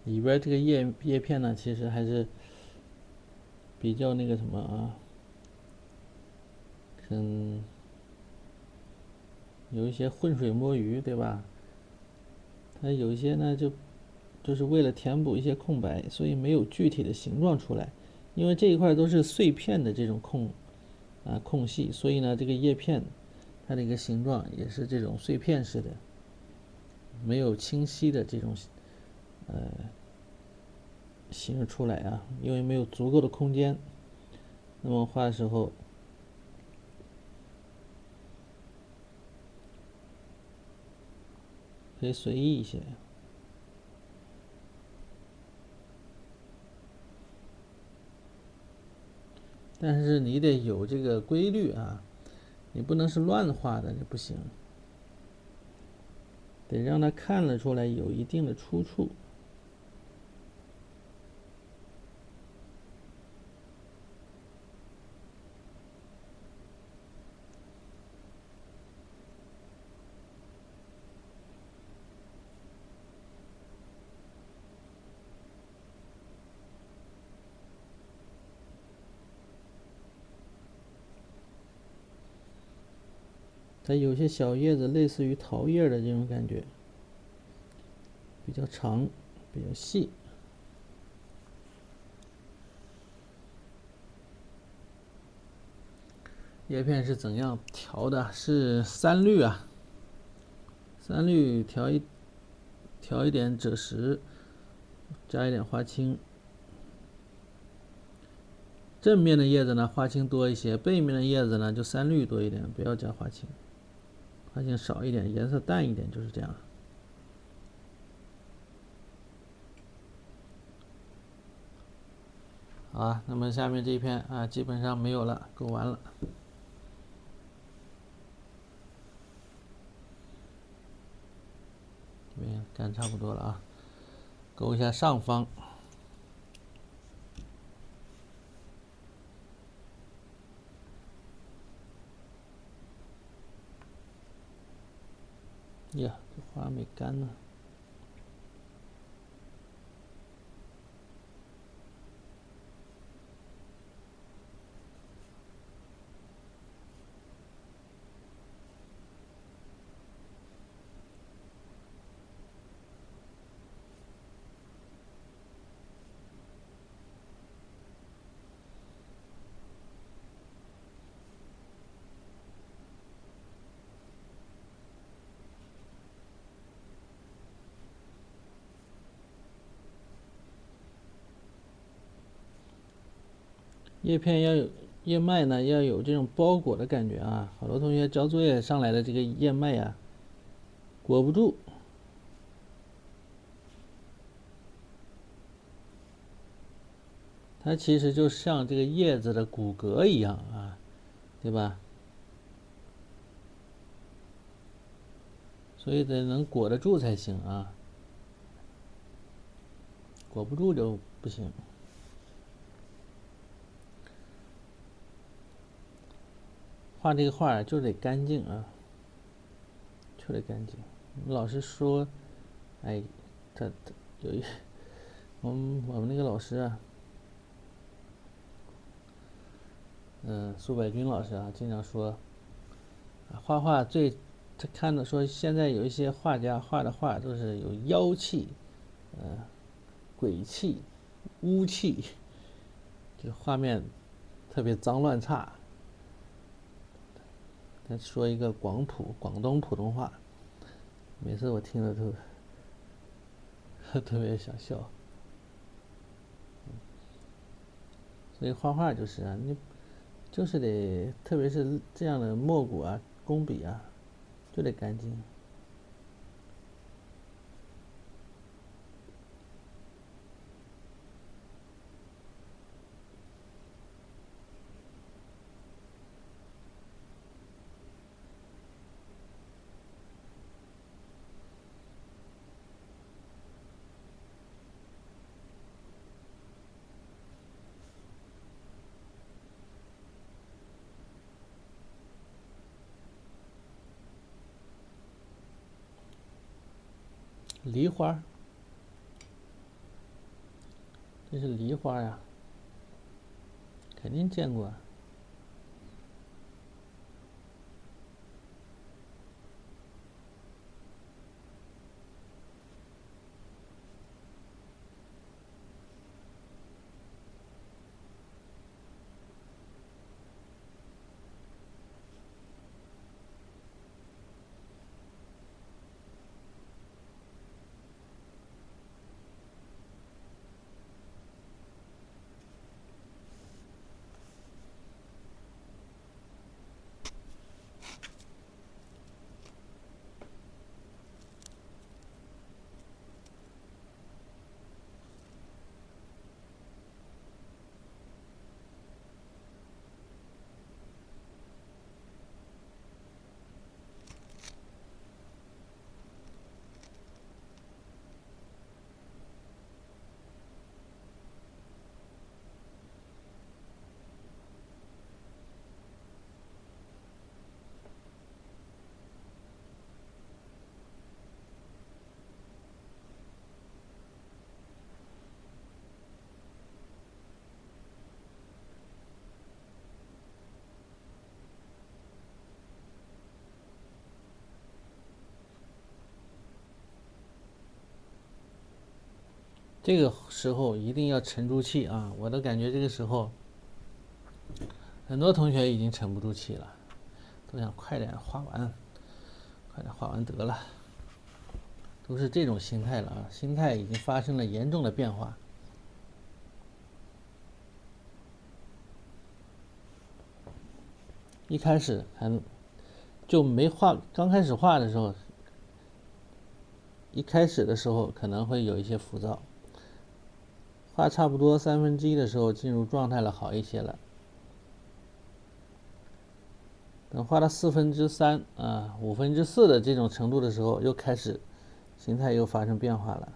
里边这个叶片呢，其实还是比较那个什么啊，有一些浑水摸鱼，对吧？它有一些呢，就是为了填补一些空白，所以没有具体的形状出来。因为这一块都是碎片的这种空隙，所以呢，这个叶片它的一个形状也是这种碎片式的，没有清晰的这种形出来啊，因为没有足够的空间。那么画的时候，可以随意一些，但是你得有这个规律啊，你不能是乱画的，这不行，得让它看得出来有一定的出处。它有些小叶子类似于桃叶的这种感觉，比较长，比较细。叶片是怎样调的？是3氯啊，3氯调一点赭石，加一点花青。正面的叶子呢，花青多一些；背面的叶子呢，就3氯多一点，不要加花青，花青少一点，颜色淡一点，就是这样。好啊，那么下面这一片啊，基本上没有了，勾完了。这边干差不多了啊，勾一下上方。呀，这花没干呢。叶片要有叶脉呢，要有这种包裹的感觉啊。好多同学交作业上来的这个叶脉呀，裹不住，它其实就像这个叶子的骨骼一样啊，对吧？所以得能裹得住才行啊，裹不住就不行。画这个画就得干净啊，就得干净。老师说，哎，他有一我们那个老师啊，苏北军老师啊，经常说，画画他看的说现在有一些画家画的画都是有妖气，鬼气、污气，这画面特别脏乱差。他说一个广东普通话，每次我听了都特别想笑。所以画画就是啊，你就是得，特别是这样的墨骨啊、工笔啊，就得干净。梨花，这是梨花呀，肯定见过。这个时候一定要沉住气啊！我都感觉这个时候，很多同学已经沉不住气了，都想快点画完，快点画完得了，都是这种心态了啊，心态已经发生了严重的变化。一开始还就没画，刚开始画的时候，一开始的时候可能会有一些浮躁，画差不多1/3的时候进入状态了，好一些了。等画到3/4啊、4/5的这种程度的时候，又开始形态又发生变化了。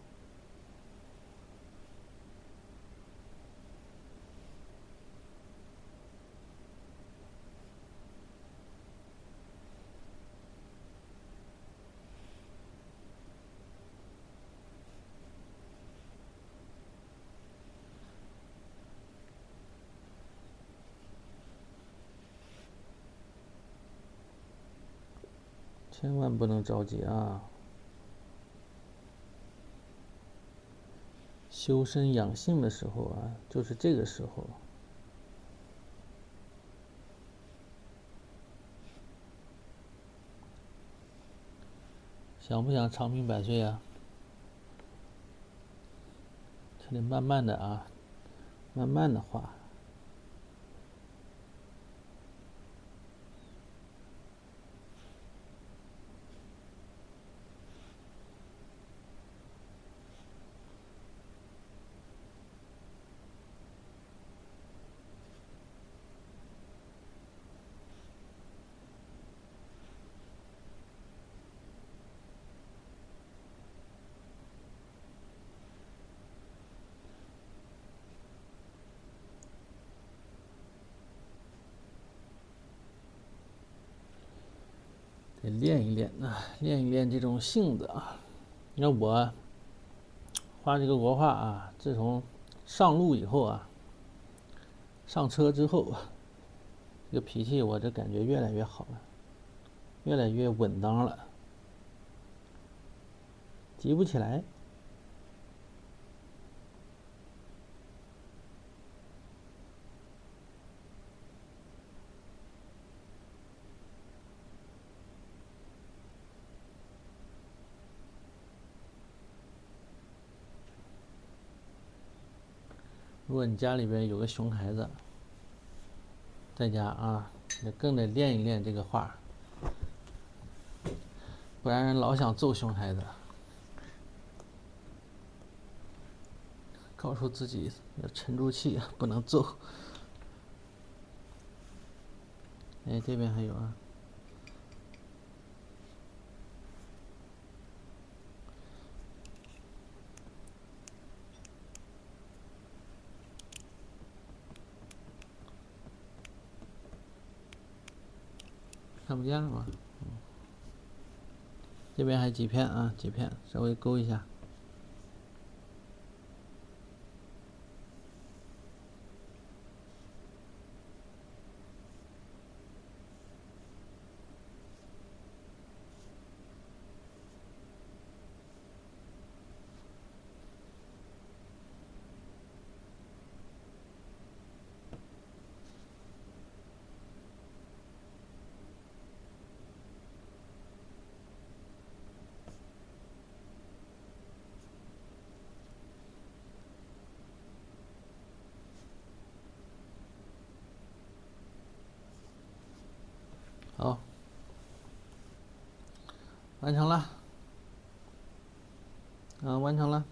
千万不能着急啊！修身养性的时候啊，就是这个时候。想不想长命百岁啊？这得慢慢的啊，慢慢的画。得练一练啊，练一练这种性子啊。你看我画这个国画啊，自从上路以后啊，上车之后，这个脾气我这感觉越来越好了，越来越稳当了，急不起来。如果你家里边有个熊孩子，在家啊，你更得练一练这个画，不然人老想揍熊孩子。告诉自己要沉住气，不能揍。哎，这边还有啊。看不见了吗？这边还几片啊，几片，稍微勾一下。好，完成了。完成了。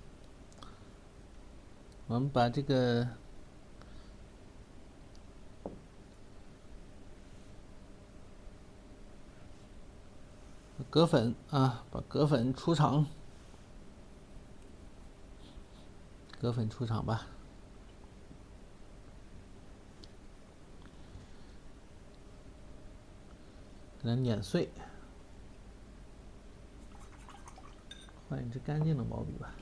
我们把这个葛粉啊，把葛粉出场，葛粉出场吧。给它碾碎，换一支干净的毛笔吧。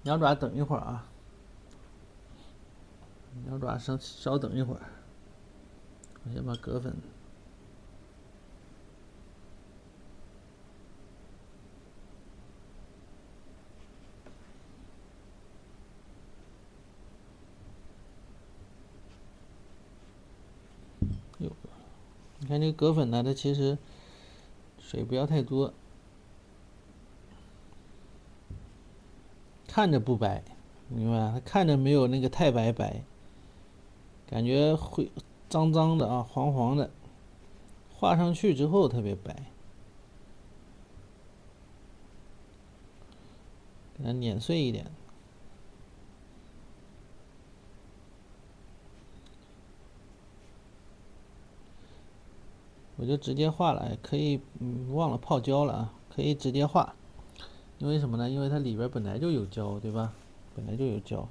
鸟爪等一会儿啊，鸟爪稍等一会儿，我先把葛粉有，你看这个葛粉呢，它其实水不要太多，看着不白，明白吧？它看着没有那个太白，感觉会脏脏的啊，黄黄的，画上去之后特别白，给它碾碎一点。我就直接画了，可以，忘了泡胶了啊，可以直接画，因为什么呢？因为它里边本来就有胶，对吧？本来就有胶。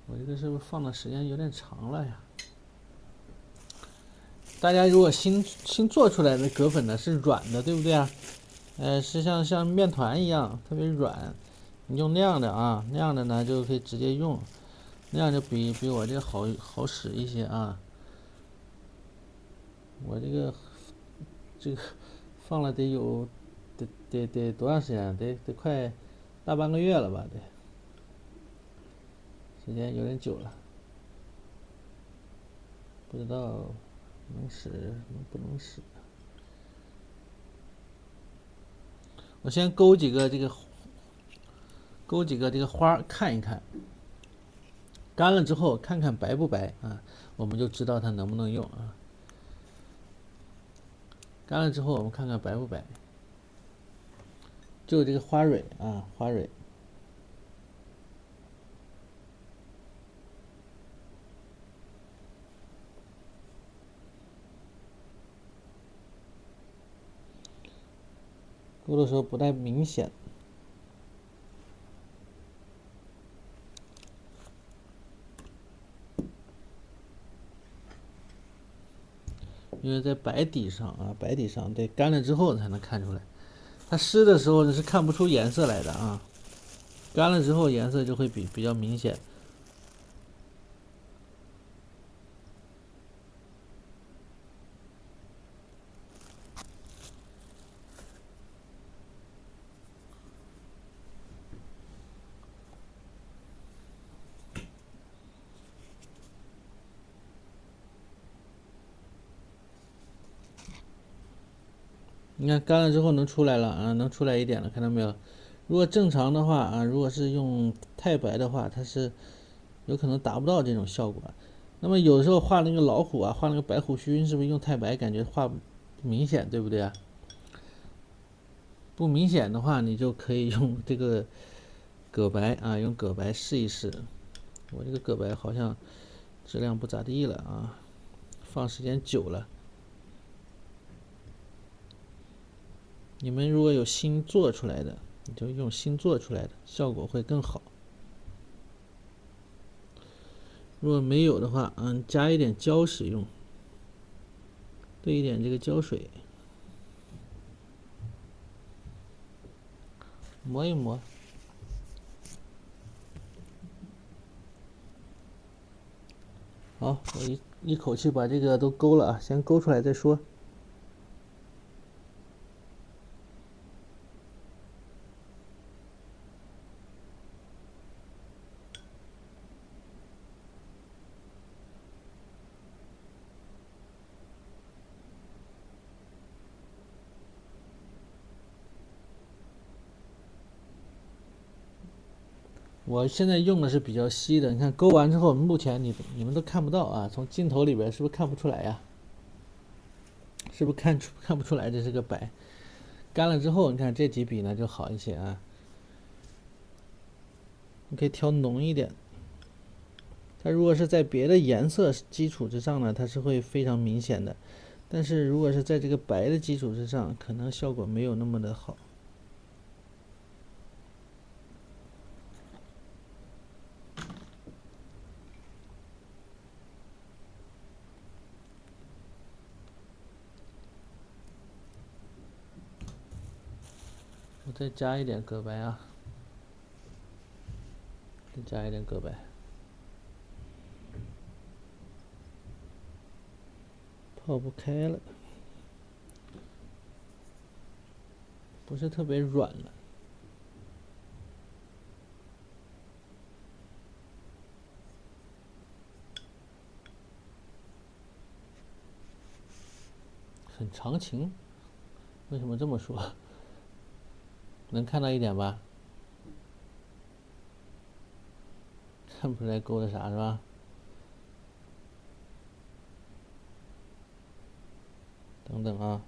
我这个是不是放的时间有点长了呀？大家如果新做出来的葛粉呢是软的，对不对啊？是像面团一样特别软，你用那样的啊，那样的呢就可以直接用，那样就比我这个好使一些啊。我这个放了得多长时间？得快大半个月了吧？得时间有点久了，不知道能使能不能使。我先勾几个这个花看一看，干了之后看看白不白啊，我们就知道它能不能用啊。干了之后我们看看白不白，就这个花蕊啊，花蕊。勾的时候不太明显，因为在白底上啊，白底上得干了之后才能看出来。它湿的时候呢是看不出颜色来的啊，干了之后颜色就会比较明显。你看干了之后能出来了啊，能出来一点了，看到没有？如果正常的话啊，如果是用太白的话，它是有可能达不到这种效果。那么有时候画那个老虎啊，画那个白虎须，是不是用太白感觉画不明显，对不对啊？不明显的话，你就可以用这个葛白啊，用葛白试一试。我这个葛白好像质量不咋地了啊，放时间久了。你们如果有新做出来的，你就用新做出来的，效果会更好。如果没有的话，加一点胶使用，兑一点这个胶水，磨一磨。好，我一口气把这个都勾了啊，先勾出来再说。我现在用的是比较稀的，你看勾完之后，目前你们都看不到啊，从镜头里边是不是看不出来呀？是不是看不出来这是个白？干了之后，你看这几笔呢就好一些啊。你可以调浓一点。它如果是在别的颜色基础之上呢，它是会非常明显的。但是如果是在这个白的基础之上，可能效果没有那么的好。我再加一点革白啊，再加一点革白，泡不开了，不是特别软了。很长情，为什么这么说？能看到一点吧？看不出来勾的啥是吧？等等啊，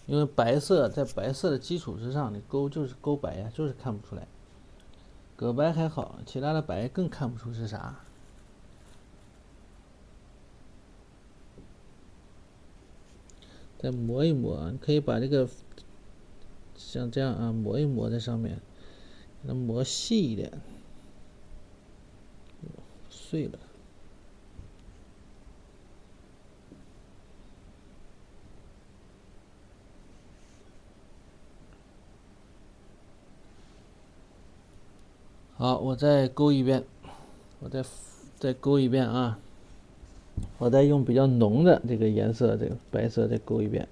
因为白色在白色的基础之上，你勾就是勾白呀，就是看不出来。革白还好，其他的白更看不出是啥。再磨一磨，你可以把这个像这样啊，磨一磨在上面，给它磨细一点，碎了。好，我再勾一遍，我再勾一遍啊，我再用比较浓的这个颜色，这个白色再勾一遍。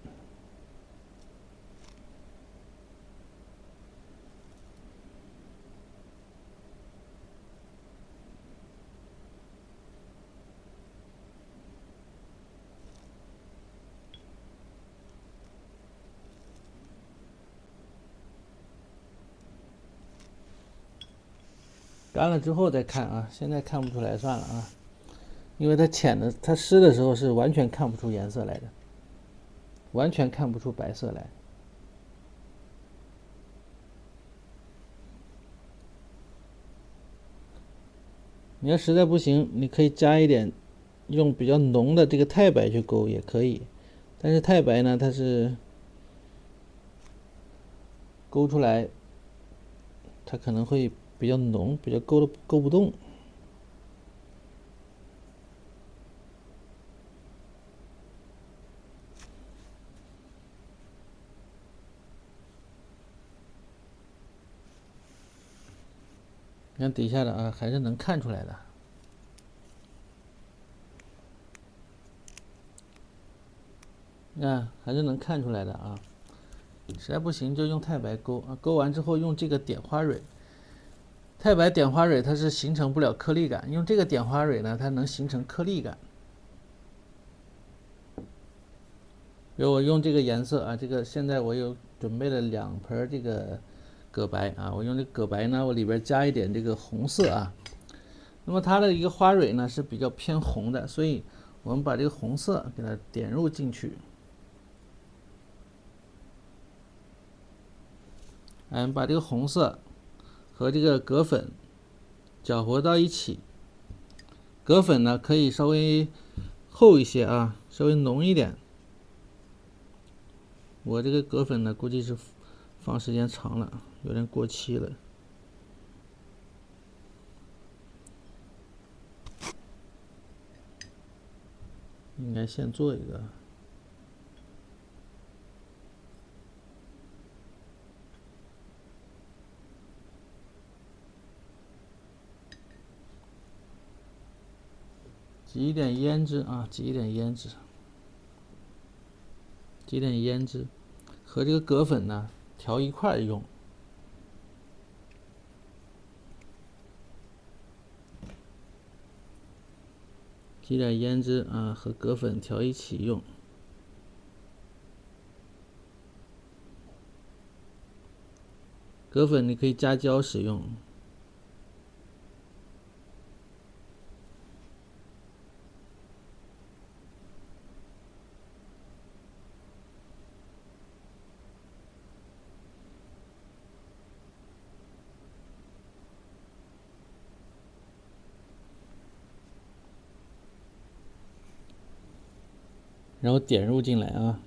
干了之后再看啊，现在看不出来算了啊，因为它浅的，它湿的时候是完全看不出颜色来的，完全看不出白色来。你要实在不行，你可以加一点，用比较浓的这个太白去勾也可以，但是太白呢，它是勾出来，它可能会比较浓，比较勾不动。你看底下的啊，还是能看出来的。你看还是能看出来的啊。实在不行就用太白勾啊，勾完之后用这个点花蕊。太白点花蕊它是形成不了颗粒感，用这个点花蕊呢，它能形成颗粒感。比如我用这个颜色啊，这个现在我有准备了2盆这个革白啊，我用这革白呢，我里边加一点这个红色啊。那么它的一个花蕊呢是比较偏红的，所以我们把这个红色给它点入进去，把这个红色和这个革粉搅和到一起。革粉呢可以稍微厚一些啊，稍微浓一点。我这个革粉呢，估计是放时间长了，有点过期了。应该先做一个。挤一点胭脂啊，挤一点胭脂，挤点胭脂，和这个革粉呢调一块用。挤点胭脂啊，和革粉调一起用。革粉你可以加胶使用。然后点入进来啊。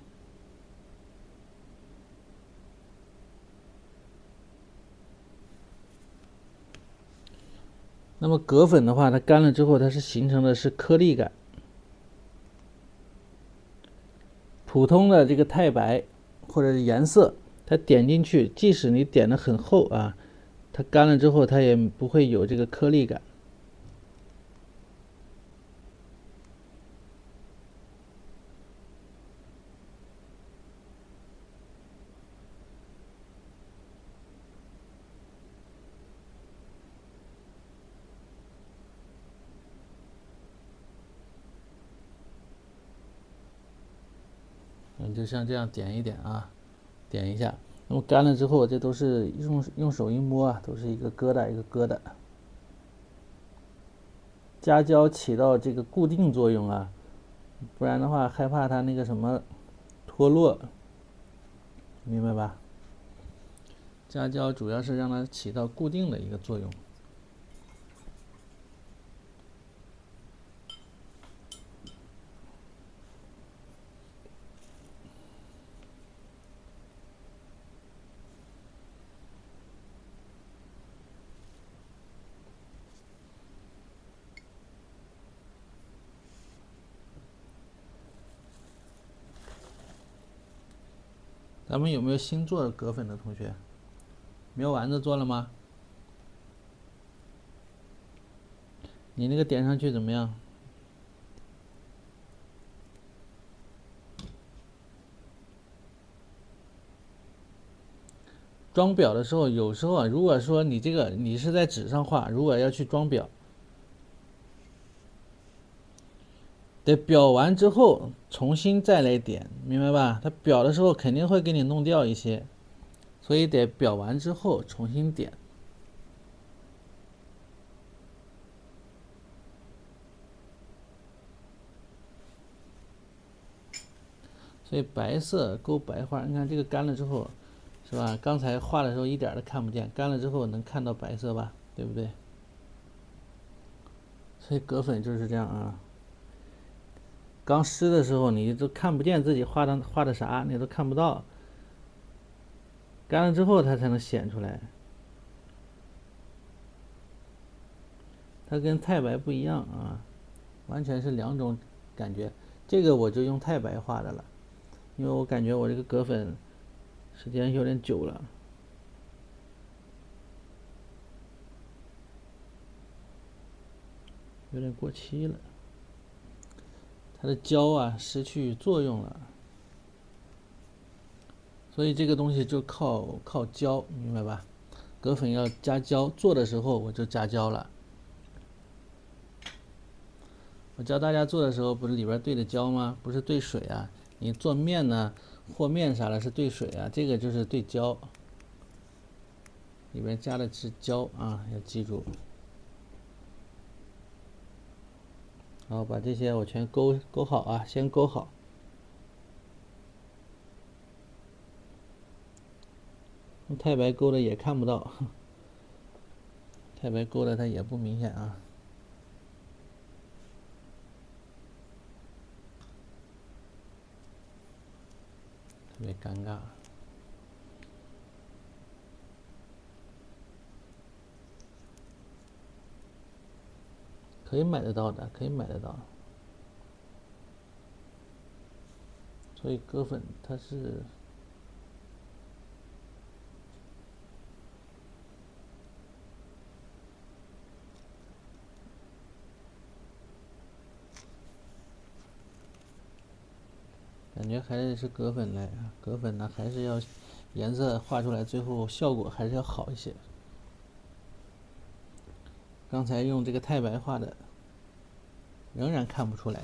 那么铬粉的话，它干了之后，它是形成的是颗粒感。普通的这个钛白或者是颜色，它点进去，即使你点的很厚啊，它干了之后，它也不会有这个颗粒感。就像这样点一点啊，点一下。那么干了之后，这都是用手一摸啊，都是一个疙瘩一个疙瘩。夹胶起到这个固定作用啊，不然的话害怕它那个什么脱落，明白吧？夹胶主要是让它起到固定的一个作用。咱们有没有新做铬粉的同学？苗丸子做了吗？你那个点上去怎么样？装裱的时候，有时候啊，如果说你这个你是在纸上画，如果要去装裱，得裱完之后重新再来点，明白吧？它裱的时候肯定会给你弄掉一些，所以得裱完之后重新点。所以白色勾白花，你看这个干了之后，是吧？刚才画的时候一点都看不见，干了之后能看到白色吧？对不对？所以铬粉就是这样啊。刚湿的时候你都看不见自己画的啥，你都看不到。干了之后它才能显出来。它跟钛白不一样啊，完全是两种感觉。这个我就用钛白画的了，因为我感觉我这个铬粉时间有点久了，有点过期了，它的胶啊失去作用了，所以这个东西就靠胶，明白吧？铬粉要加胶，做的时候我就加胶了。我教大家做的时候，不是里边兑的胶吗？不是兑水啊。你做面呢，和面啥的是兑水啊，这个就是兑胶，里边加的是胶啊，要记住。好，把这些我全勾好啊，先勾好。用太白勾的也看不到，太白勾的它也不明显啊。特别尴尬。可以买得到的，可以买得到。所以铬粉它是感觉还是铬粉来啊，铬粉呢还是要颜色画出来，最后效果还是要好一些。刚才用这个太白画的，仍然看不出来。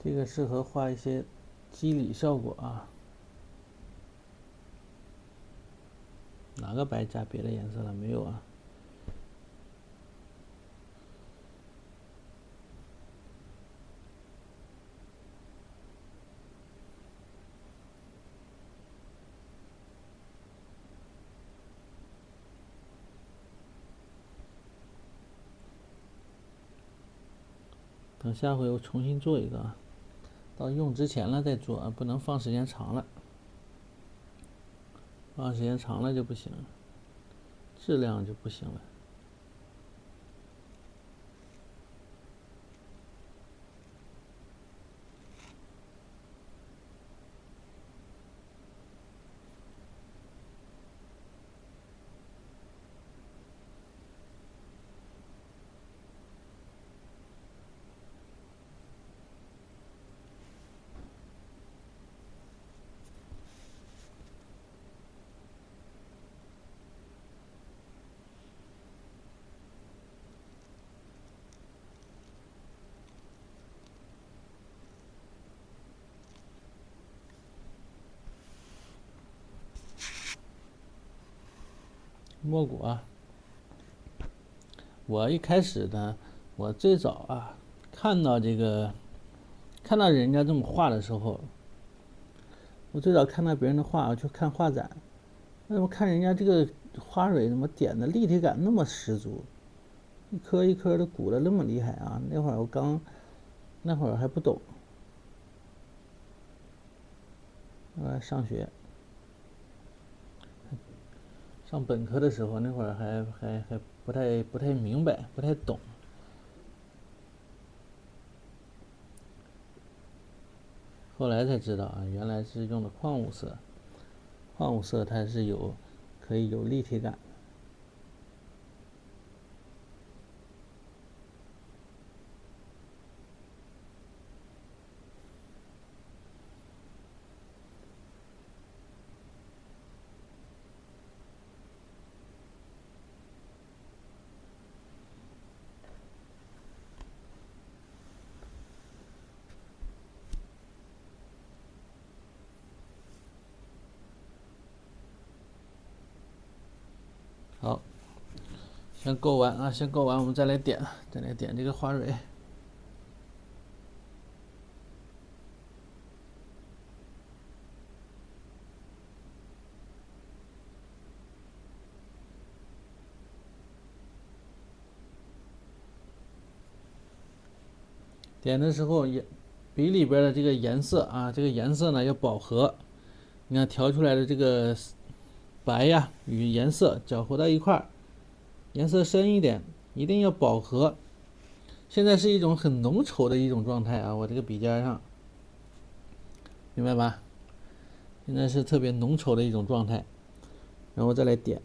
这个适合画一些肌理效果啊。哪个白加别的颜色了？没有啊。等下回我重新做一个啊，到用之前了再做啊，不能放时间长了，放时间长了就不行了，质量就不行了。蘑菇啊，我一开始呢，我最早啊看到人家这么画的时候，我最早看到别人的画，我去看画展，那么看人家这个花蕊怎么点的立体感那么十足，一颗一颗的鼓的那么厉害啊！那会儿那会儿还不懂，上学。上本科的时候，那会儿还不太明白，不太懂。后来才知道啊，原来是用的矿物色，矿物色它是可以有立体感。好，先勾完啊，先勾完，我们再来点这个花蕊。点的时候笔里边的这个颜色啊，这个颜色呢要饱和。你看调出来的这个白呀与颜色搅和到一块儿，颜色深一点，一定要饱和。现在是一种很浓稠的一种状态啊，我这个笔尖上，明白吧？现在是特别浓稠的一种状态，然后再来点，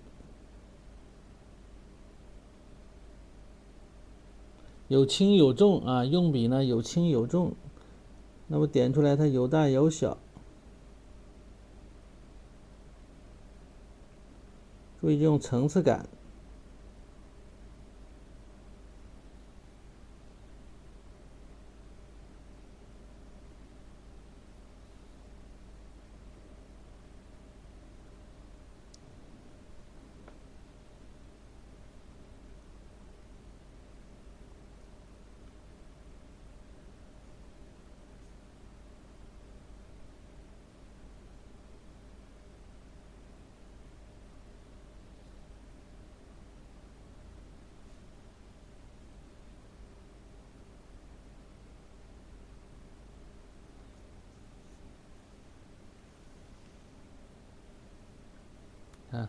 有轻有重啊，用笔呢有轻有重，那么点出来它有大有小，注意这种层次感。看，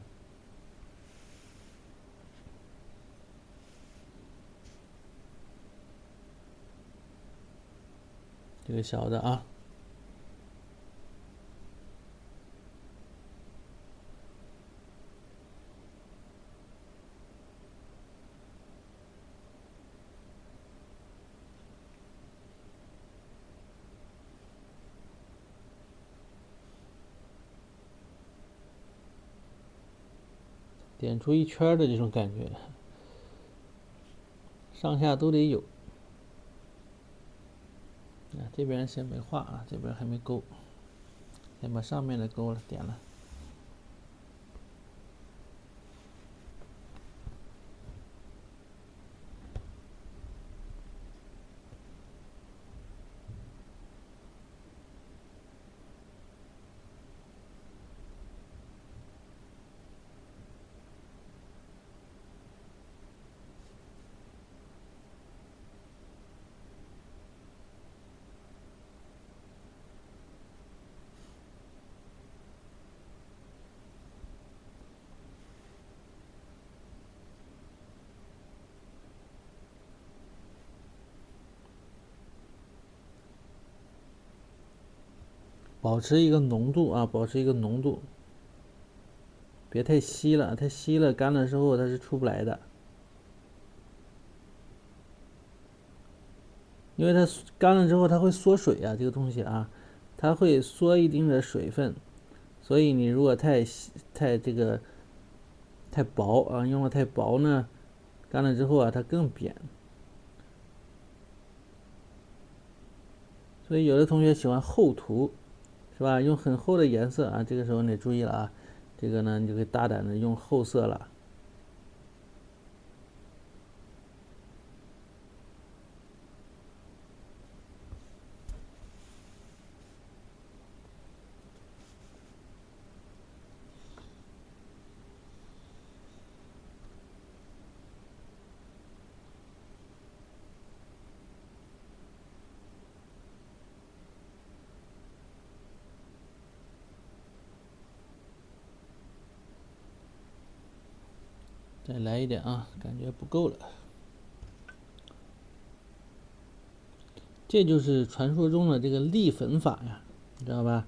这个小的啊，点出一圈的这种感觉，上下都得有。这边先没画啊，这边还没勾，先把上面的勾了，点了。保持一个浓度啊，保持一个浓度，别太稀了，太稀了干了之后它是出不来的，因为它干了之后它会缩水啊，这个东西啊，它会缩一定的水分，所以你如果太薄啊，用的太薄呢，干了之后啊它更扁。所以有的同学喜欢厚涂，是吧？用很厚的颜色啊，这个时候你得注意了啊，这个呢你就可以大胆的用厚色了。再来一点啊，感觉不够了。这就是传说中的这个立粉法呀，你知道吧？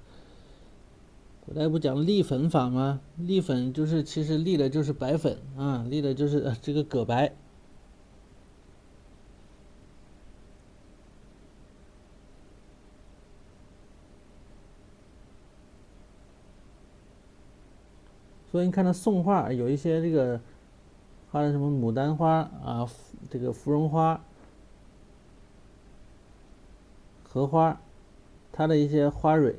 古代不讲立粉法吗？立粉就是其实立的就是白粉啊，立的就是这个葛白。所以你看它宋画有一些这个画的什么牡丹花啊，这个芙蓉花、荷花，它的一些花蕊，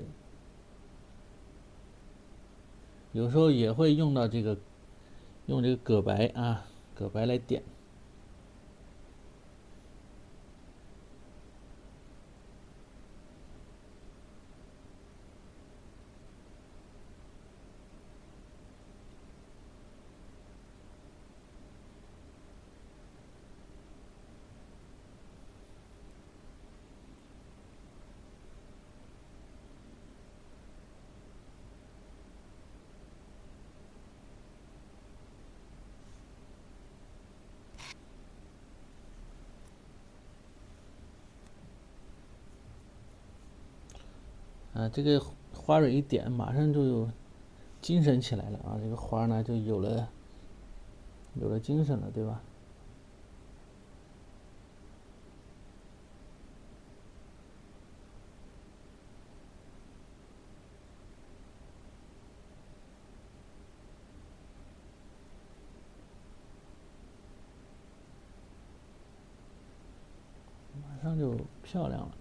有时候也会用到这个，用这个葛白啊，葛白来点。啊，这个花蕊一点，马上就有精神起来了啊！这个花呢就有了精神了，对吧？马上就漂亮了。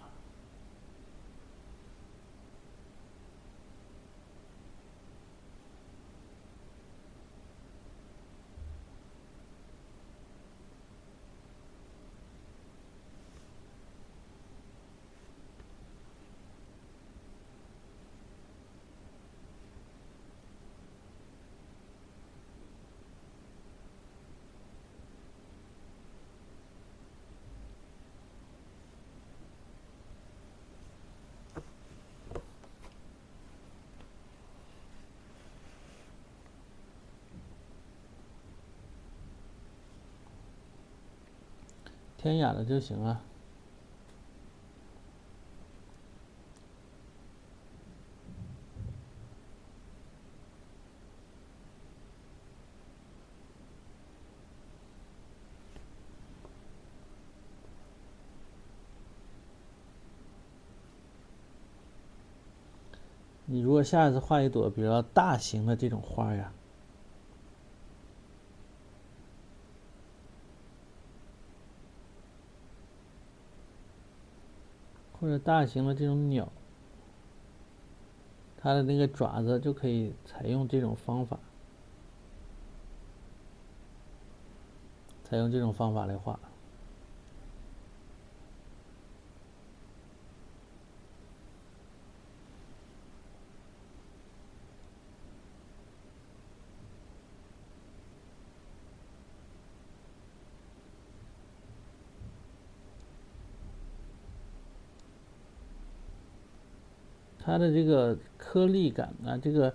天雅的就行啊。你如果下一次画一朵比较大型的这种花呀，或者大型的这种鸟，它的那个爪子就可以采用这种方法，来画。它的这个颗粒感啊，这个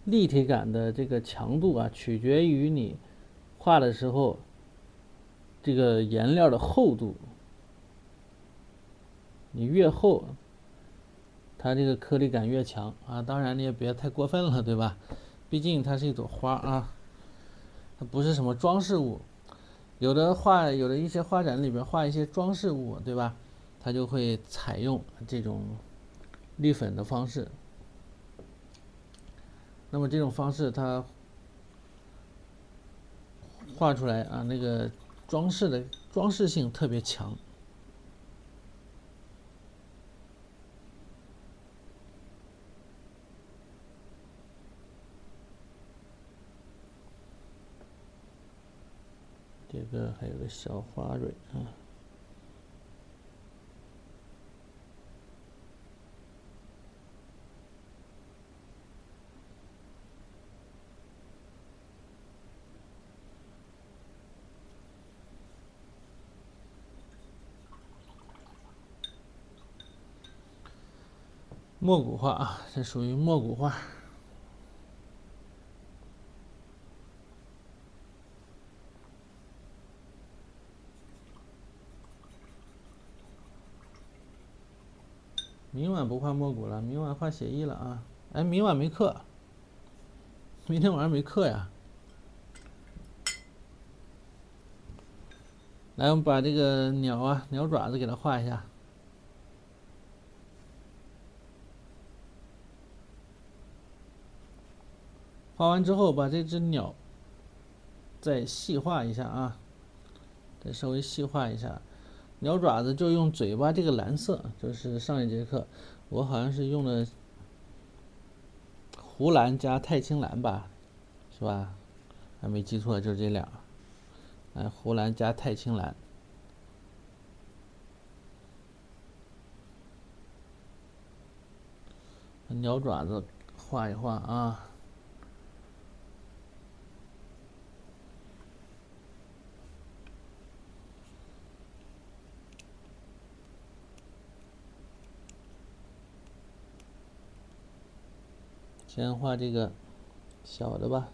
立体感的这个强度啊，取决于你画的时候这个颜料的厚度。你越厚，它这个颗粒感越强啊。当然你也别太过分了，对吧？毕竟它是一朵花啊，它不是什么装饰物。有的一些画展里边画一些装饰物，对吧？它就会采用这种立粉的方式。那么这种方式它画出来啊，那个装饰性特别强。这个还有个小花蕊啊。墨骨画啊，这属于墨骨画。明晚不画墨骨了，明晚画写意了啊！哎，明晚没课，明天晚上没课呀。来，我们把这个鸟爪子给它画一下。画完之后，把这只鸟再细化一下啊，再稍微细化一下。鸟爪子就用嘴巴这个蓝色，就是上一节课我好像是用了湖蓝加太青蓝吧，是吧？还没记错，就是这俩。来，湖蓝加太青蓝。鸟爪子画一画啊。先画这个小的吧。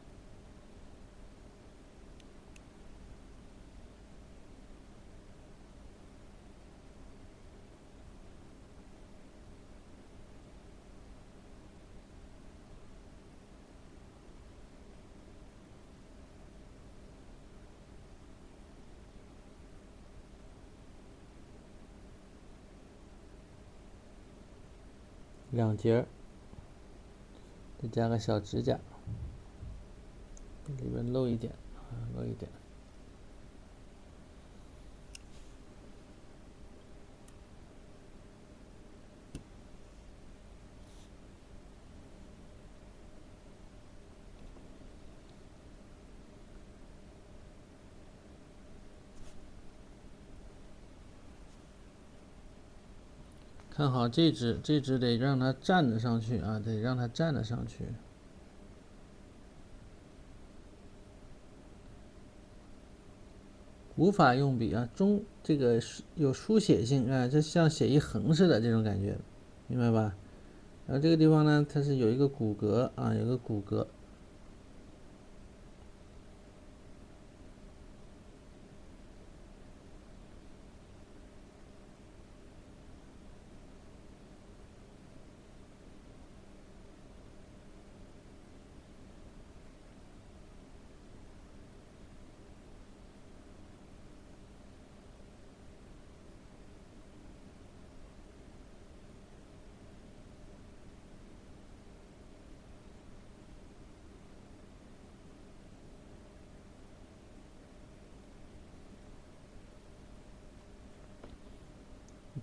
两节，再加个小指甲，里边露一点啊，露一点。看好这只得让它站得上去啊，得让它站得上去。无法用笔啊，这个有书写性啊，就像写一横似的这种感觉，明白吧？然后这个地方呢，它是有一个骨骼啊，有个骨骼。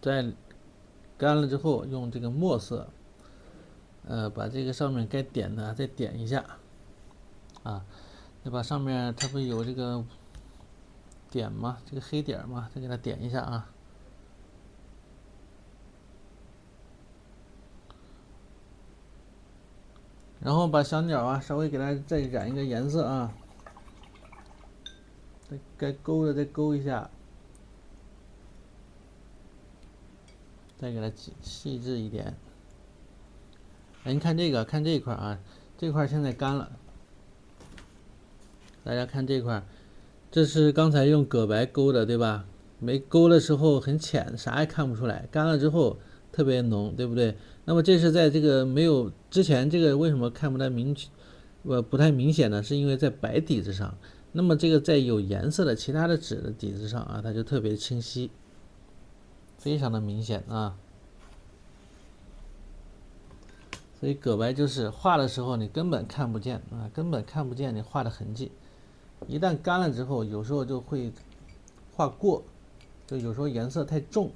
再干了之后用这个墨色，把这个上面该点的再点一下，啊，再把上面它不有这个点吗？这个黑点吗？再给它点一下啊。然后把小鸟啊稍微给它再染一个颜色啊，该勾的再勾一下，再给它细致一点。哎，你看这个，看这一块啊，这块现在干了。大家看这块，这是刚才用葛白勾的，对吧？没勾的时候很浅，啥也看不出来。干了之后特别浓，对不对？那么这是在这个没有之前，这个为什么看不太不太明显呢？是因为在白底子上。那么这个在有颜色的其他的纸的底子上啊，它就特别清晰，非常的明显啊。所以葛白就是画的时候你根本看不见啊，根本看不见你画的痕迹。一旦干了之后，有时候就会画过，就有时候颜色太重。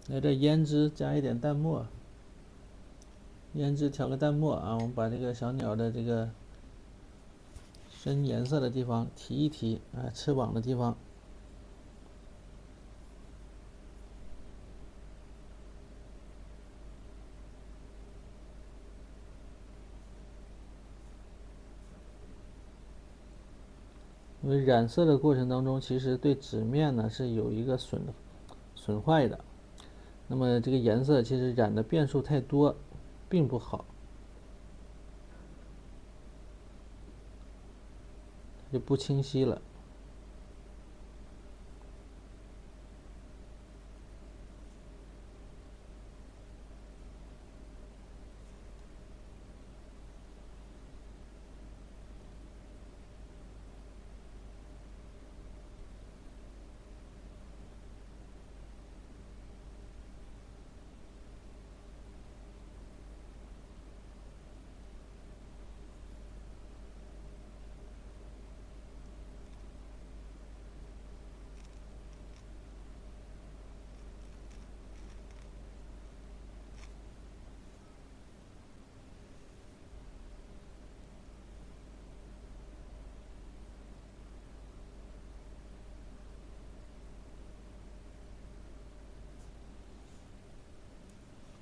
来这胭脂加一点淡墨，胭脂调个淡墨啊，我们把这个小鸟的这个深颜色的地方提一提啊，翅膀的地方。因为染色的过程当中，其实对纸面呢是有一个损坏的。那么这个颜色其实染的变数太多，并不好，就不清晰了。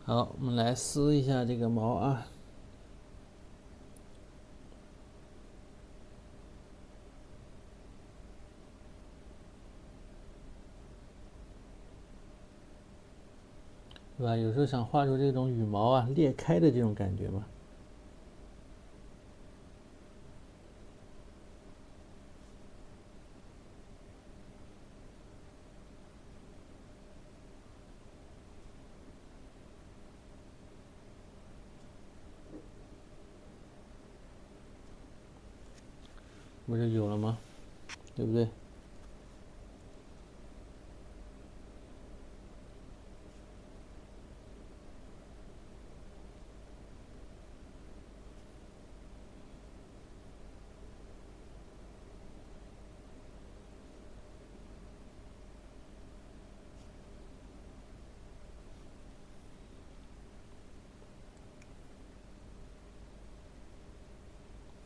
好，我们来撕一下这个毛啊。对吧？有时候想画出这种羽毛啊裂开的这种感觉嘛。不是有了吗？对不对？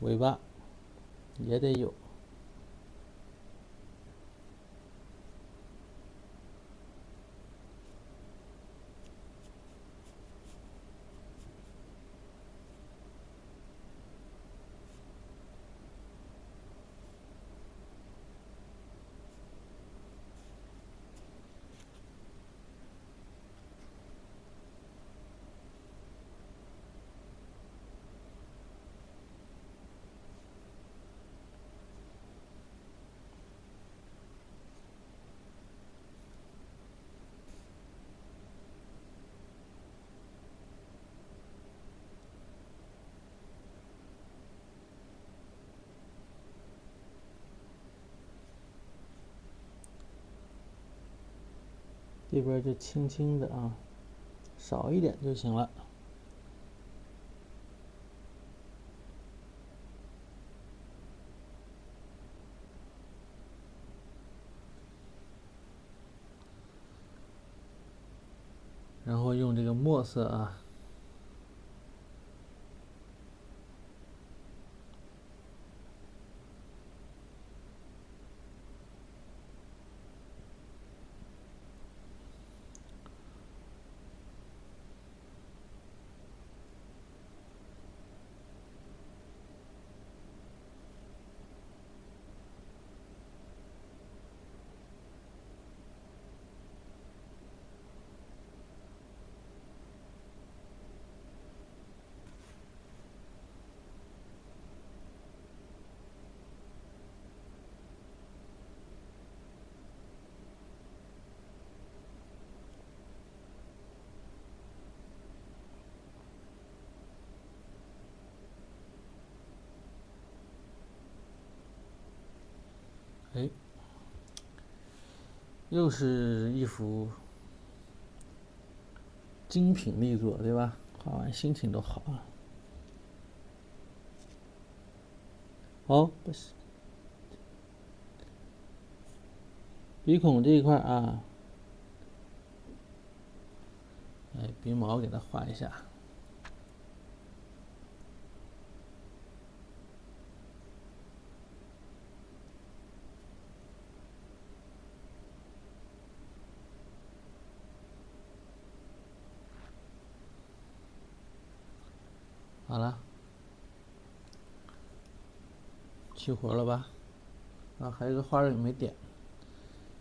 尾巴也得有。这边就轻轻的啊，少一点就行了。然后用这个墨色啊，哎，又是一幅精品力作，对吧？画完心情都好啊。好，不是鼻孔这一块啊，哎，鼻毛给它画一下。好了，去活了吧？啊，还有个花蕊没点，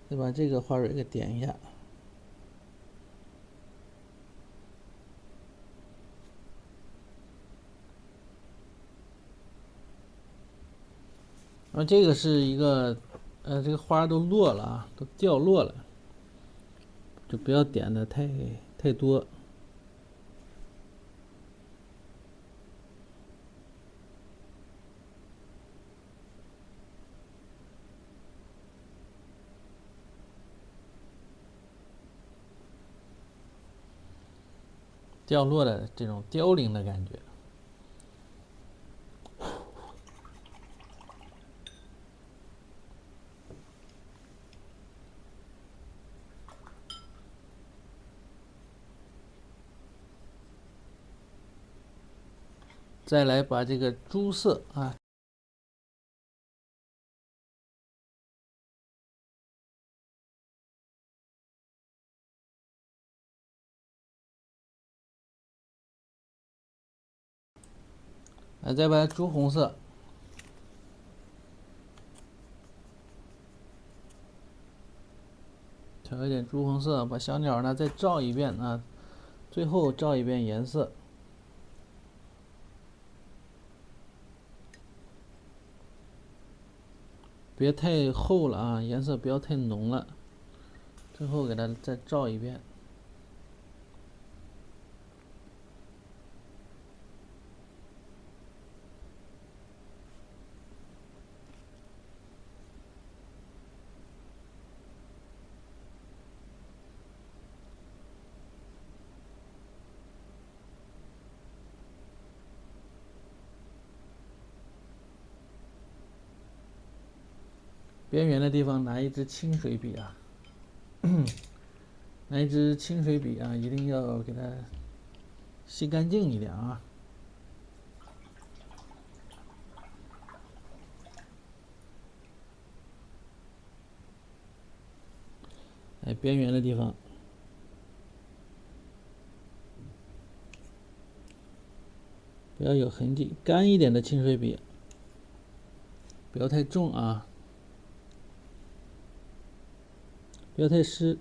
再把这个花蕊给点一下。然后这个是一个，这个花都落了啊，都掉落了，就不要点的太多。掉落的这种凋零的感觉。再来把这个朱色啊，再把朱红色，调一点朱红色，把小鸟呢再照一遍啊，最后照一遍颜色。别太厚了啊，颜色不要太浓了。最后给它再照一遍。边缘的地方拿一支清水笔啊，拿一支清水笔啊，一定要给它吸干净一点啊。哎，边缘的地方不要有痕迹，干一点的清水笔，不要太重啊，不要太湿。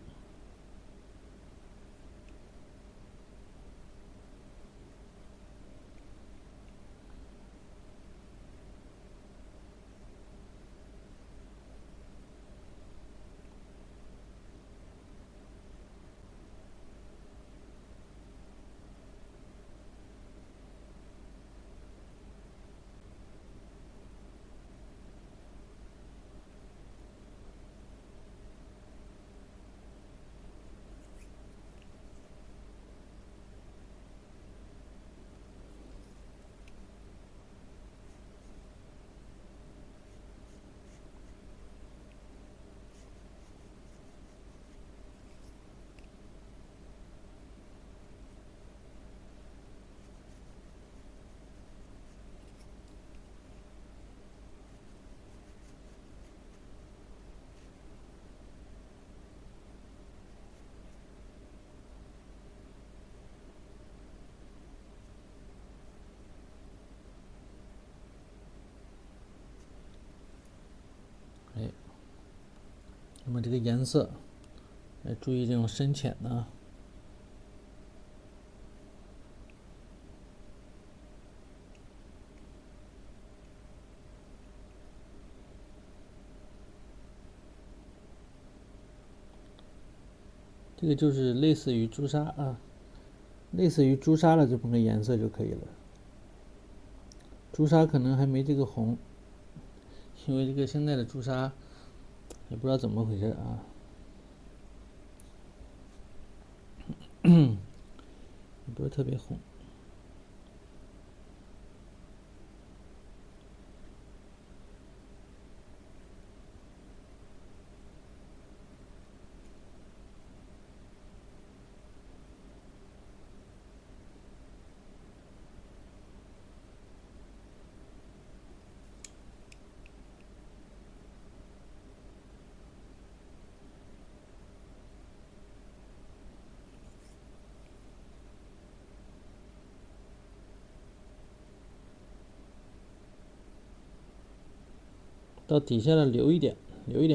那么这个颜色，注意这种深浅呢。这个就是类似于朱砂啊，类似于朱砂的这么个颜色就可以了。朱砂可能还没这个红，因为这个现在的朱砂也不知道怎么回事啊，也不是特别红。到底下的留一点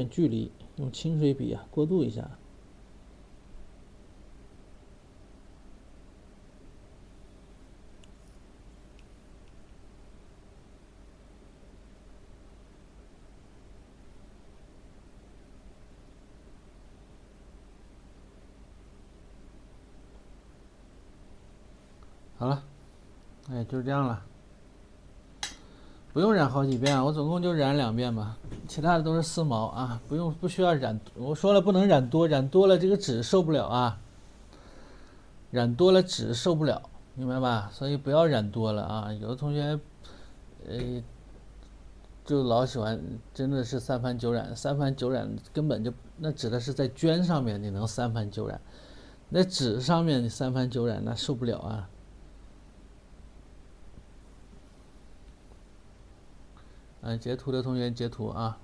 距离，用清水笔啊过渡一下。好了，就是这样了，不用染好几遍，我总共就染2遍吧，其他的都是丝毛啊，不需要染。我说了不能染多，染多了这个纸受不了啊，染多了纸受不了，明白吧？所以不要染多了啊。有的同学，就老喜欢真的是3番9染，3番9染根本就那指的是在绢上面你能3番9染，那纸上面你3番9染那受不了啊。截图的同学截图啊。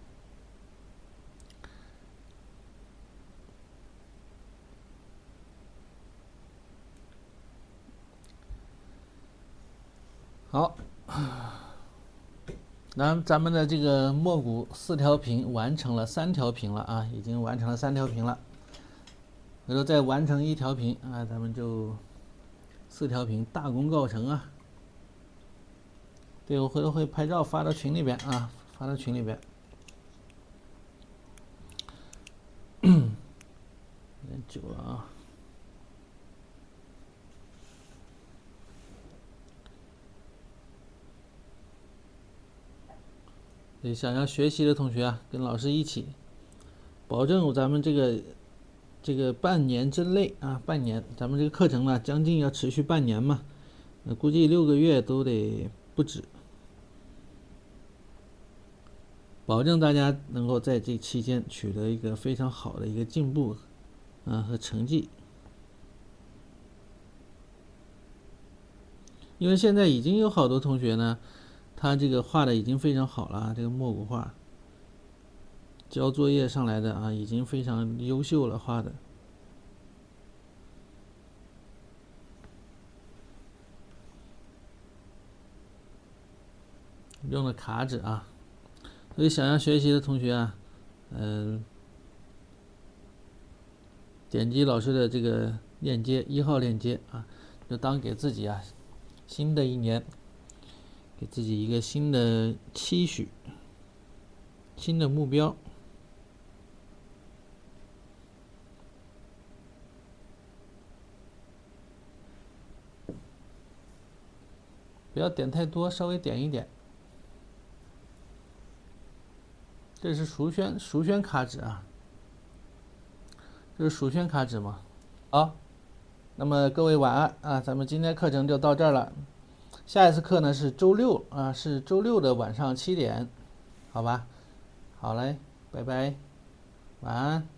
好，那咱们的这个墨骨4条屏完成了3条屏了啊，已经完成了3条屏了。回头再完成1条屏啊，咱们就4条屏大功告成啊。对，我回头会拍照发到群里边啊，发到群里边。有点久了啊。所以想要学习的同学啊，跟老师一起，保证咱们这个半年之内啊，半年，咱们这个课程呢，将近要持续半年嘛，估计6个月都得不止。保证大家能够在这期间取得一个非常好的一个进步和成绩。因为现在已经有好多同学呢，他这个画的已经非常好了，这个墨骨画交作业上来的啊，已经非常优秀了，画的。用的卡纸啊，所以想要学习的同学啊，点击老师的这个链接1号链接啊，就当给自己啊新的一年，给自己一个新的期许，新的目标。不要点太多，稍微点一点。这是熟宣卡纸啊，这是熟宣卡纸吗？好，那么各位晚安啊，咱们今天课程就到这儿了。下一次课呢是周六啊，是周六的晚上7点，好吧？好嘞，拜拜，晚安。